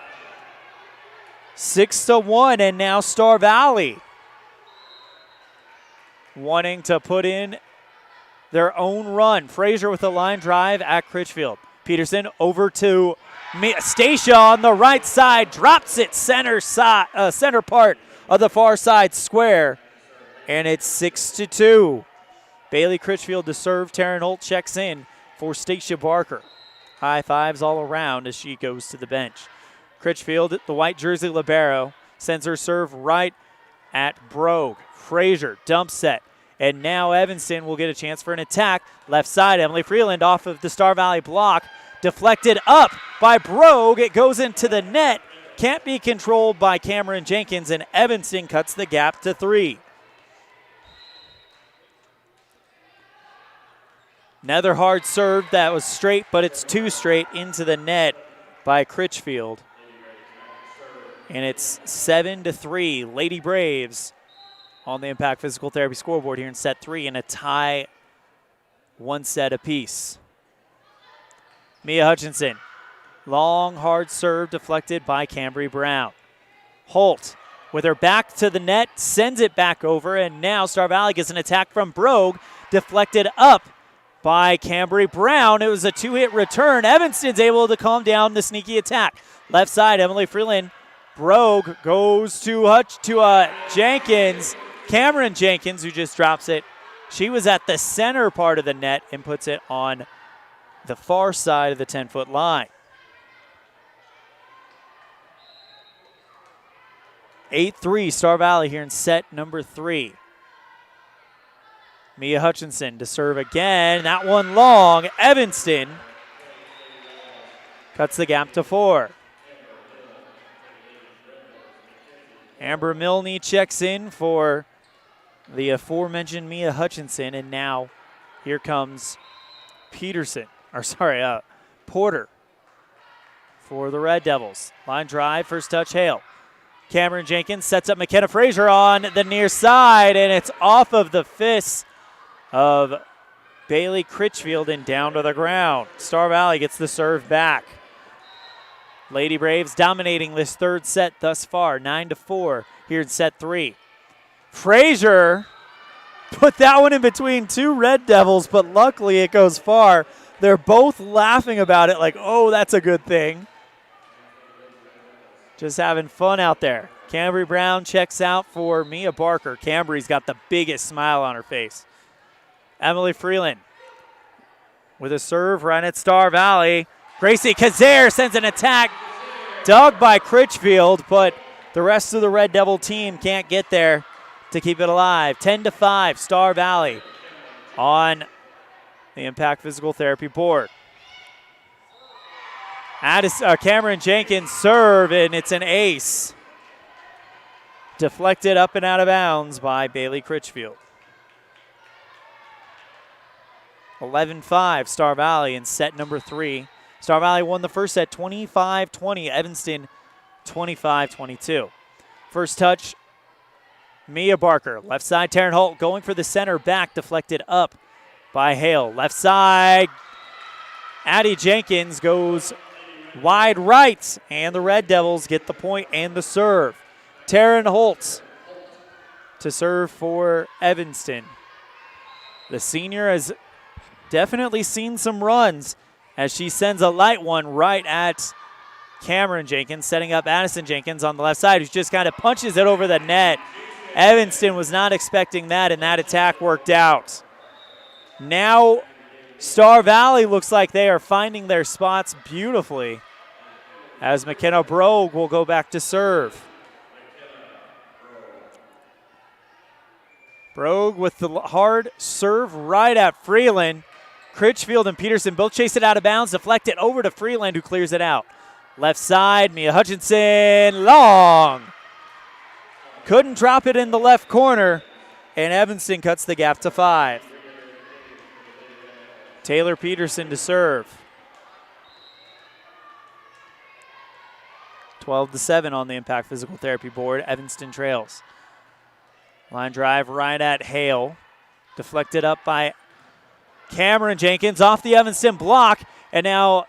6-1, and now Star Valley wanting to put in their own run. Frazier with a line drive at Critchfield. Peterson over to Stacia on the right side, drops it center part of the far side square, and it's 6-2. Bailey Critchfield to serve. Taryn Holt checks in for Stacia Barker. High fives all around as she goes to the bench. Critchfield, the white jersey libero, sends her serve right at Brogue. Frazier, dump set. And now Evanston will get a chance for an attack. Left side, Emily Freeland off of the Star Valley block. Deflected up by Brogue. It goes into the net. Can't be controlled by Cameron Jenkins, and Evanston cuts the gap to 3. Another hard serve that was straight, but it's 2 straight into the net by Critchfield. And it's 7-3. Lady Braves on the Impact Physical Therapy scoreboard here in set 3, and a tie, 1 set apiece. Mia Hutchinson, long hard serve deflected by Cambry Brown. Holt with her back to the net, sends it back over, and now Star Valley gets an attack from Brogue, deflected up by Cambry Brown. It was a 2-hit return. Evanston's able to calm down the sneaky attack. Left side, Emily Freeland. Brogue goes to Jenkins. Cameron Jenkins, who just drops it. She was at the center part of the net and puts it on the far side of the 10-foot line. 8-3 Star Valley here in set number 3. Mia Hutchinson to serve again. That one long. Evanston cuts the gap to 4. Amber Milne checks in for the aforementioned Mia Hutchinson, and now here comes Porter for the Red Devils. Line drive, first touch, Hale. Cameron Jenkins sets up McKenna Frazier on the near side, and it's off of the fists of Bailey Critchfield and down to the ground. Star Valley gets the serve back. Lady Braves dominating this third set thus far, 9-4 here in set 3. Frazier put that one in between 2 Red Devils, but luckily it goes far. They're both laughing about it like, oh, that's a good thing. Just having fun out there. Cambry Brown checks out for Mia Barker. Cambry's got the biggest smile on her face. Emily Freeland with a serve right at Star Valley. Gracie Kazare sends an attack. Dug by Critchfield, but the rest of the Red Devil team can't get there to keep it alive. 10-5 Star Valley on the Impact Physical Therapy board. Cameron Jenkins serve, and it's an ace. Deflected up and out of bounds by Bailey Critchfield. 11-5 Star Valley in set number 3. Star Valley won the first set 25-20. Evanston 25-22. First touch, Mia Barker. Left side, Taryn Holt going for the center back, deflected up by Hale. Left side, Addie Jenkins goes wide right, and the Red Devils get the point and the serve. Taryn Holt to serve for Evanston. The senior has definitely seen some runs as she sends a light one right at Cameron Jenkins, setting up Addison Jenkins on the left side, who just kind of punches it over the net. Evanston was not expecting that, and that attack worked out. Now Star Valley looks like they are finding their spots beautifully as McKenna Brogue will go back to serve. Brogue with the hard serve right at Freeland. Critchfield and Peterson both chase it out of bounds, deflect it over to Freeland, who clears it out. Left side, Mia Hutchinson, long. Couldn't drop it in the left corner, and Evanston cuts the gap to 5. Taylor Peterson to serve. 12-7 on the Impact Physical Therapy board. Evanston trails. Line drive right at Hale. Deflected up by Cameron Jenkins off the Evanston block. And now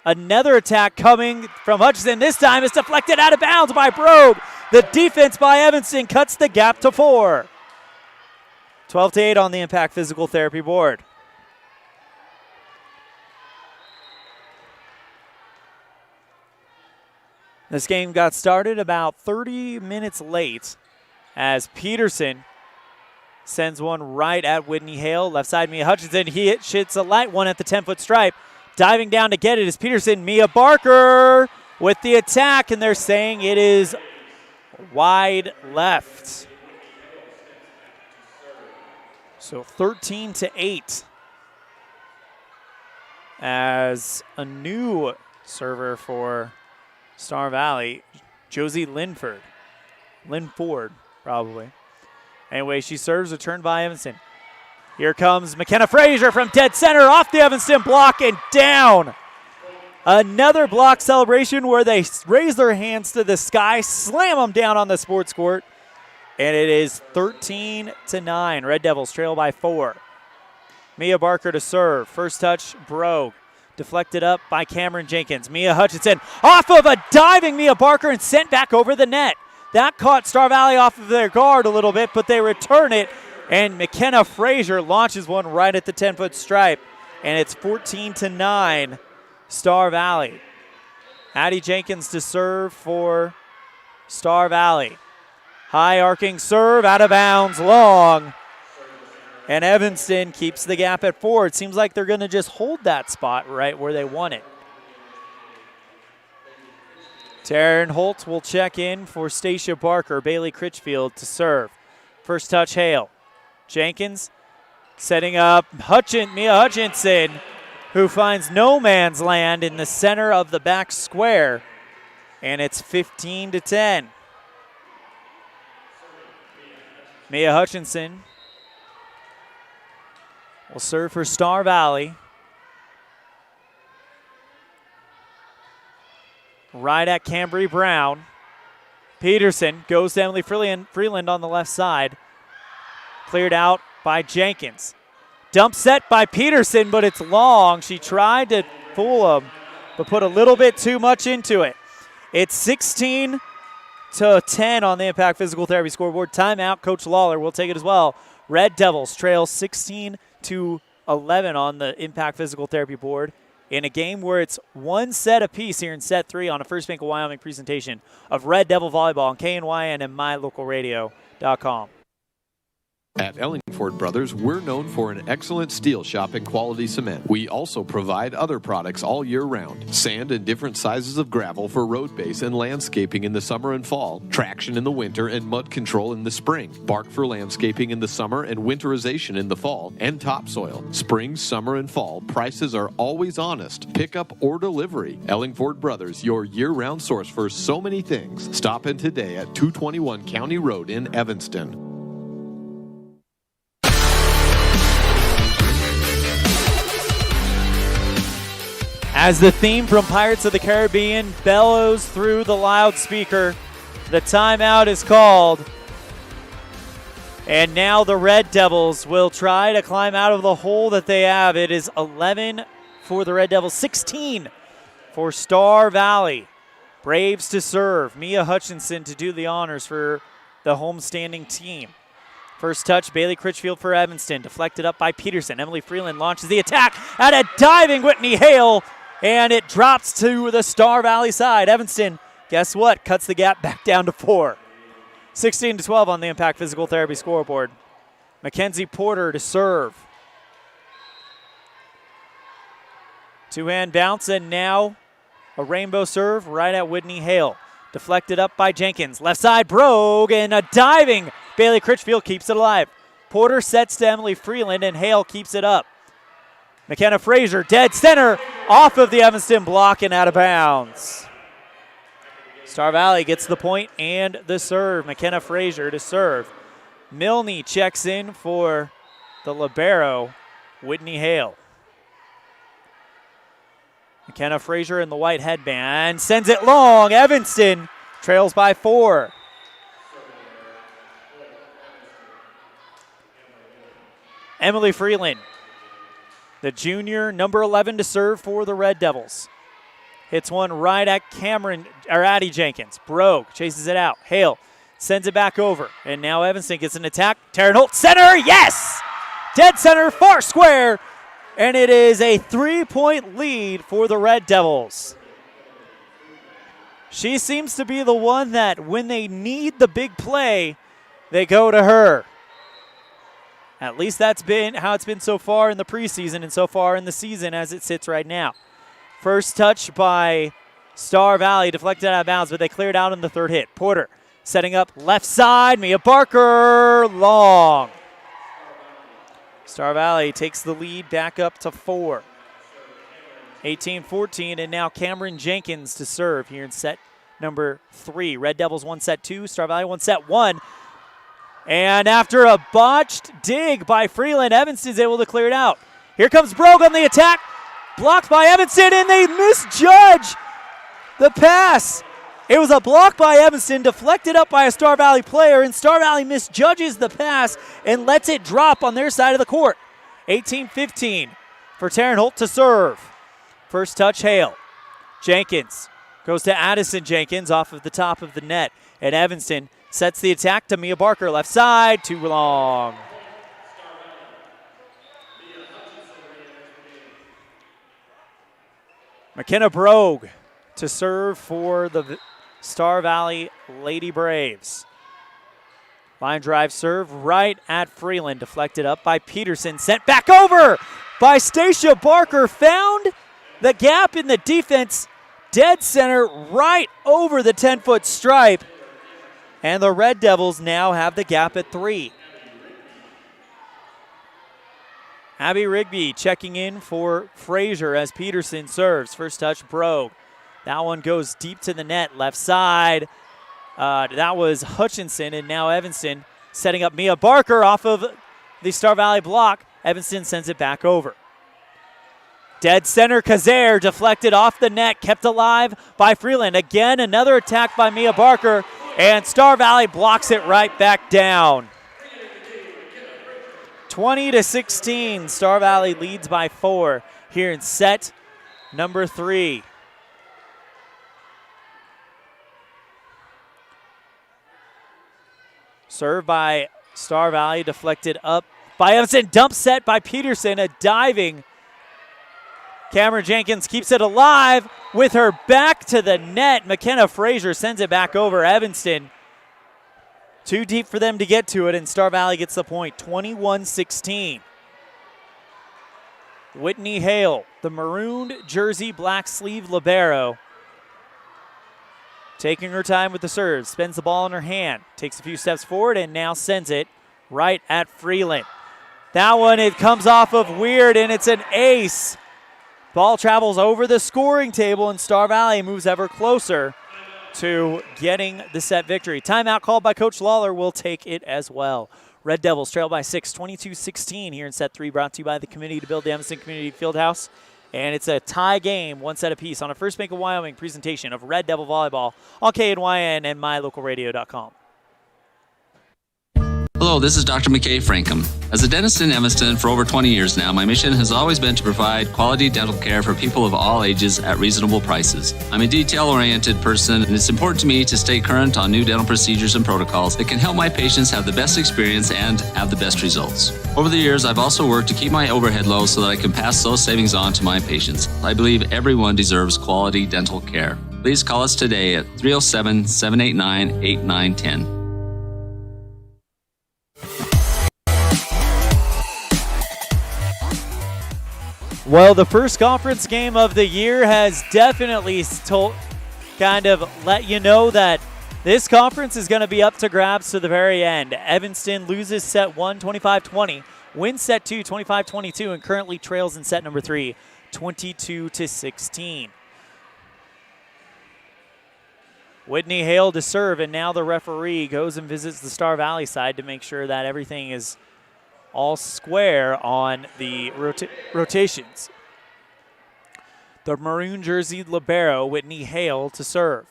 another attack coming from Hutchinson. This time it's deflected out of bounds by Brogue. The defense by Evanston cuts the gap to 4. 12-8 on the Impact Physical Therapy board. This game got started about 30 minutes late as Peterson sends one right at Whitney Hale. Left side, Mia Hutchinson. He hits a light one at the 10-foot stripe. Diving down to get it is Peterson. Mia Barker with the attack, and they're saying it is wide left. So 13-8 as a new server for Star Valley, Josie Linford, probably. Anyway, she serves, returned by Evanston. Here comes McKenna Frazier from dead center, off the Evanston block and down. Another block celebration where they raise their hands to the sky, slam them down on the sports court, and it is 13-9. Red Devils trail by 4. Mia Barker to serve. First touch, Brogue. Deflected up by Cameron Jenkins. Mia Hutchinson off of a diving Mia Barker and sent back over the net. That caught Star Valley off of their guard a little bit, but they return it, and McKenna Frazier launches one right at the 10-foot stripe, and it's 14-9 Star Valley. Addie Jenkins to serve for Star Valley. High arcing serve, out of bounds, long. And Evanston keeps the gap at 4. It seems like they're going to just hold that spot right where they want it. Taryn Holt will check in for Stacia Barker. Bailey Critchfield to serve. First touch, Hale. Jenkins setting up Mia Hutchinson, who finds no man's land in the center of the back square. And it's 15-10. Mia Hutchinson will serve for Star Valley. Right at Cambry Brown. Peterson goes to Emily Freeland on the left side. Cleared out by Jenkins. Dump set by Peterson, but it's long. She tried to fool him, but put a little bit too much into it. It's 16-10 on the Impact Physical Therapy scoreboard. Timeout. Coach Lawler will take it as well. Red Devils trail 16-11 on the Impact Physical Therapy board in a game where it's one set apiece here in set 3 on a First Bank of Wyoming presentation of Red Devil Volleyball on KNYN and MyLocalRadio.com. At Ellingford Brothers, we're known for an excellent steel shop and quality cement. We also provide other products all year round. Sand and different sizes of gravel for road base and landscaping in the summer and fall. Traction in the winter and mud control in the spring. Bark for landscaping in the summer and winterization in the fall. And topsoil. Spring, summer, and fall. Prices are always honest. Pickup or delivery. Ellingford Brothers, your year-round source for so many things. Stop in today at 221 County Road in Evanston. As the theme from Pirates of the Caribbean bellows through the loudspeaker, the timeout is called. And now the Red Devils will try to climb out of the hole that they have. It is 11 for the Red Devils, 16 for Star Valley. Braves to serve. Mia Hutchinson to do the honors for the homestanding team. First touch, Bailey Critchfield for Evanston. Deflected up by Peterson. Emily Freeland launches the attack at a diving Whitney Hale. And it drops to the Star Valley side. Evanston, guess what? Cuts the gap back down to 4. 16-12 on the Impact Physical Therapy scoreboard. Mackenzie Porter to serve. Two-hand bounce, and now a rainbow serve right at Whitney Hale. Deflected up by Jenkins. Left side, Brogue, and a diving. Bailey Critchfield keeps it alive. Porter sets to Emily Freeland, and Hale keeps it up. McKenna Frazier, dead center, off of the Evanston block and out of bounds. Star Valley gets the point and the serve. McKenna Frazier to serve. Milne checks in for the libero, Whitney Hale. McKenna Frazier in the white headband sends it long. Evanston trails by 4. Emily Freeland, the junior, number 11 to serve for the Red Devils. Hits one right at Addie Jenkins. Brogue chases it out. Hale sends it back over. And now Evanston gets an attack. Taryn Holt, center, yes! Dead center, far square. And it is a 3-point lead for the Red Devils. She seems to be the one that when they need the big play, they go to her. At least that's been how it's been so far in the preseason and so far in the season as it sits right now. First touch by Star Valley, deflected out of bounds, but they cleared out in the third hit. Porter setting up left side, Mia Barker, long. Star Valley takes the lead back up to 4. 18-14, and now Cameron Jenkins to serve here in set number 3. Red Devils won set 2, Star Valley won set 1. And after a botched dig by Freeland, Evanston's able to clear it out. Here comes Brogue on the attack, blocked by Evanston, and they misjudge the pass. It was a block by Evanston, deflected up by a Star Valley player, and Star Valley misjudges the pass and lets it drop on their side of the court. 18-15 for Taryn Holt to serve. First touch, Hale. Jenkins goes to Addison Jenkins off of the top of the net, and Evanston sets the attack to Mia Barker, left side, too long. McKenna Brogue to serve for the Star Valley Lady Braves. Line drive serve right at Freeland, deflected up by Peterson, sent back over by Stacia Barker, found the gap in the defense, dead center, right over the 10-foot stripe. And the Red Devils now have the gap at 3. Abby Rigby checking in for Frazier as Peterson serves. First touch, Brogue. That one goes deep to the net, left side. That was Hutchinson, and now Evanston setting up Mia Barker off of the Star Valley block. Evanston sends it back over. Dead center, Kazare deflected off the net, kept alive by Freeland. Again, another attack by Mia Barker, and Star Valley blocks it right back down. 20-16, Star Valley leads by 4 here in set number 3. Served by Star Valley, deflected up by Evanston, dump set by Peterson, a diving. Cameron Jenkins keeps it alive with her back to the net. McKenna Frazier sends it back over Evanston. Too deep for them to get to it, and Star Valley gets the point, 21-16. Whitney Hale, the marooned jersey, black sleeve libero, taking her time with the serve, spins the ball in her hand, takes a few steps forward, and now sends it right at Freeland. That one, it comes off of Weird, and it's an ace. Ball travels over the scoring table, and Star Valley moves ever closer to getting the set victory. Timeout called by Coach Lawler. Will take it as well. Red Devils trail by 6, 22-16 here in set 3, brought to you by the Committee to Build the Evanston Community Fieldhouse. And it's a tie game, one set apiece on a First Bank of Wyoming presentation of Red Devil Volleyball on KNYN and MyLocalRadio.com. Hello, this is Dr. McKay Frankham. As a dentist in Evanston for over 20 years now, my mission has always been to provide quality dental care for people of all ages at reasonable prices. I'm a detail-oriented person, and it's important to me to stay current on new dental procedures and protocols that can help my patients have the best experience and have the best results. Over the years, I've also worked to keep my overhead low so that I can pass those savings on to my patients. I believe everyone deserves quality dental care. Please call us today at 307-789-8910. Well, the first conference game of the year has definitely kind of let you know that this conference is going to be up to grabs to the very end. Evanston loses set 1, 25-20, wins set 2, 25-22, and currently trails in set number 3, 22-16. Whitney Hale to serve, and now the referee goes and visits the Star Valley side to make sure that everything is all square on the rotations. The maroon jersey libero, Whitney Hale, to serve.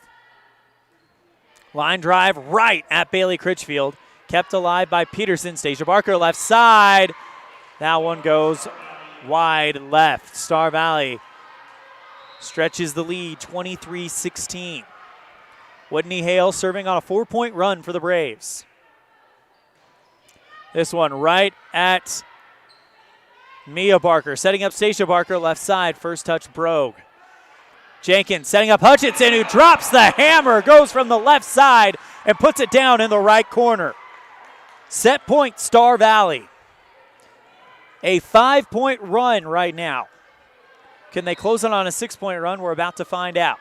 Line drive right at Bailey Critchfield. Kept alive by Peterson. Stacia Barker, left side. That one goes wide left. Star Valley stretches the lead, 23-16. Whitney Hale serving on a 4-point run for the Braves. This one right at Mia Barker, setting up Stacia Barker, left side. First touch, Brogue. Jenkins setting up Hutchinson, who drops the hammer, goes from the left side and puts it down in the right corner. Set point, Star Valley. A 5-point run right now. Can they close it on a 6-point run? We're about to find out.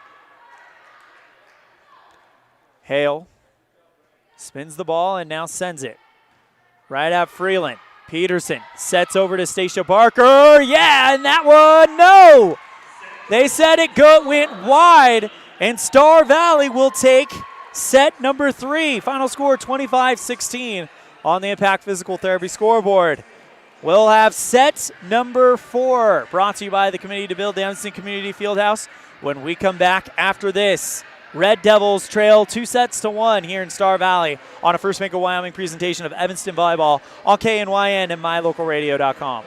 Hale spins the ball and now sends it right at Freeland. Peterson sets over to Stacia Barker. Yeah, and that one, no! They said it went wide, and Star Valley will take set number 3. Final score 25-16 on the Impact Physical Therapy scoreboard. We'll have set number 4 brought to you by the Committee to Build the Evanston Community Fieldhouse when we come back after this. Red Devils trail 2-1 here in Star Valley on a First Bank of Wyoming presentation of Evanston Volleyball on KNYN and MyLocalRadio.com.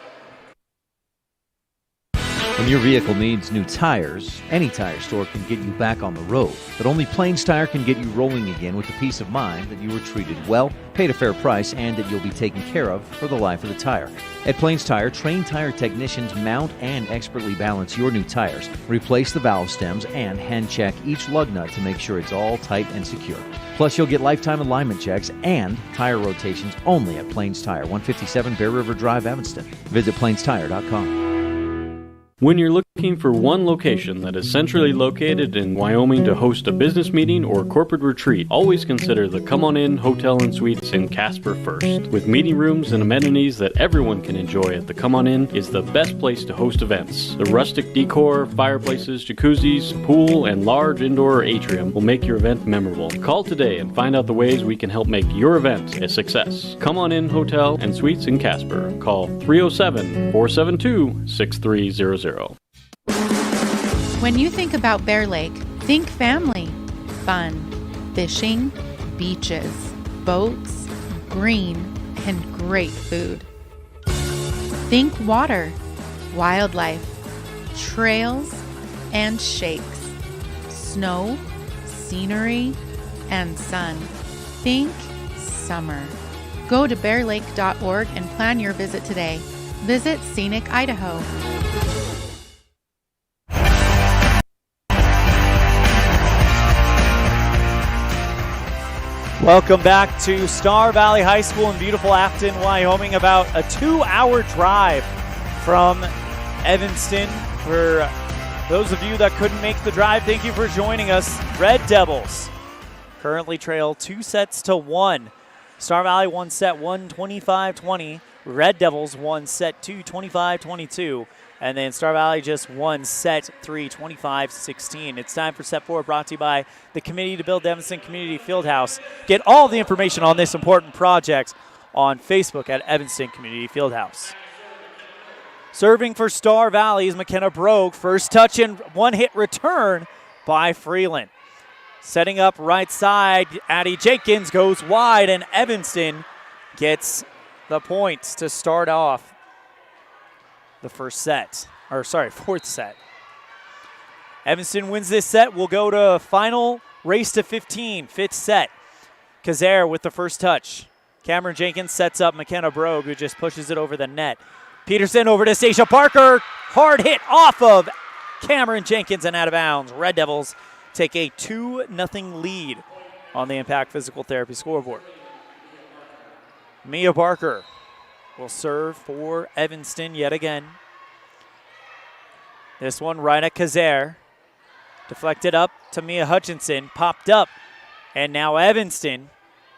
When your vehicle needs new tires, any tire store can get you back on the road. But only Plains Tire can get you rolling again with the peace of mind that you were treated well, paid a fair price, and that you'll be taken care of for the life of the tire. At Plains Tire, trained tire technicians mount and expertly balance your new tires, replace the valve stems, and hand check each lug nut to make sure it's all tight and secure. Plus, you'll get lifetime alignment checks and tire rotations only at Plains Tire, 157 Bear River Drive, Evanston. Visit plainstire.com. When you're looking for one location that is centrally located in Wyoming to host a business meeting or corporate retreat, always consider the Come On In Hotel and Suites in Casper first. With meeting rooms and amenities that everyone can enjoy at the Come On In is the best place to host events. The rustic decor, fireplaces, jacuzzis, pool, and large indoor atrium will make your event memorable. Call today and find out the ways we can help make your event a success. Come On In Hotel and Suites in Casper. Call 307-472-6300. When you think about Bear Lake, think family, fun, fishing, beaches, boats, green, and great food. Think water, wildlife, trails, and shakes, snow, scenery, and sun. Think summer. Go to bearlake.org and plan your visit today. Visit Scenic Idaho. Welcome back to Star Valley High School in beautiful Afton, Wyoming. About a 2-hour drive from Evanston. For those of you that couldn't make the drive, thank you for joining us. Red Devils currently trail 2-1. Star Valley won set 1, 25-20. Red Devils won set 2, 25-22. And then Star Valley just won set 3, 25-16. It's time for set 4, brought to you by the Committee to Build the Evanston Community Fieldhouse. Get all the information on this important project on Facebook at Evanston Community Fieldhouse. Serving for Star Valley is McKenna Brogue. First touch and one-hit return by Freeland. Setting up right side, Addie Jenkins goes wide, and Evanston gets the points to start off the fourth set. Evanston wins this set. We'll go to final race to 15, fifth set. Kazare with the first touch. Cameron Jenkins sets up McKenna Brogue, who just pushes it over the net. Peterson over to Stacia Parker. Hard hit off of Cameron Jenkins and out of bounds. Red Devils take a 2-0 lead on the Impact Physical Therapy scoreboard. Mia Barker will serve for Evanston yet again. This one right at Kazare. Deflected up to Mia Hutchinson. Popped up. And now Evanston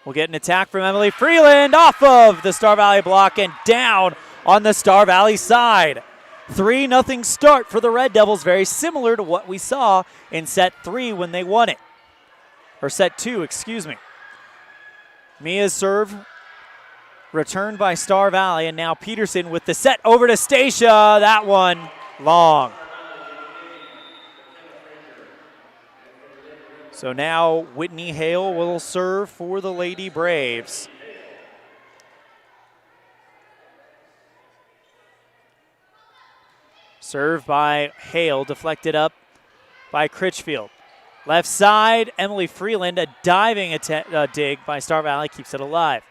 will get an attack from Emily Freeland off of the Star Valley block and down on the Star Valley side. 3-0 start for the Red Devils, very similar to what we saw in set 3 when they won it. Or set 2, excuse me. Mia's serve returned by Star Valley, and now Peterson with the set over to Stacia. That one long. So now Whitney Hale will serve for the Lady Braves. Served by Hale, deflected up by Critchfield. Left side, Emily Freeland, a diving dig by Star Valley, keeps it alive.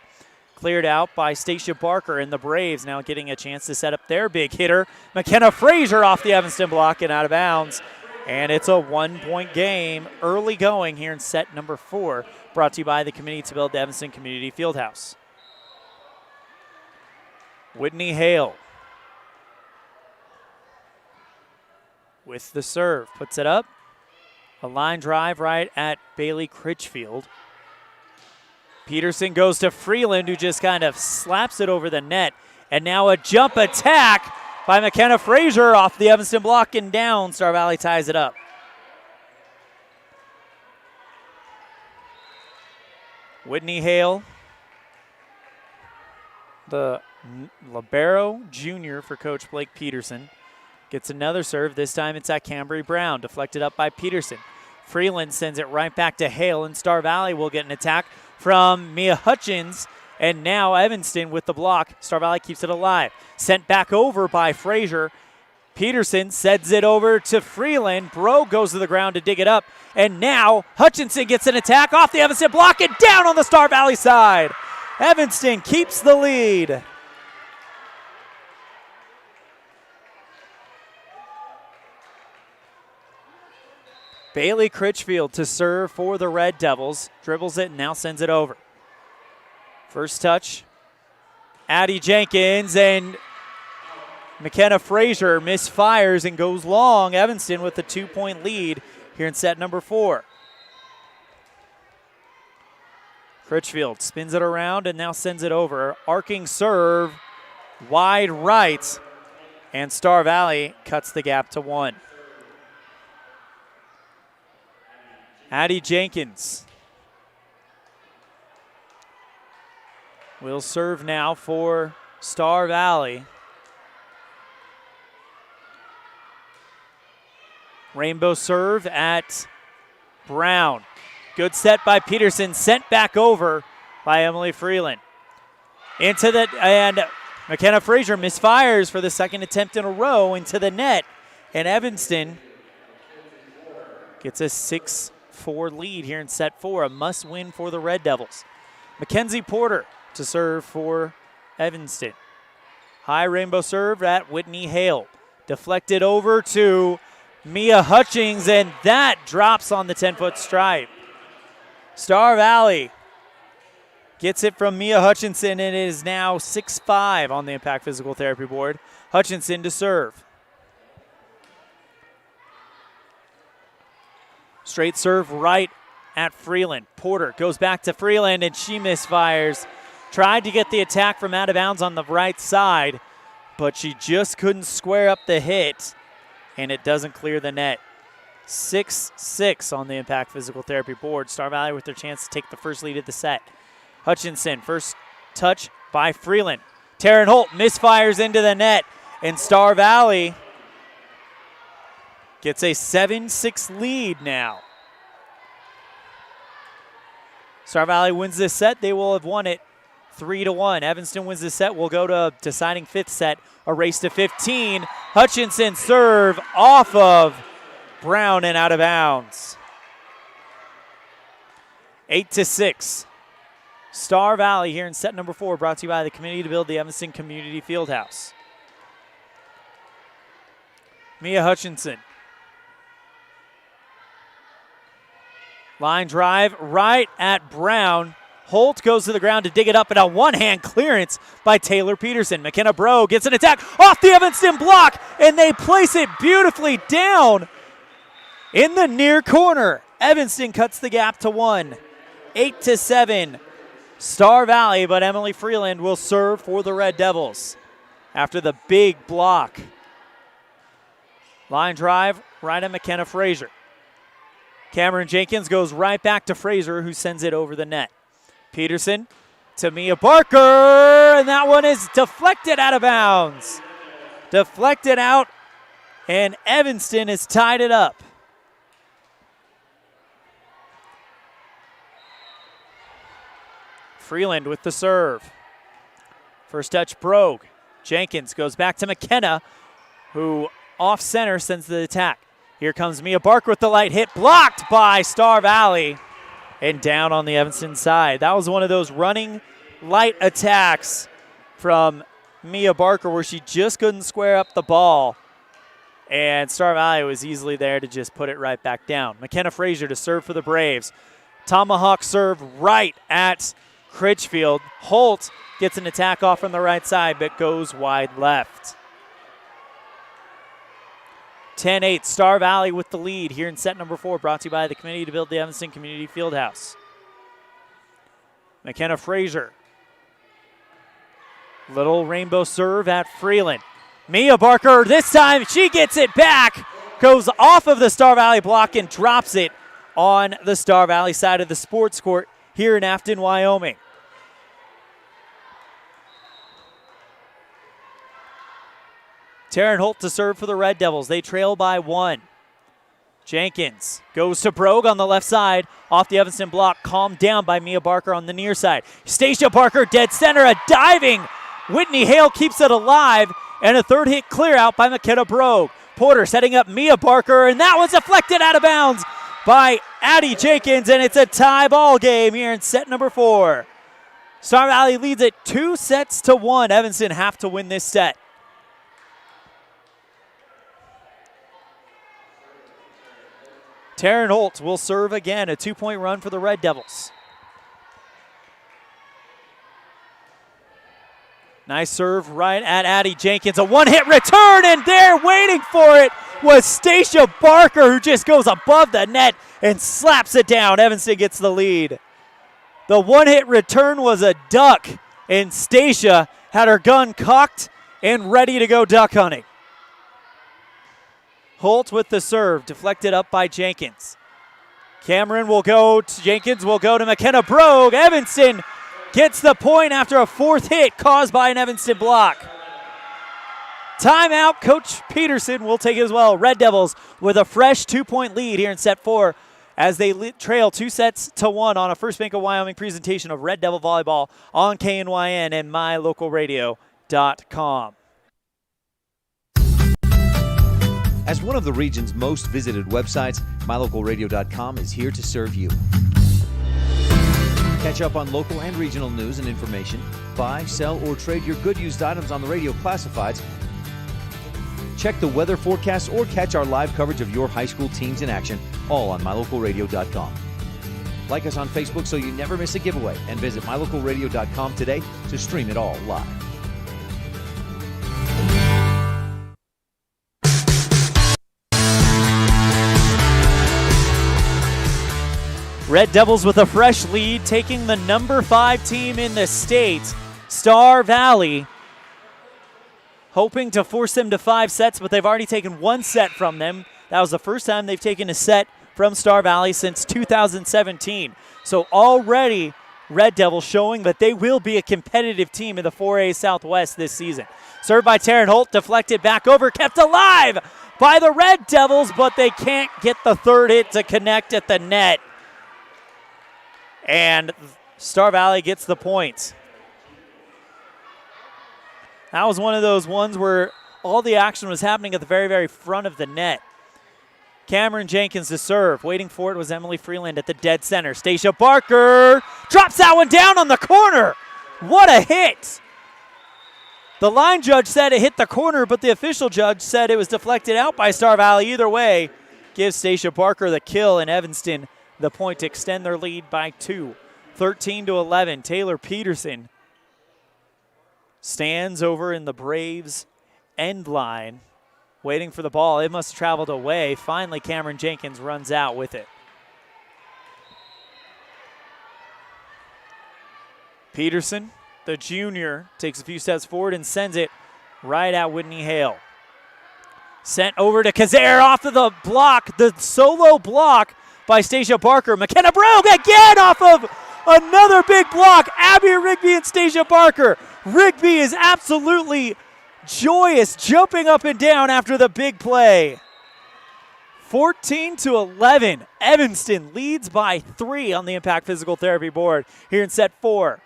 Cleared out by Stacia Barker, and the Braves now getting a chance to set up their big hitter. McKenna Frazier off the Evanston block and out of bounds. And it's a 1-point game early going here in set number 4, brought to you by the Committee to Build the Evanston Community Fieldhouse. Whitney Hale with the serve, puts it up. A line drive right at Bailey Critchfield. Peterson goes to Freeland, who just kind of slaps it over the net. And now a jump attack by McKenna Frazier off the Evanston block and down. Star Valley ties it up. Whitney Hale, the libero junior for Coach Blake Peterson, gets another serve. This time it's at Cambry Brown, deflected up by Peterson. Freeland sends it right back to Hale, and Star Valley will get an attack from Mia Hutchins. And now Evanston with the block. Star Valley keeps it alive. Sent back over by Frazier. Peterson sends it over to Freeland. Bro goes to the ground to dig it up. And now Hutchinson gets an attack off the Evanston block and down on the Star Valley side. Evanston keeps the lead. Bailey Critchfield to serve for the Red Devils. Dribbles it and now sends it over. First touch, Addie Jenkins, and McKenna Frazier misfires and goes long. Evanston with a 2-point lead here in set number 4. Critchfield spins it around and now sends it over. Arcing serve, wide right, and Star Valley cuts the gap to 1. Addie Jenkins will serve now for Star Valley. Rainbow serve at Brown. Good set by Peterson, sent back over by Emily Freeland. And McKenna Frazier misfires for the second attempt in a row into the net. And Evanston gets a 6-4 lead here in set 4, a must-win for the Red Devils. Mackenzie Porter to serve for Evanston. High rainbow serve at Whitney Hale. Deflected over to Mia Hutchings, and that drops on the 10-foot stripe. Star Valley gets it from Mia Hutchinson, and it is now 6-5 on the Impact Physical Therapy board. Hutchinson to serve. Straight serve right at Freeland. Porter goes back to Freeland, and she misfires. Tried to get the attack from out of bounds on the right side, but she just couldn't square up the hit, and it doesn't clear the net. 6-6 on the Impact Physical Therapy board. Star Valley with their chance to take the first lead of the set. Hutchinson, first touch by Freeland. Taryn Holt misfires into the net, and Star Valley gets a 7-6 lead now. Star Valley wins this set. They will have won it 3-1. Evanston wins this set. We'll go to deciding 5th set, a race to 15. Hutchinson serve off of Brown and out of bounds. 8-6. Star Valley here in set number 4, brought to you by the Committee to Build the Evanston Community Fieldhouse. Mia Hutchinson. Line drive right at Brown. Holt goes to the ground to dig it up, and a one-hand clearance by Taylor Peterson. McKenna Bro gets an attack off the Evanston block, and they place it beautifully down in the near corner. Evanston cuts the gap to 1. 8-7. Star Valley, but Emily Freeland will serve for the Red Devils after the big block. Line drive right at McKenna Frazier. Cameron Jenkins goes right back to Frazier, who sends it over the net. Peterson to Mia Barker, and that one is deflected out of bounds. Deflected out, and Evanston has tied it up. Freeland with the serve. First touch broke. Jenkins goes back to McKenna, who off center sends the attack. Here comes Mia Barker with the light hit, blocked by Star Valley, and down on the Evanston side. That was one of those running light attacks from Mia Barker where she just couldn't square up the ball, and Star Valley was easily there to just put it right back down. McKenna Frazier to serve for the Braves. Tomahawk serve right at Critchfield. Holt gets an attack off from the right side, but goes wide left. 10-8, Star Valley with the lead here in set number 4, brought to you by the Committee to Build the Evanston Community Fieldhouse. McKenna Frazier Little rainbow serve at Freeland. Mia Barker, this time she gets it back, goes off of the Star Valley block and drops it on the Star Valley side of the sports court here in Afton, Wyoming. Taryn Holt to serve for the Red Devils. They trail by 1. Jenkins goes to Brogue on the left side, off the Evanston block, calmed down by Mia Barker on the near side. Stacia Barker, dead center, a diving Whitney Hale keeps it alive, and a third hit clear out by McKenna Brogue. Porter setting up Mia Barker, and that was deflected out of bounds by Addie Jenkins, and it's a tie ball game here in set number 4. Star Valley leads it 2-1. Evanston have to win this set. Taryn Holt will serve again, a 2-point run for the Red Devils. Nice serve right at Addie Jenkins. A one-hit return, and there waiting for it was Stacia Barker, who just goes above the net and slaps it down. Evanston gets the lead. The one-hit return was a duck, and Stacia had her gun cocked and ready to go duck hunting. Holt with the serve, deflected up by Jenkins. Cameron will go to Jenkins, will go to McKenna Brogue. Evanston gets the point after a fourth hit caused by an Evanston block. Timeout, Coach Peterson will take it as well. Red Devils with a fresh 2-point lead here in set 4 as they trail 2-1 on a First Bank of Wyoming presentation of Red Devil Volleyball on KNYN and mylocalradio.com. As one of the region's most visited websites, mylocalradio.com is here to serve you. Catch up on local and regional news and information. Buy, sell, or trade your good used items on the radio classifieds. Check the weather forecast or catch our live coverage of your high school teams in action, all on mylocalradio.com. Like us on Facebook so you never miss a giveaway, and visit mylocalradio.com today to stream it all live. Red Devils with a fresh lead, taking the number 5 team in the state, Star Valley, hoping to force them to 5 sets, but they've already taken 1 set from them. That was the first time they've taken a set from Star Valley since 2017. So already Red Devils showing that they will be a competitive team in the 4A Southwest this season. Served by Taryn Holt, deflected back over, kept alive by the Red Devils, but they can't get the third hit to connect at the net. And Star Valley gets the point. That was one of those ones where all the action was happening at the very, very front of the net. Cameron Jenkins to serve. Waiting for it was Emily Freeland at the dead center. Stacia Barker drops that one down on the corner. What a hit. The line judge said it hit the corner, but the official judge said it was deflected out by Star Valley. Either way, gives Stacia Barker the kill, and Evanston the point to extend their lead by 2. 13-11. Taylor Peterson stands over in the Braves end line, waiting for the ball. It must have traveled away. Finally, Cameron Jenkins runs out with it. Peterson, the junior, takes a few steps forward and sends it right at Whitney Hale. Sent over to Kazare off of the block, the solo block by Stacia Barker. McKenna Brogue again off of another big block. Abby Rigby and Stacia Barker. Rigby is absolutely joyous, jumping up and down after the big play. 14-11. Evanston leads by 3 on the Impact Physical Therapy board here in set 4.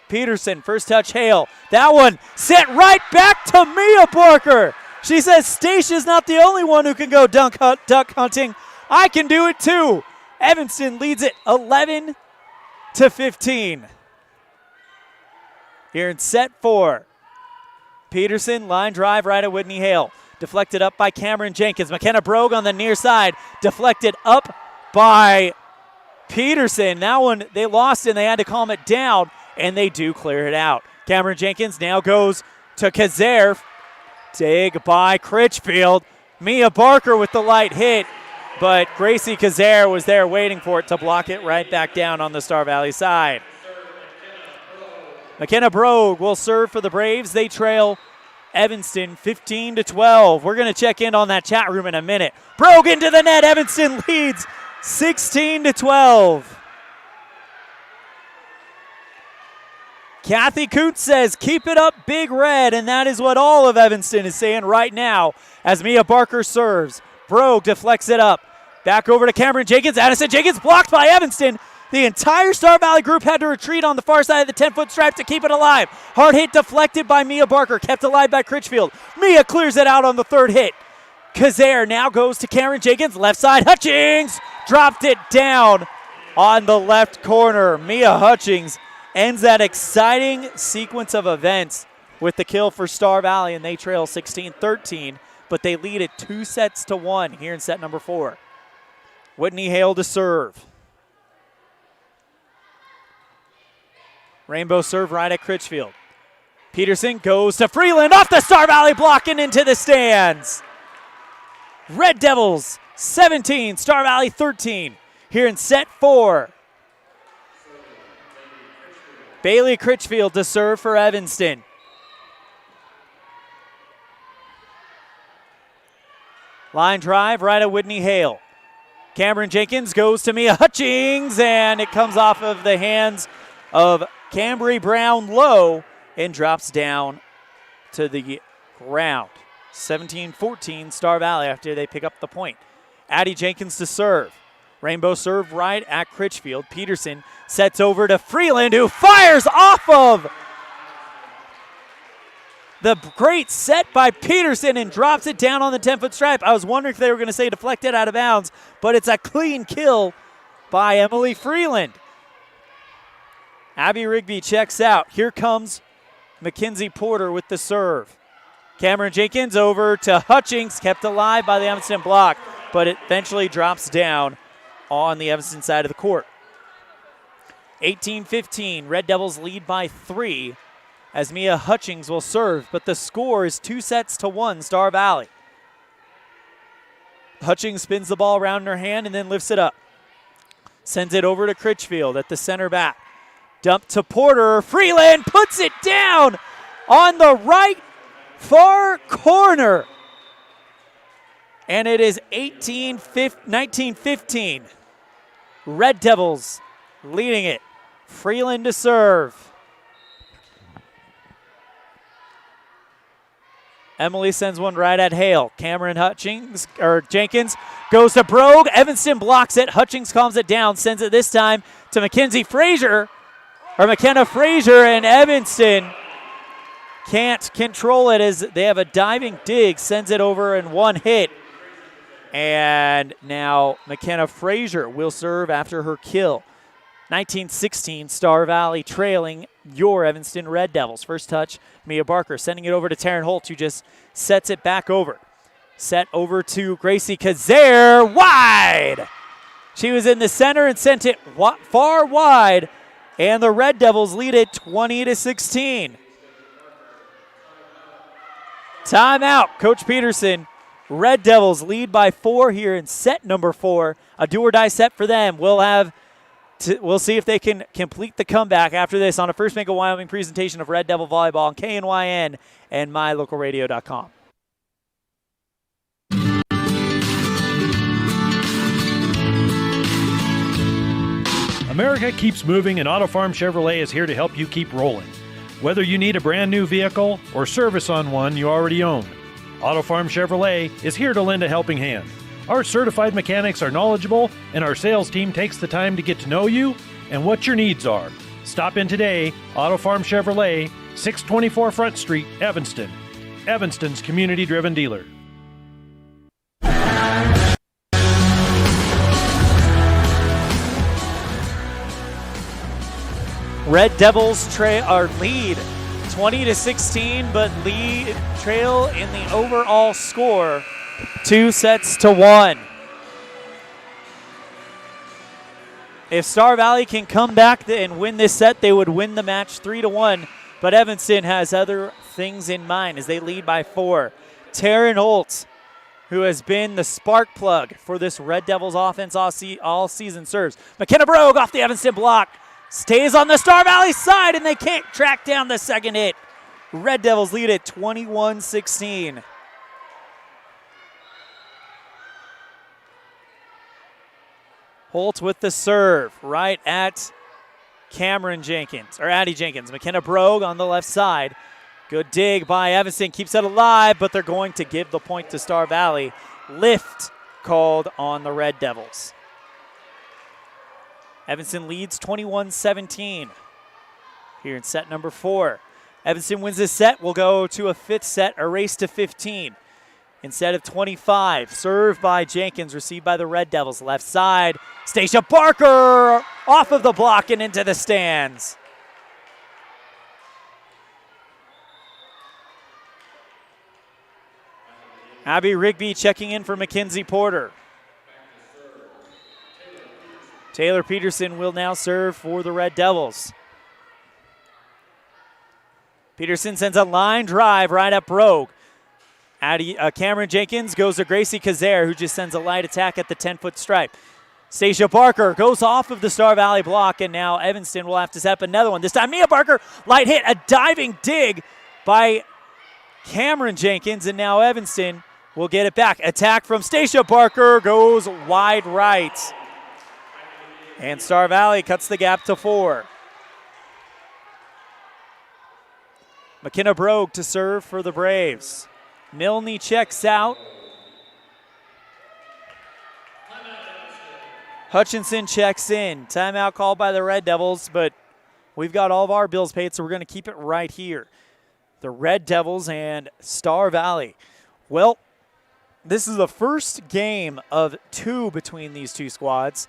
Peterson, first touch, Hale. That one sent right back to Mia Barker. She says Stacia's not the only one who can go duck hunting. I can do it too. Evanston leads it 11-15. Here in set 4. Peterson, line drive right at Whitney Hale. Deflected up by Cameron Jenkins. McKenna Brogue on the near side. Deflected up by Peterson. That one they lost and they had to calm it down, and they do clear it out. Cameron Jenkins now goes to Kazare. Dig by Critchfield. Mia Barker with the light hit, but Gracie Kazare was there waiting for it to block it right back down on the Star Valley side. McKenna Brogue will serve for the Braves. They trail Evanston 15-12. We're going to check in on that chat room in a minute. Brogue into the net. Evanston leads 16-12. Kathy Coots says, keep it up, Big Red, and that is what all of Evanston is saying right now as Mia Barker serves. Brogue deflects it up. Back over to Cameron Jenkins. Addison Jenkins blocked by Evanston. The entire Star Valley group had to retreat on the far side of the 10-foot stripe to keep it alive. Hard hit deflected by Mia Barker, kept alive by Critchfield. Mia clears it out on the third hit. Kazare now goes to Cameron Jenkins, left side. Hutchings dropped it down on the left corner. Mia Hutchings ends that exciting sequence of events with the kill for Star Valley, and they trail 16-13, but they lead it 2-1 here in set number 4. Whitney Hale to serve. Rainbow serve right at Critchfield. Peterson goes to Freeland off the Star Valley block and into the stands. Red Devils 17, Star Valley 13 here in set 4. Bailey Critchfield to serve for Evanston. Line drive right at Whitney Hale. Cameron Jenkins goes to Mia Hutchings, and it comes off of the hands of Cambry Brown Low and drops down to the ground. 17-14 Star Valley after they pick up the point. Addie Jenkins to serve. Rainbow serve right at Critchfield. Peterson sets over to Freeland, who fires off of the great set by Peterson and drops it down on the 10-foot stripe. I was wondering if they were going to say deflected out of bounds, but it's a clean kill by Emily Freeland. Abby Rigby checks out. Here comes Mackenzie Porter with the serve. Cameron Jenkins over to Hutchings, kept alive by the Evanston block, but it eventually drops down on the Evanston side of the court. 18-15, Red Devils lead by 3 as Mia Hutchings will serve, but the score is 2-1 Star Valley. Hutchings spins the ball around in her hand and then lifts it up. Sends it over to Critchfield at the center back. Dump to Porter. Freeland puts it down on the right far corner. And it is 19-15. Red Devils leading it. Freeland to serve. Emily sends one right at Hale. Cameron Jenkins goes to Brogue. Evanston blocks it. Hutchings calms it down. Sends it this time to McKenna Frazier, and Evanston can't control it as they have a diving dig. Sends it over in one hit. And now McKenna Frazier will serve after her kill. 19-16, Star Valley trailing your Evanston Red Devils. First touch, Mia Barker sending it over to Taryn Holt, who just sets it back over. Set over to Gracie Kazare, wide! She was in the center and sent it far wide, and the Red Devils lead it 20-16. Timeout, Coach Peterson. Red Devils lead by 4 here in set number 4. A do-or-die set for them. We'll see if they can complete the comeback after this on a First Bank of Wyoming presentation of Red Devil Volleyball on KNYN and mylocalradio.com. America keeps moving, and Auto Farm Chevrolet is here to help you keep rolling. Whether you need a brand new vehicle or service on one you already own, Auto Farm Chevrolet is here to lend a helping hand. Our certified mechanics are knowledgeable, and our sales team takes the time to get to know you and what your needs are. Stop in today, Auto Farm Chevrolet, 624 Front Street, Evanston. Evanston's community-driven dealer. Red Devils lead 20-16, but trail in the overall score 2-1. If Star Valley can come back and win this set, they would win the match 3-1. But Evanston has other things in mind as they lead by 4. Taryn Holt, who has been the spark plug for this Red Devils offense all season, serves. McKenna Brogue off the Evanston block. Stays on the Star Valley side, and they can't track down the second hit. Red Devils lead it 21-16. Holt with the serve right at Cameron Jenkins, or Addie Jenkins. McKenna Brogue on the left side. Good dig by Evanston, keeps it alive, but they're going to give the point to Star Valley. Lift called on the Red Devils. Evanston leads 21-17 here in set number 4. Evanston wins this set. We'll go to a 5th set, a race to 15 instead of 25. Serve by Jenkins, received by the Red Devils. Left side, Stacia Barker off of the block and into the stands. Abby Rigby checking in for Mackenzie Porter. Taylor Peterson will now serve for the Red Devils. Peterson sends a line drive right at Brogue. Cameron Jenkins goes to Gracie Kazare, who just sends a light attack at the 10-foot stripe. Stacia Barker goes off of the Star Valley block, and now Evanston will have to set up another one. This time, Mia Barker, light hit, a diving dig by Cameron Jenkins, and now Evanston will get it back. Attack from Stacia Barker goes wide right. And Star Valley cuts the gap to 4. McKenna Brogue to serve for the Braves. Milne checks out. Hutchinson checks in. Timeout called by the Red Devils, but we've got all of our bills paid, so we're going to keep it right here. The Red Devils and Star Valley. Well, this is the first game of 2 between these two squads,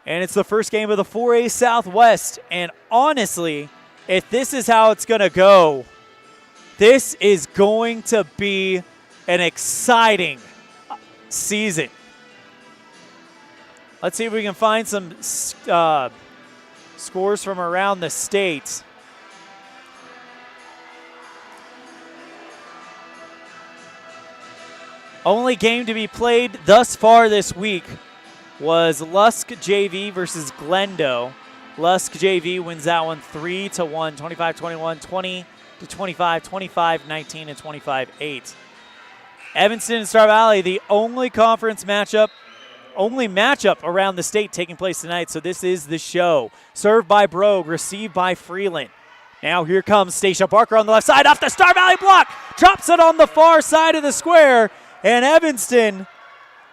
and it's the first game of the 4A Southwest. And honestly, if this is how it's going to go, this is going to be an exciting season. Let's see if we can find some scores from around the state. Only game to be played thus far this week was Lusk JV versus Glendo. Lusk JV wins that one 3-1, 25-21, 20-25, 25-19, and 25-8. Evanston and Star Valley, the only matchup around the state taking place tonight, so this is the show. Served by Brogue, received by Freeland. Now here comes Stacia Barker on the left side, off the Star Valley block, drops it on the far side of the square, and Evanston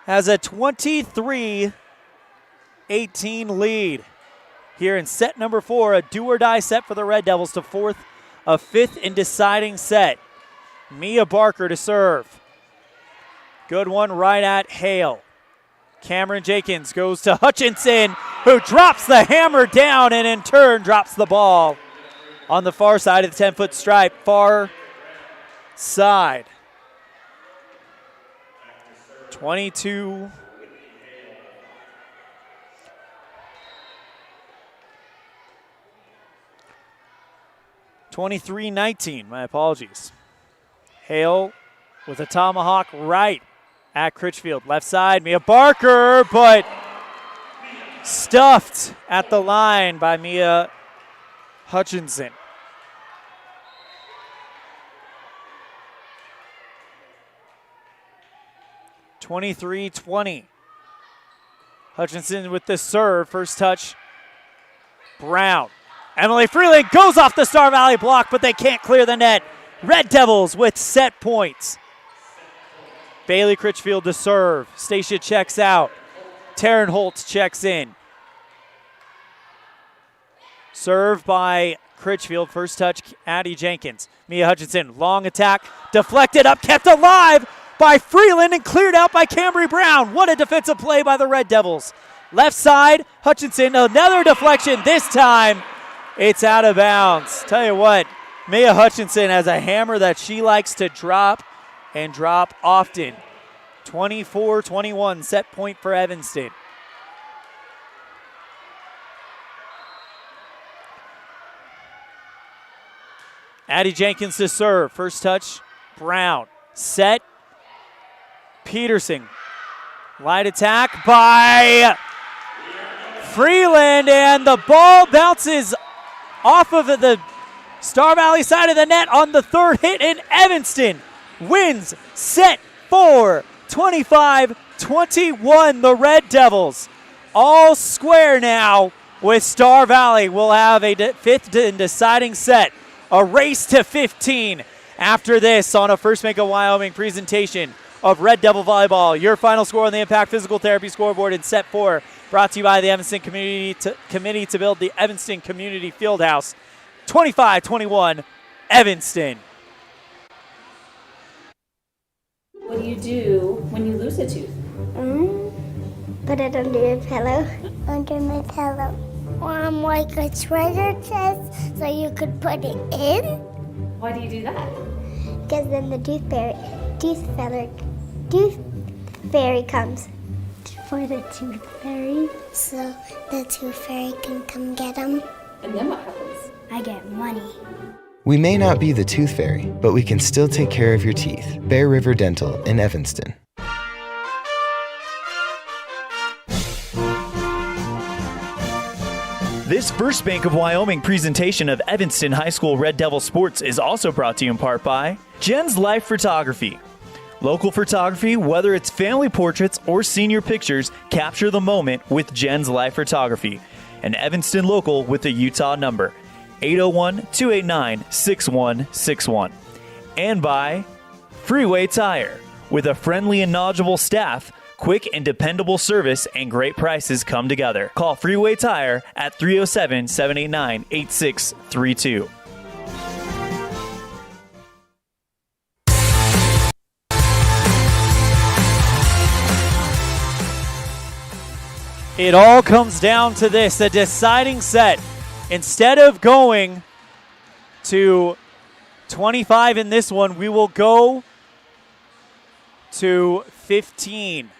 has a 23-18 lead. Here in set number 4, a do-or-die set for the Red Devils to a 5th and deciding set. Mia Barker to serve. Good one right at Hale. Cameron Jenkins goes to Hutchinson, who drops the hammer down and in turn drops the ball on the far side of the 10-foot stripe, far side. 22. 23-19, my apologies. Hale with a tomahawk right at Critchfield. Left side, Mia Barker, but stuffed at the line by Mia Hutchinson. (23-20). Hutchinson with the serve. First touch, Brown. Emily Freeland goes off the Star Valley block, but they can't clear the net. Red Devils with set points. Bailey Critchfield to serve. Stacia checks out. Taryn Holt checks in. Serve by Critchfield. First touch, Addie Jenkins. Mia Hutchinson, long attack. Deflected up, kept alive by Freeland and cleared out by Cambry Brown. What a defensive play by the Red Devils. Left side, Hutchinson, another deflection. This time, it's out of bounds. Tell you what, Mia Hutchinson has a hammer that she likes to drop and drop often. 24-21, set point for Evanston. Addie Jenkins to serve. First touch, Brown. Set, Peterson. Light attack by Freeland, and the ball bounces off of the Star Valley side of the net on the third hit, and Evanston wins set 4, 25-21. The Red Devils all square now with Star Valley. We'll have a fifth and deciding set, a race to 15 after this on a First Bank of Wyoming presentation of Red Devil Volleyball. Your final score on the Impact Physical Therapy scoreboard in set 4, brought to you by the Evanston Committee to build the Evanston Community Fieldhouse. 25-21, Evanston. What do you do when you lose a tooth? Put it under your pillow. Under my pillow. Like a treasure chest so you could put it in. Why do you do that? Because then the tooth fairy comes. For the tooth fairy. So the tooth fairy can come get them. And then what happens? I get money. We may not be the tooth fairy, but we can still take care of your teeth. Bear River Dental in Evanston. This First Bank of Wyoming presentation of Evanston High School Red Devil Sports is also brought to you in part by Jen's Life Photography. Local photography, whether it's family portraits or senior pictures, capture the moment with Jen's Life Photography. An Evanston local with a Utah number, 801-289-6161. And by Freeway Tire. With a friendly and knowledgeable staff, quick and dependable service, and great prices come together. Call Freeway Tire at 307-789-8632. It all comes down to this, a deciding set. Instead of going to 25 in this one, we will go to 15.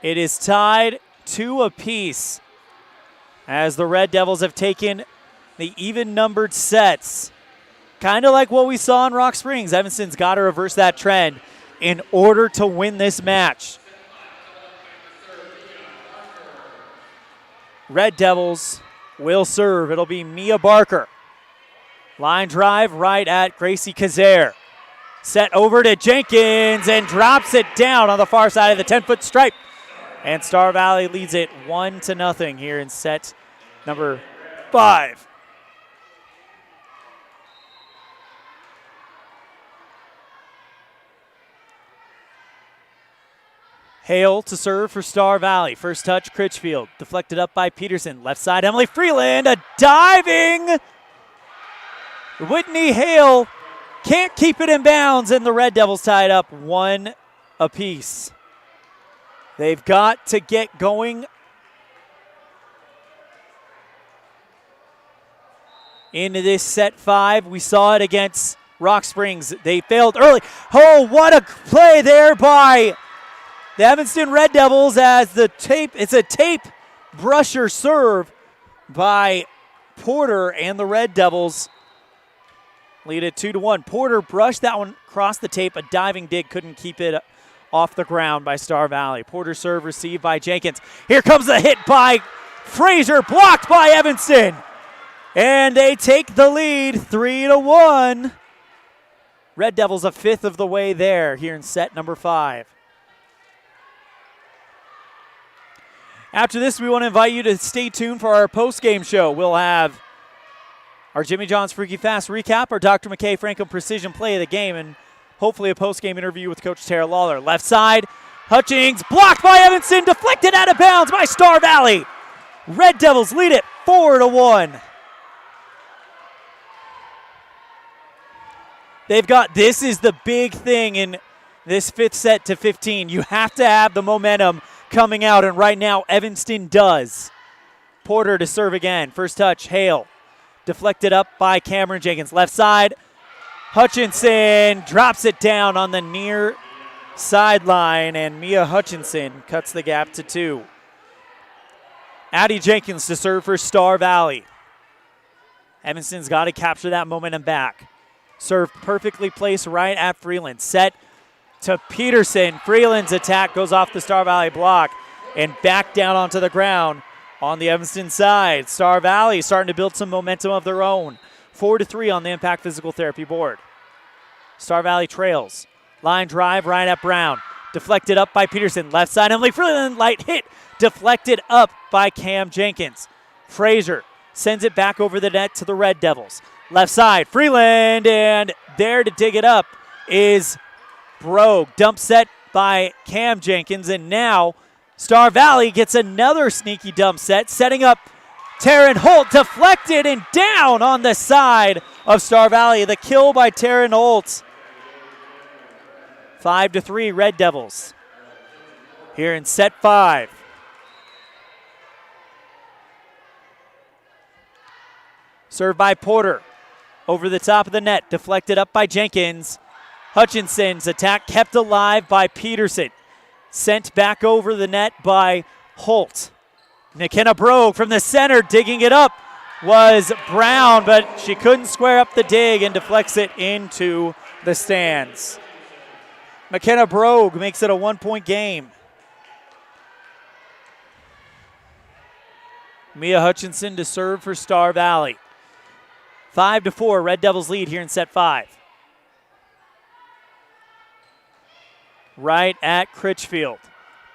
It is tied 2 apiece as the Red Devils have taken the even-numbered sets. Kind of like what we saw in Rock Springs. Evanston's got to reverse that trend in order to win this match. Red Devils will serve. It'll be Mia Barker. Line drive right at Gracie Kazare. Set over to Jenkins and drops it down on the far side of the 10-foot stripe. And Star Valley leads it 1-0 here in set number 5. Hale to serve for Star Valley. First touch, Critchfield. Deflected up by Peterson. Left side, Emily Freeland. A diving Whitney Hale can't keep it in bounds, and the Red Devils tied up 1 apiece. They've got to get going into this set 5. We saw it against Rock Springs. They failed early. Oh, what a play there by the Evanston Red Devils as it's a tape brusher serve by Porter, and the Red Devils lead it 2-1. Porter brushed that one across the tape. A diving dig couldn't keep it off the ground by Star Valley. Porter serve received by Jenkins. Here comes the hit by Frazier, blocked by Evanston. And they take the lead 3-1. Red Devils a fifth of the way there here in set number 5. After this, we want to invite you to stay tuned for our post-game show. We'll have our Jimmy John's Freaky Fast recap, our Dr. McKay Franklin Precision play of the game, and hopefully a post-game interview with Coach Tara Lawler. Left side, Hutchings, blocked by Evanston, deflected out of bounds by Star Valley. Red Devils lead it 4-1. This is the big thing in this 5th set to 15. You have to have the momentum coming out, and right now Evanston does. Porter to serve again. First touch, Hale. Deflected up by Cameron Jenkins. Left side, Hutchinson drops it down on the near sideline, and Mia Hutchinson cuts the gap to 2. Addie Jenkins to serve for Star Valley. Evanston's got to capture that momentum back. Serve perfectly placed right at Freeland. Set to Peterson. Freeland's attack goes off the Star Valley block and back down onto the ground on the Evanston side. Star Valley starting to build some momentum of their own. 4-3 on the Impact Physical Therapy board. Star Valley trails. Line drive right at Brown. Deflected up by Peterson. Left side, Emily Freeland, light hit. Deflected up by Cam Jenkins. Frazier sends it back over the net to the Red Devils. Left side, Freeland, and there to dig it up is Brogue. Dump set by Cam Jenkins, and now Star Valley gets another sneaky dump set, setting up Taryn Holt, deflected and down on the side of Star Valley. The kill by Taryn Holt. 5-3 Red Devils here in set 5. Served by Porter. Over the top of the net, deflected up by Jenkins. Hutchinson's attack kept alive by Peterson. Sent back over the net by Holt. McKenna Brogue from the center, digging it up, was Brown, but she couldn't square up the dig and deflects it into the stands. McKenna Brogue makes it a 1-point game. Mia Hutchinson to serve for Star Valley. 5-4, Red Devils lead here in set 5. Right at Critchfield.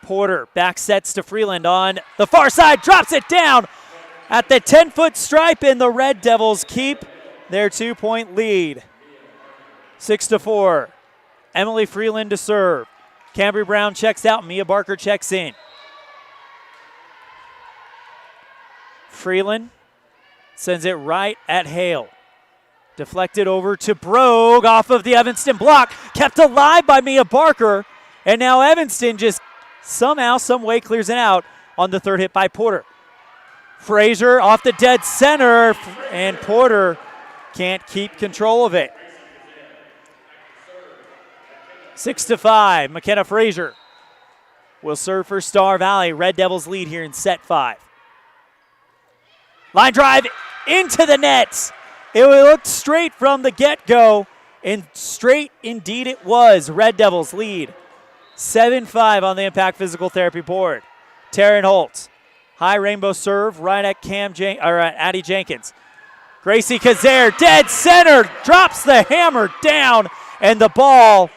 Porter back sets to Freeland on the far side, drops it down at the 10-foot stripe, and the Red Devils keep their 2-point lead. 6-4. Emily Freeland to serve. Cambry Brown checks out, Mia Barker checks in. Freeland sends it right at Hale. Deflected over to Brogue off of the Evanston block. Kept alive by Mia Barker. And now Evanston just somehow, some way clears it out on the third hit by Porter. Frazier off the dead center, and Porter can't keep control of it. 6-5, McKenna Frazier will serve for Star Valley. Red Devils lead here in set 5. Line drive into the net. It looked straight from the get-go, and straight indeed it was. Red Devils lead 7-5 on the Impact Physical Therapy board. Taryn Holt, high rainbow serve right at Addie Jenkins. Gracie Kazare, dead center, drops the hammer down, and the ball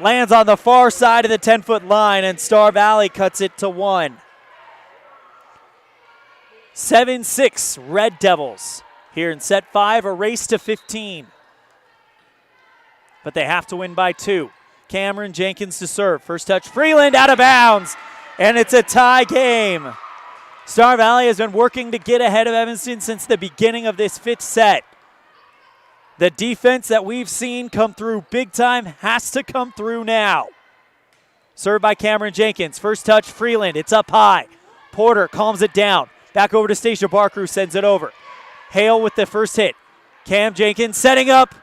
lands on the far side of the 10-foot line, and Star Valley cuts it to 1. 7-6 Red Devils here in set 5, a race to 15. But they have to win by 2. Cameron Jenkins to serve. First touch, Freeland out of bounds, and it's a tie game. Star Valley has been working to get ahead of Evanston since the beginning of this 5th set. The defense that we've seen come through big time has to come through now. Served by Cameron Jenkins. First touch, Freeland. It's up high. Porter calms it down. Back over to Stacia Barker, who sends it over. Hale with the first hit. Cam Jenkins setting up.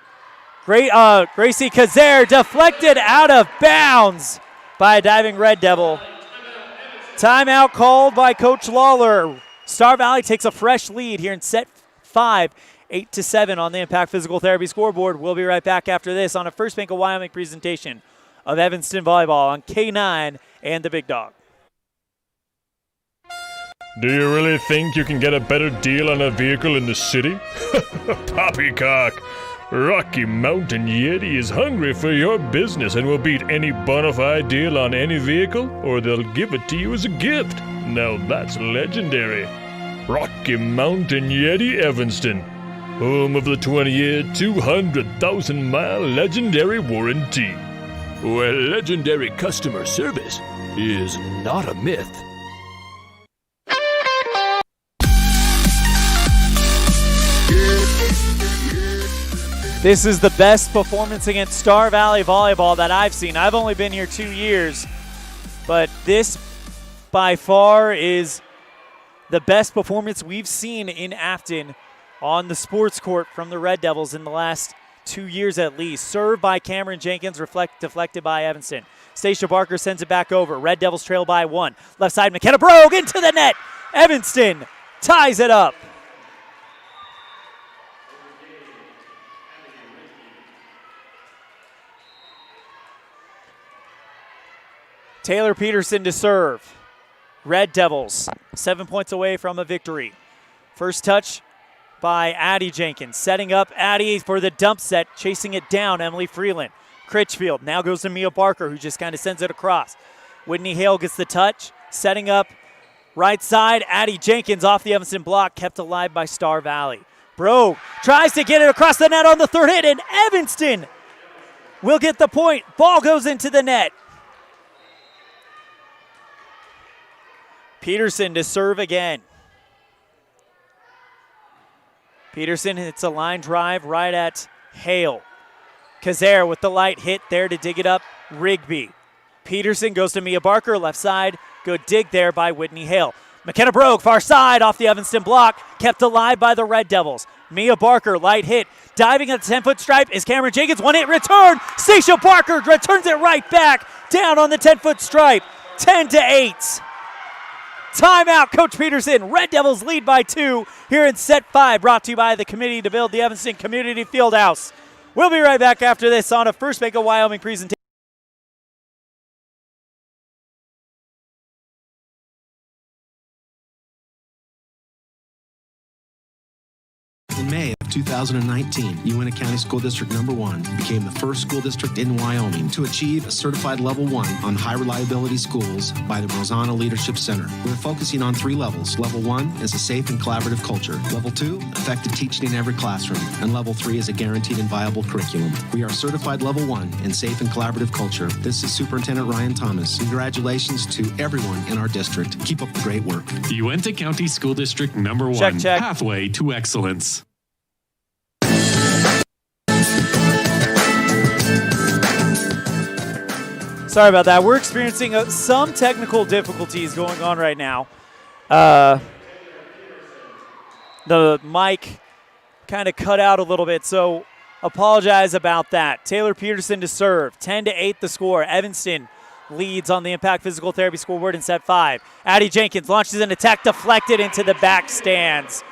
Gracie Kazare deflected out of bounds by a diving Red Devil. Timeout called by Coach Lawler. Star Valley takes a fresh lead here in set 5, 8-7 on the Impact Physical Therapy scoreboard. We'll be right back after this on a First Bank of Wyoming presentation of Evanston Volleyball on K9 and the Big Dog. Do you really think you can get a better deal on a vehicle in the city? Poppycock! Rocky Mountain Yeti is hungry for your business and will beat any bona fide deal on any vehicle, or they'll give it to you as a gift. Now that's legendary. Rocky Mountain Yeti Evanston, home of the 20-year, 200,000-mile legendary warranty, where legendary customer service is not a myth. This is the best performance against Star Valley Volleyball that I've seen. I've only been here 2 years, but this by far is the best performance we've seen in Afton on the sports court from the Red Devils in the last 2 years at least. Served by Cameron Jenkins, deflected by Evanston. Stacia Barker sends it back over. Red Devils trail by 1. Left side, McKenna Brogue into the net. Evanston ties it up. Taylor Peterson to serve. Red Devils 7 points away from a victory. First touch by Addie Jenkins. Setting up Addie for the dump set, chasing it down, Emily Freeland. Critchfield now goes to Mia Barker, who just kind of sends it across. Whitney Hale gets the touch, setting up right side. Addie Jenkins off the Evanston block, kept alive by Star Valley. Brogue tries to get it across the net on the third hit, and Evanston will get the point. Ball goes into the net. Peterson to serve again. Peterson hits a line drive right at Hale. Kazare with the light hit there to dig it up. Rigby. Peterson goes to Mia Barker, left side. Good dig there by Whitney Hale. McKenna Brogue, far side off the Evanston block, kept alive by the Red Devils. Mia Barker, light hit. Diving at the 10-foot stripe is Cameron Jenkins. One hit return. Stacia Barker returns it right back down on the 10-foot stripe. 10-8. Timeout, Coach Peterson. Red Devils lead by 2 here in set 5, brought to you by the Committee to Build the Evanston Community Fieldhouse. We'll be right back after this on a First Bank of Wyoming presentation. In May of 2019, Uintah County School District Number 1 became the first school district in Wyoming to achieve a certified level 1 on high reliability schools by the Brozana Leadership Center. We're focusing on 3 levels. Level 1 is a safe and collaborative culture. Level 2, effective teaching in every classroom. And Level 3 is a guaranteed and viable curriculum. We are certified Level 1 in safe and collaborative culture. This is Superintendent Ryan Thomas. Congratulations to everyone in our district. Keep up the great work. Uintah County School District Number 1, check. Pathway to Excellence. Sorry about that. We're experiencing some technical difficulties going on right now. The mic kind of cut out a little bit, so apologize about that. Taylor Peterson to serve. 10-8 the score. Evanston leads on the Impact Physical Therapy scoreboard in set 5. Addie Jenkins launches an attack deflected into the back stands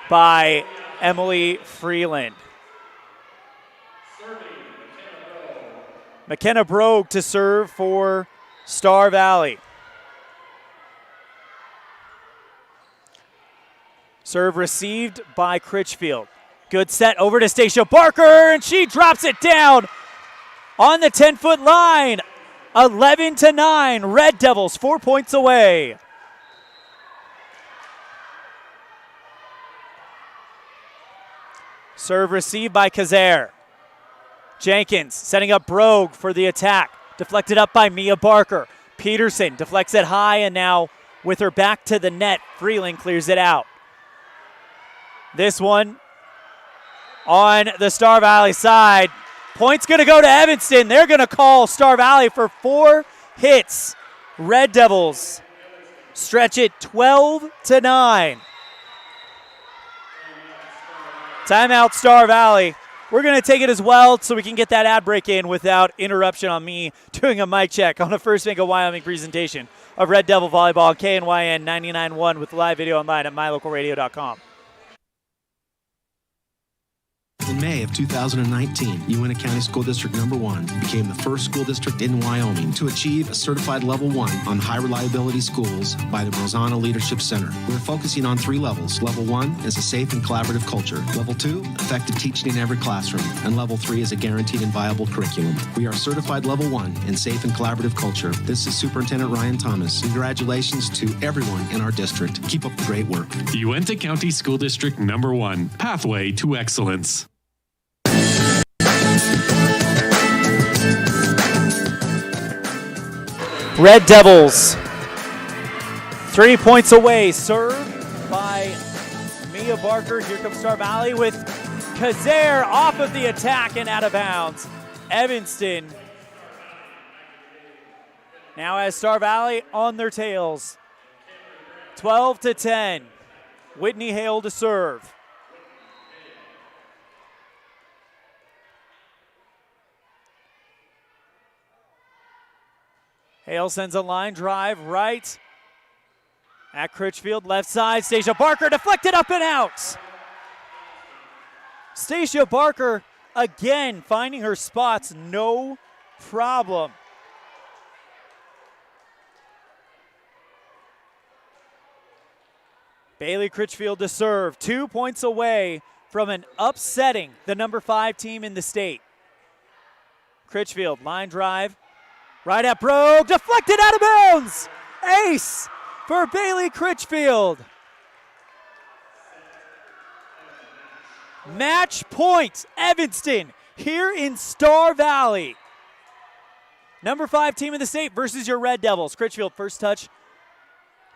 by Emily Freeland. McKenna Brogue to serve for Star Valley. Serve received by Critchfield. Good set over to Stacia Barker, and she drops it down on the 10-foot line. 11-9, Red Devils 4 points away. Serve received by Kazare. Jenkins setting up Brogue for the attack. Deflected up by Mia Barker. Peterson deflects it high, and now with her back to the net, Freeland clears it out. This one on the Star Valley side. Point's going to go to Evanston. They're going to call Star Valley for 4 hits. Red Devils stretch it 12-9. Timeout, Star Valley. We're going to take it as well so we can get that ad break in without interruption on me doing a mic check on the First Bank of Wyoming presentation of Red Devil Volleyball, KNYN 99.1 with live video online at mylocalradio.com. In May of 2019, Uintah County School District Number 1 became the first school district in Wyoming to achieve a certified Level 1 on high reliability schools by the Brozana Leadership Center. We're focusing on 3 levels. Level 1 is a safe and collaborative culture. Level 2, effective teaching in every classroom. And Level 3 is a guaranteed and viable curriculum. We are certified Level 1 in safe and collaborative culture. This is Superintendent Ryan Thomas. Congratulations to everyone in our district. Keep up the great work. Uintah County School District Number 1, Pathway to Excellence. Red Devils 3 points away. Served by Mia Barker. Here comes Star Valley with Kazare off of the attack and out of bounds. Evanston now has Star Valley on their tails. 12-10. Whitney Hale to serve. Hale sends a line drive right at Critchfield, left side. Stacia Barker deflected up and out. Stacia Barker again finding her spots, no problem. Bailey Critchfield to serve, 2 points away from an upsetting the number 5 team in the state. Critchfield, line drive, right at Brogue, deflected out of bounds. Ace for Bailey Critchfield. Match point, Evanston, here in Star Valley. Number 5 team in the state versus your Red Devils. Critchfield, first touch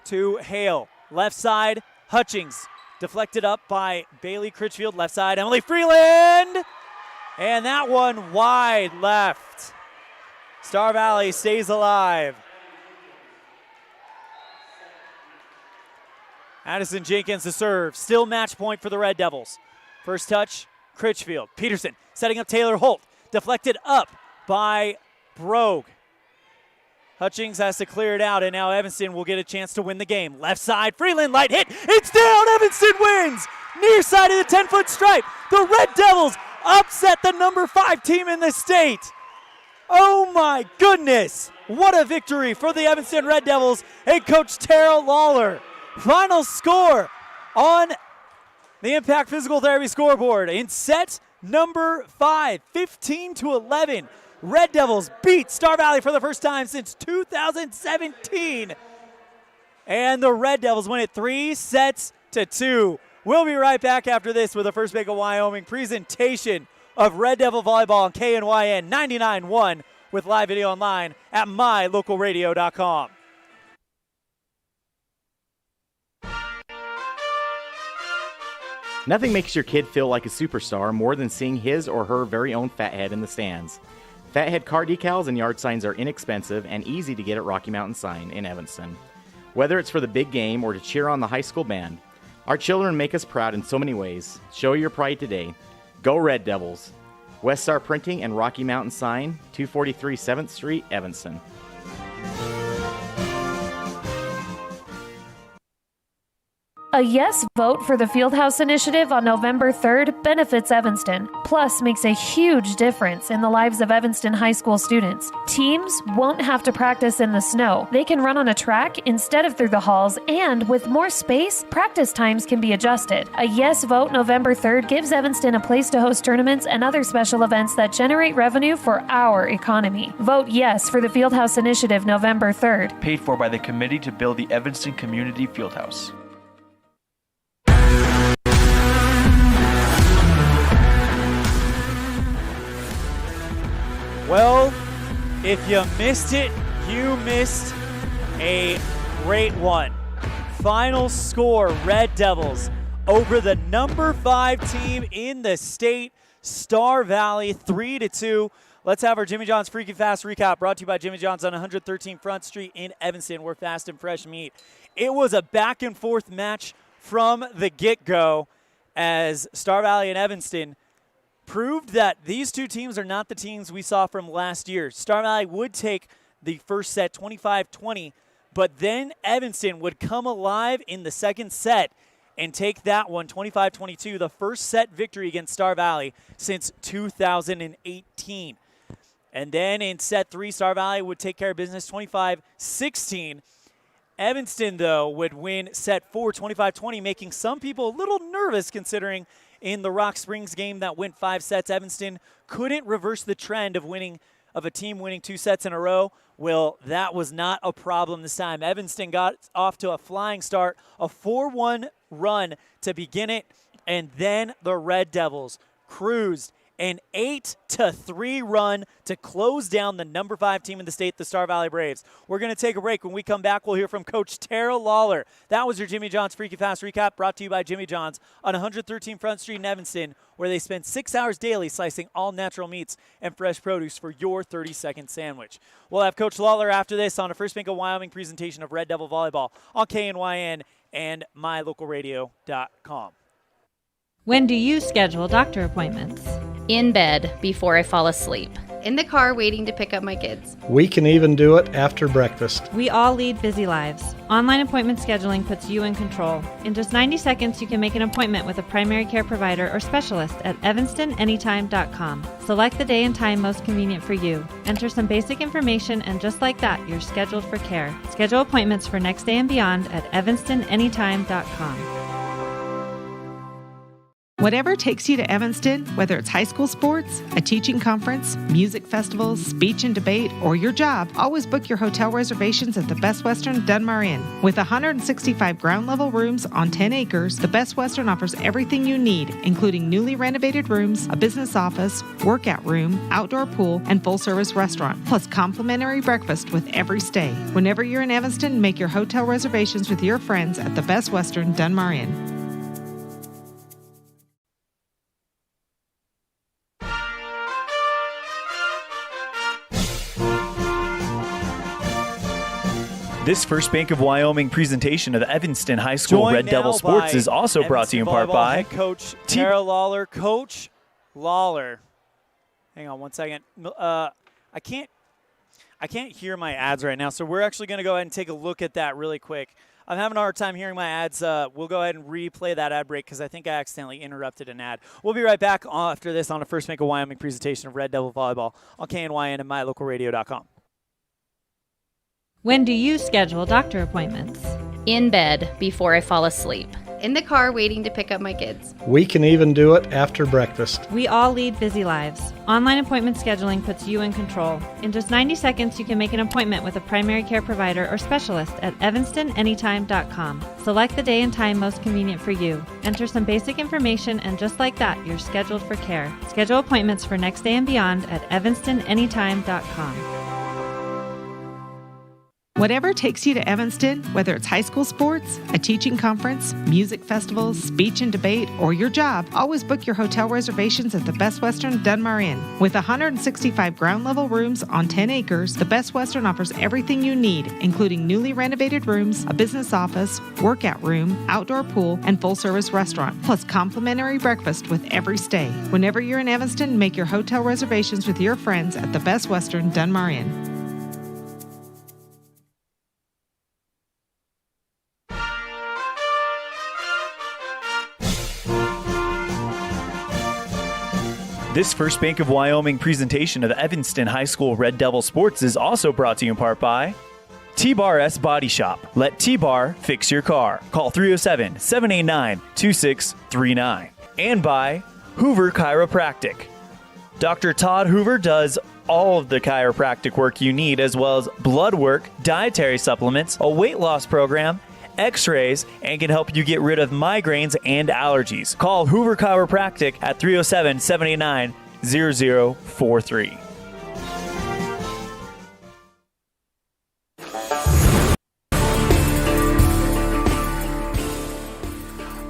to Hale. Left side, Hutchings. Deflected up by Bailey Critchfield. Left side, Emily Freeland. And that one wide left. Star Valley stays alive. Addison Jenkins to serve. Still match point for the Red Devils. First touch, Critchfield. Peterson setting up Taylor Holt. Deflected up by Brogue. Hutchings has to clear it out, and now Evanston will get a chance to win the game. Left side, Freeland, light hit. It's down. Evanston wins. Near side of the 10-foot stripe. The Red Devils upset the number 5 team in the state. Oh my goodness. What a victory for the Evanston Red Devils and Coach Tara Lawler. Final score on the Impact Physical Therapy scoreboard in set number 5, 15-11. Red Devils beat Star Valley for the first time since 2017. And the Red Devils win it 3-2. We'll be right back after this with the First Bank of Wyoming presentation of Red Devil Volleyball on KNYN 99.1 with live video online at mylocalradio.com. Nothing makes your kid feel like a superstar more than seeing his or her very own Fathead in the stands. Fathead car decals and yard signs are inexpensive and easy to get at Rocky Mountain Sign in Evanston. Whether it's for the big game or to cheer on the high school band, our children make us proud in so many ways. Show your pride today. Go Red Devils. West Star Printing and Rocky Mountain Sign, 243 7th Street, Evanston. A yes vote for the Fieldhouse Initiative on November 3rd benefits Evanston, plus makes a huge difference in the lives of Evanston high school students. Teams won't have to practice in the snow. They can run on a track instead of through the halls, and with more space, practice times can be adjusted. A yes vote November 3rd gives Evanston a place to host tournaments and other special events that generate revenue for our economy. Vote yes for the Fieldhouse Initiative November 3rd. Paid for by the Committee to Build the Evanston Community Fieldhouse. Well, if you missed it, you missed a great one. Final score, Red Devils over the number 5 team in the state, Star Valley, 3-2. Let's have our Jimmy John's Freaky Fast recap brought to you by Jimmy John's on 113 Front Street in Evanston, where fast and fresh meat. It was a back and forth match from the get-go as Star Valley and Evanston proved that these two teams are not the teams we saw from last year. Star Valley would take the first set 25-20, but then Evanston would come alive in the second set and take that one 25-22, the first set victory against Star Valley since 2018. And then in set 3, Star Valley would take care of business 25-16. Evanston, though, would win set 4 25-20, making some people a little nervous considering in the Rock Springs game that went 5 sets, Evanston couldn't reverse the trend of a team winning 2 sets in a row. Well, that was not a problem this time. Evanston got off to a flying start, a 4-1 run to begin it, and then the Red Devils cruised an 8-3 run to close down the number 5 team in the state, the Star Valley Braves. We're going to take a break. When we come back, we'll hear from Coach Tara Lawler. That was your Jimmy John's Freaky Fast recap brought to you by Jimmy John's on 113 Front Street in Evanston, where they spend 6 hours daily slicing all natural meats and fresh produce for your 30-second sandwich. We'll have Coach Lawler after this on a First Bank of Wyoming presentation of Red Devil Volleyball on KNYN and mylocalradio.com. When do you schedule doctor appointments? In bed before I fall asleep. in the car waiting to pick up my kids. We can even do it after breakfast. We all lead busy lives. Online appointment scheduling puts you in control. In just 90 seconds, you can make an appointment with a primary care provider or specialist at evanstonanytime.com. Select the day and time most convenient for you. Enter some basic information, and just like that, you're scheduled for care. Schedule appointments for next day and beyond at evanstonanytime.com. Whatever takes you to Evanston, whether it's high school sports, a teaching conference, music festivals, speech and debate, or your job, always book your hotel reservations at the Best Western Dunmar Inn. With 165 ground-level rooms on 10 acres, the Best Western offers everything you need, including newly renovated rooms, a business office, workout room, outdoor pool, and full-service restaurant, plus complimentary breakfast with every stay. Whenever you're in Evanston, make your hotel reservations with your friends at the Best Western Dunmar Inn. This First Bank of Wyoming presentation of Evanston High School Joined Red Devil now Sports by is also brought to you in part Volleyball by head coach Tara Lawler. Coach Lawler, hang on one second. I can't hear my ads right now, so we're actually going to go ahead and take a look at that really quick. I'm having a hard time hearing my ads. We'll go ahead and replay that ad break because I think I accidentally interrupted an ad. We'll be right back after this on a First Bank of Wyoming presentation of Red Devil Volleyball on KNYN and mylocalradio.com. When do you schedule doctor appointments? In bed before I fall asleep. In the car waiting to pick up my kids. We can even do it after breakfast. We all lead busy lives. Online appointment scheduling puts you in control. In just 90 seconds, you can make an appointment with a primary care provider or specialist at evanstonanytime.com. Select the day and time most convenient for you. Enter some basic information, and just like that, you're scheduled for care. Schedule appointments for next day and beyond at evanstonanytime.com. Whatever takes you to Evanston, whether it's high school sports, a teaching conference, music festivals, speech and debate, or your job, always book your hotel reservations at the Best Western Dunmar Inn. With 165 ground-level rooms on 10 acres, the Best Western offers everything you need, including newly renovated rooms, a business office, workout room, outdoor pool, and full-service restaurant, plus complimentary breakfast with every stay. Whenever you're in Evanston, make your hotel reservations with your friends at the Best Western Dunmar Inn. This First Bank of Wyoming presentation of Evanston High School Red Devil Sports is also brought to you in part by T-Bar S Body Shop. Let T-Bar fix your car. Call 307-789-2639. And by Hoover Chiropractic. Dr. Todd Hoover does all of the chiropractic work you need, as well as blood work, dietary supplements, a weight loss program, x-rays, and can help you get rid of migraines and allergies. Call Hoover Chiropractic at 307-789-0043.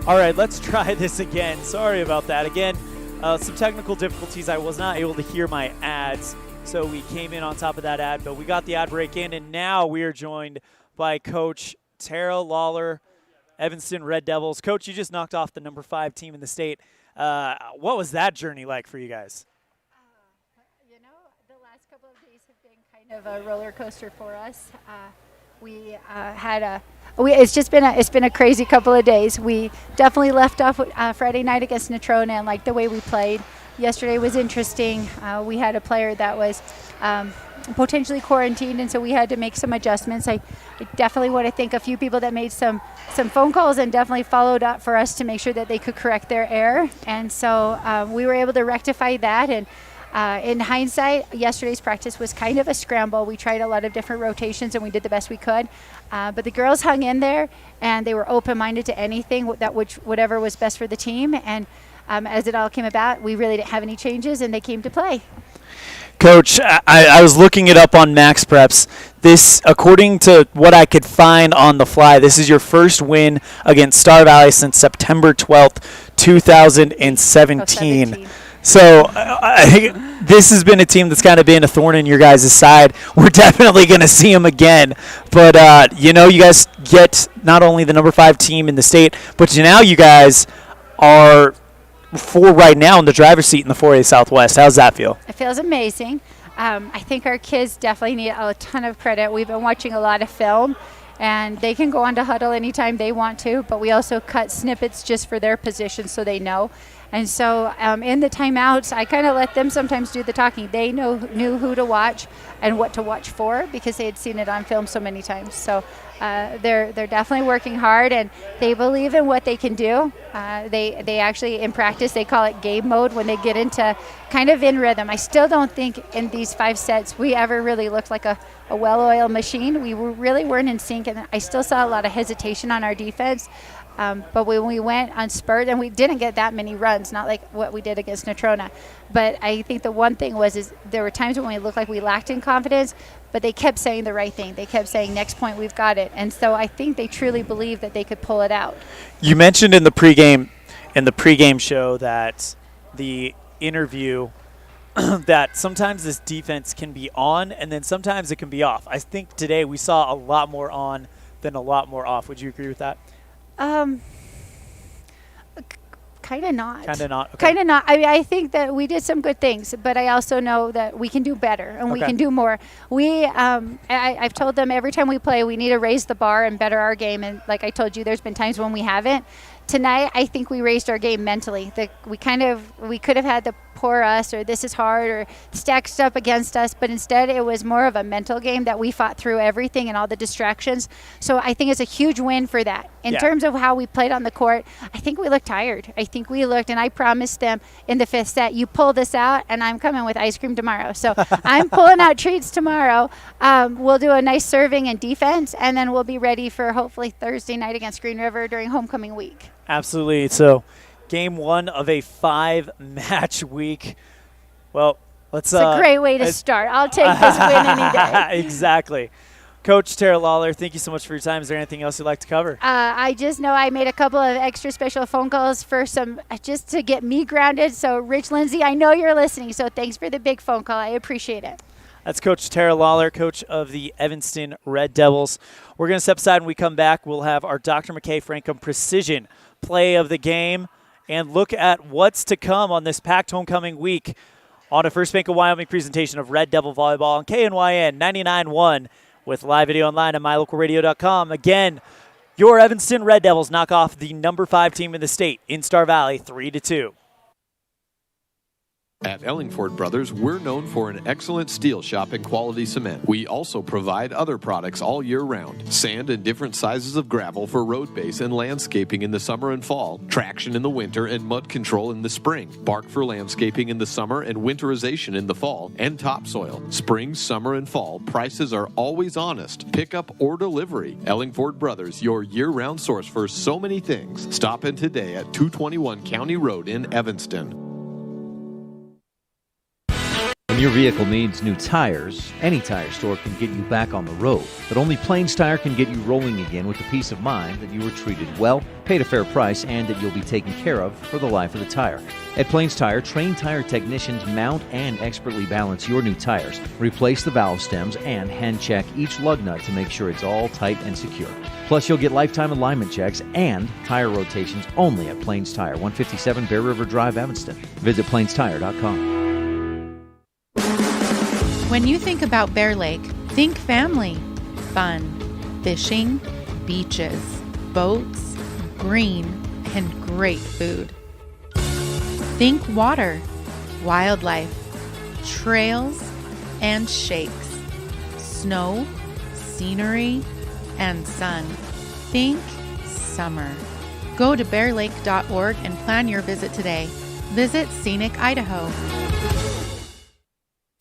All right, let's try this again. Sorry about that. Again, some technical difficulties. I was not able to hear my ads, so we came in on top of that ad, but we got the ad break in, and now we are joined by Coach Tara Lawler, Evanston Red Devils. Coach, you just knocked off the number 5 team in the state. What was that journey like for you guys? The last couple of days have been kind of a roller coaster for us. It's been a crazy couple of days. We definitely left off Friday night against Natrona and liked the way we played. Yesterday was interesting. We had a player that was potentially quarantined, and so we had to make some adjustments. I definitely want to thank a few people that made some phone calls and definitely followed up for us to make sure that they could correct their error. And so we were able to rectify that. And in hindsight, yesterday's practice was kind of a scramble. We tried a lot of different rotations and we did the best we could. But the girls hung in there and they were open-minded to anything, whatever was best for the team. And as it all came about, we really didn't have any changes and they came to play. Coach, I was looking it up on Max Preps. This, according to what I could find on the fly, this is your first win against Star Valley since September 12th, 2017. So I think this has been a team that's kind of been a thorn in your guys' side. We're definitely going to see them again. But, you guys get not only the number 5 team in the state, but now you guys are right now in the driver's seat in the 4A Southwest. How's that feel? It feels amazing. I think our kids definitely need a ton of credit. We've been watching a lot of film, and they can go on to huddle anytime they want to, but we also cut snippets just for their position so they know. And so in the timeouts, I kind of let them sometimes do the talking. They knew who to watch and what to watch for because they had seen it on film so many times. So they're definitely working hard, and they believe in what they can do. They actually, in practice, they call it game mode when they get into kind of in rhythm. I still don't think in these 5 sets we ever really looked like a well-oiled machine. We really weren't in sync, and I still saw a lot of hesitation on our defense. But when we went on spurt, and we didn't get that many runs, not like what we did against Natrona. But I think the one thing is there were times when we looked like we lacked in confidence, but they kept saying the right thing. They kept saying, next point, we've got it. And so I think they truly believed that they could pull it out. You mentioned in the pregame show that the interview that sometimes this defense can be on and then sometimes it can be off. I think today we saw a lot more on than a lot more off. Would you agree with that? Kind of not. Kind of not. Okay. Kind of not. I mean, I think that we did some good things, but I also know that we can do better and we can do more. I've told them every time we play, we need to raise the bar and better our game. And like I told you, there's been times when we haven't. Tonight, I think we raised our game mentally. We could have had the poor us or this is hard or stacked up against us, but instead it was more of a mental game that we fought through everything and all the distractions. So I think it's a huge win for that. In terms of how we played on the court, I think we looked tired. I think we looked, and I promised them in the 5th set, you pull this out and I'm coming with ice cream tomorrow. So I'm pulling out treats tomorrow. We'll do a nice serving and defense, and then we'll be ready for hopefully Thursday night against Green River during homecoming week. Absolutely. So game 1 of a 5-match week. Well, it's a great way to start. I'll take this win any day. Exactly. Coach Tara Lawler, thank you so much for your time. Is there anything else you'd like to cover? I just know I made a couple of extra special phone calls for just to get me grounded. So Rich Lindsay, I know you're listening, so thanks for the big phone call. I appreciate it. That's Coach Tara Lawler, coach of the Evanston Red Devils. We're going to step aside. When we come back, we'll have our Dr. McKay Frankham Precision play of the game and look at what's to come on this packed homecoming week on a First Bank of Wyoming presentation of Red Devil Volleyball on KNYN 99.1 with live video online at mylocalradio.com. Again, your Evanston Red Devils knock off the number 5 team in the state in Star Valley 3-2. At Ellingford Brothers, we're known for an excellent steel shop and quality cement. We also provide other products all year round. Sand and different sizes of gravel for road base and landscaping in the summer and fall. Traction in the winter and mud control in the spring. Bark for landscaping in the summer and winterization in the fall. And topsoil. Spring, summer, and fall. Prices are always honest. Pickup or delivery. Ellingford Brothers, your year-round source for so many things. Stop in today at 221 County Road in Evanston. When your vehicle needs new tires, any tire store can get you back on the road. But only Plains Tire can get you rolling again with the peace of mind that you were treated well, paid a fair price, and that you'll be taken care of for the life of the tire. At Plains Tire, trained tire technicians mount and expertly balance your new tires, replace the valve stems, and hand check each lug nut to make sure it's all tight and secure. Plus, you'll get lifetime alignment checks and tire rotations only at Plains Tire, 157 Bear River Drive, Evanston. Visit plainstire.com. When you think about Bear Lake, think family, fun, fishing, beaches, boats, green, and great food. Think water, wildlife, trails, and shakes, snow, scenery, and sun. Think summer. Go to bearlake.org and plan your visit today. Visit Scenic Idaho.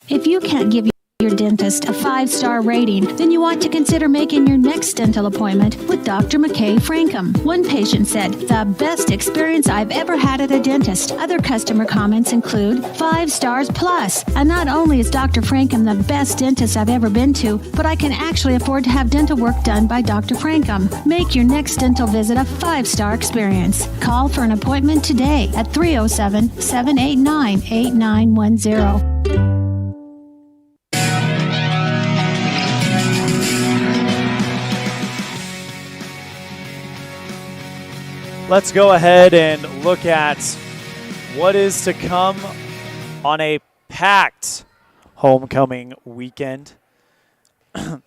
If you can't give your dentist a 5-star rating, then you ought to consider making your next dental appointment with Dr. McKay Frankham. One patient said, "The best experience I've ever had at a dentist." Other customer comments include 5 stars plus. And not only is Dr. Frankham the best dentist I've ever been to, but I can actually afford to have dental work done by Dr. Frankham. Make your next dental visit a 5-star experience. Call for an appointment today at 307-789-8910. Let's go ahead and look at what is to come on a packed homecoming weekend. The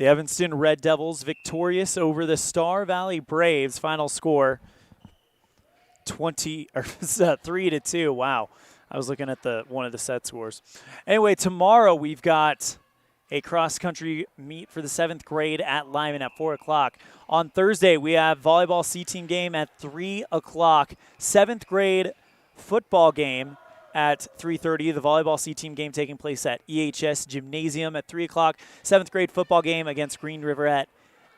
Evanston Red Devils victorious over the Star Valley Braves. Final score 3-2. Wow. I was looking at one of the set scores. Anyway, tomorrow we've got a cross-country meet for the 7th grade at Lyman at 4 o'clock. On Thursday, we have volleyball C-team game at 3 o'clock. 7th grade football game at 3:30. The volleyball C-team game taking place at EHS Gymnasium at 3 o'clock. 7th grade football game against Green River at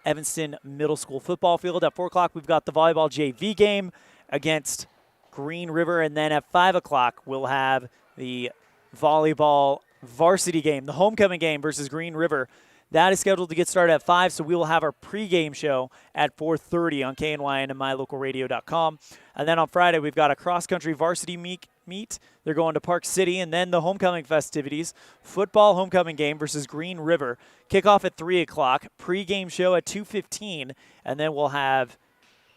Evanston Middle School football field. At 4 o'clock, we've got the volleyball JV game against Green River. And then at 5 o'clock, we'll have the volleyball varsity game, the homecoming game versus Green River. That is scheduled to get started at 5, so we will have our pregame show at 4:30 on KNYN and mylocalradio.com. And then on Friday, we've got a cross-country varsity meet. They're going to Park City, and then the homecoming festivities. Football homecoming game versus Green River. Kickoff at 3 o'clock, pregame show at 2:15, and then we'll have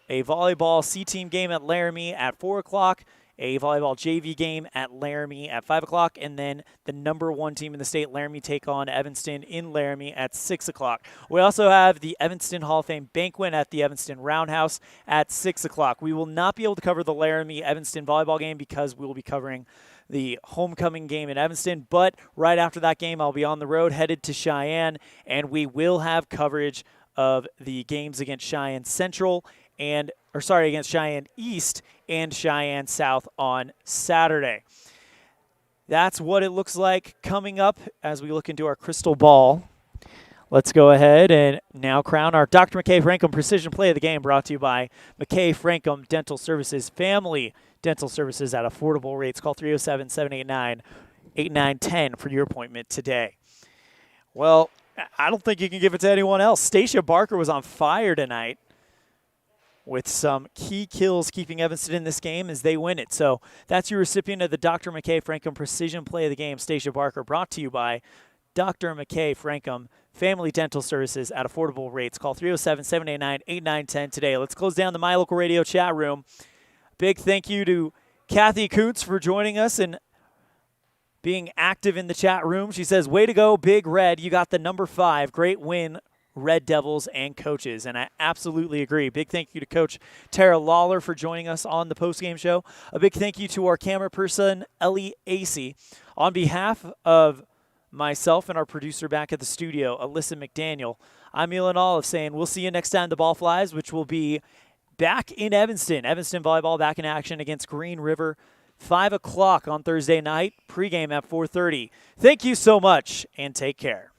a volleyball C-team game at Laramie at 4 o'clock, a volleyball JV game at Laramie at 5 o'clock, and then the number 1 team in the state, Laramie, take on Evanston in Laramie at 6 o'clock. We also have the Evanston Hall of Fame banquet at the Evanston Roundhouse at 6 o'clock. We will not be able to cover the Laramie-Evanston volleyball game because we will be covering the homecoming game in Evanston, but right after that game, I'll be on the road headed to Cheyenne, and we will have coverage of the games against Cheyenne Central against Cheyenne East and Cheyenne South on Saturday. That's what it looks like coming up as we look into our crystal ball. Let's go ahead and now crown our Dr. McKay Frankum Precision Play of the Game, brought to you by McKay Frankum Dental Services, family dental services at affordable rates. Call 307-789-8910 for your appointment today. Well, I don't think you can give it to anyone else. Stacia Barker was on fire tonight with some key kills keeping Evanston in this game as they win it. So that's your recipient of the Dr. McKay Frankum Precision Play of the Game, Stacia Barker, brought to you by Dr. McKay Frankum Family Dental Services at affordable rates. Call 307-789-8910 today. Let's close down the My Local Radio chat room. Big thank you to Kathy Kuntz for joining us and being active in the chat room. She says, way to go, Big Red. You got the number 5. Great win, Red Devils and coaches. And I absolutely agree. Big thank you to Coach Tara Lawler for joining us on the postgame show. A big thank you to our camera person, Ellie Acey. On behalf of myself and our producer back at the studio, Alyssa McDaniel, I'm Elan Olive saying we'll see you next time the ball flies, which will be back in Evanston. Evanston volleyball back in action against Green River. 5 o'clock on Thursday night, pregame at 4:30. Thank you so much, and take care.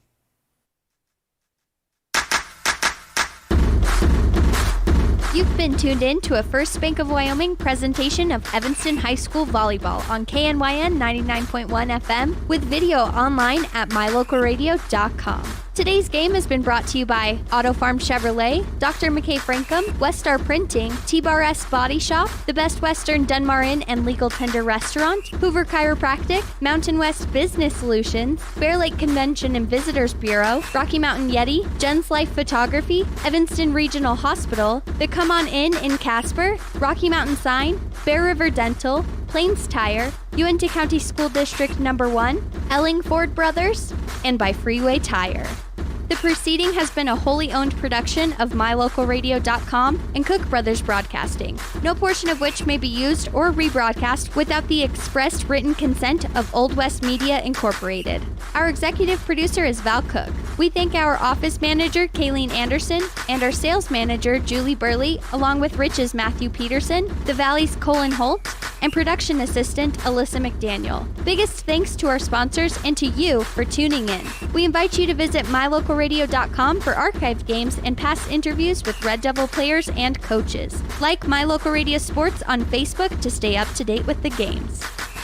You've been tuned in to a First Bank of Wyoming presentation of Evanston High School Volleyball on KNYN 99.1 FM with video online at mylocalradio.com. Today's game has been brought to you by Auto Farm Chevrolet, Dr. McKay Frankum, Westar Printing, T-Bar S Body Shop, The Best Western Dunmar Inn and Legal Tender Restaurant, Hoover Chiropractic, Mountain West Business Solutions, Bear Lake Convention and Visitors Bureau, Rocky Mountain Yeti, Jen's Life Photography, Evanston Regional Hospital, The Come On In Casper, Rocky Mountain Sign, Bear River Dental, Plains Tire, Uinta County School District No. 1, Elling Ford Brothers, and by Freeway Tire. The proceeding has been a wholly owned production of mylocalradio.com and Cook Brothers Broadcasting, no portion of which may be used or rebroadcast without the expressed written consent of Old West Media Incorporated. Our executive producer is Val Cook. We thank our office manager, Kayleen Anderson, and our sales manager, Julie Burley, along with Rich's Matthew Peterson, the Valley's Colin Holt, and production assistant, Alyssa McDaniel. Biggest thanks to our sponsors and to you for tuning in. We invite you to visit mylocalradio.com for archived games and past interviews with Red Devil players and coaches. Like My Local Radio Sports on Facebook to stay up to date with the games.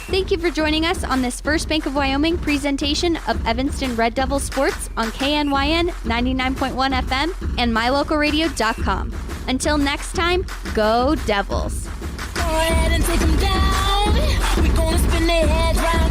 Thank you for joining us on this First Bank of Wyoming presentation of Evanston Red Devil Sports on KNYN 99.1 FM and mylocalradio.com. Until next time, go Devils! Go ahead and take them down. We're gonna spin their heads round.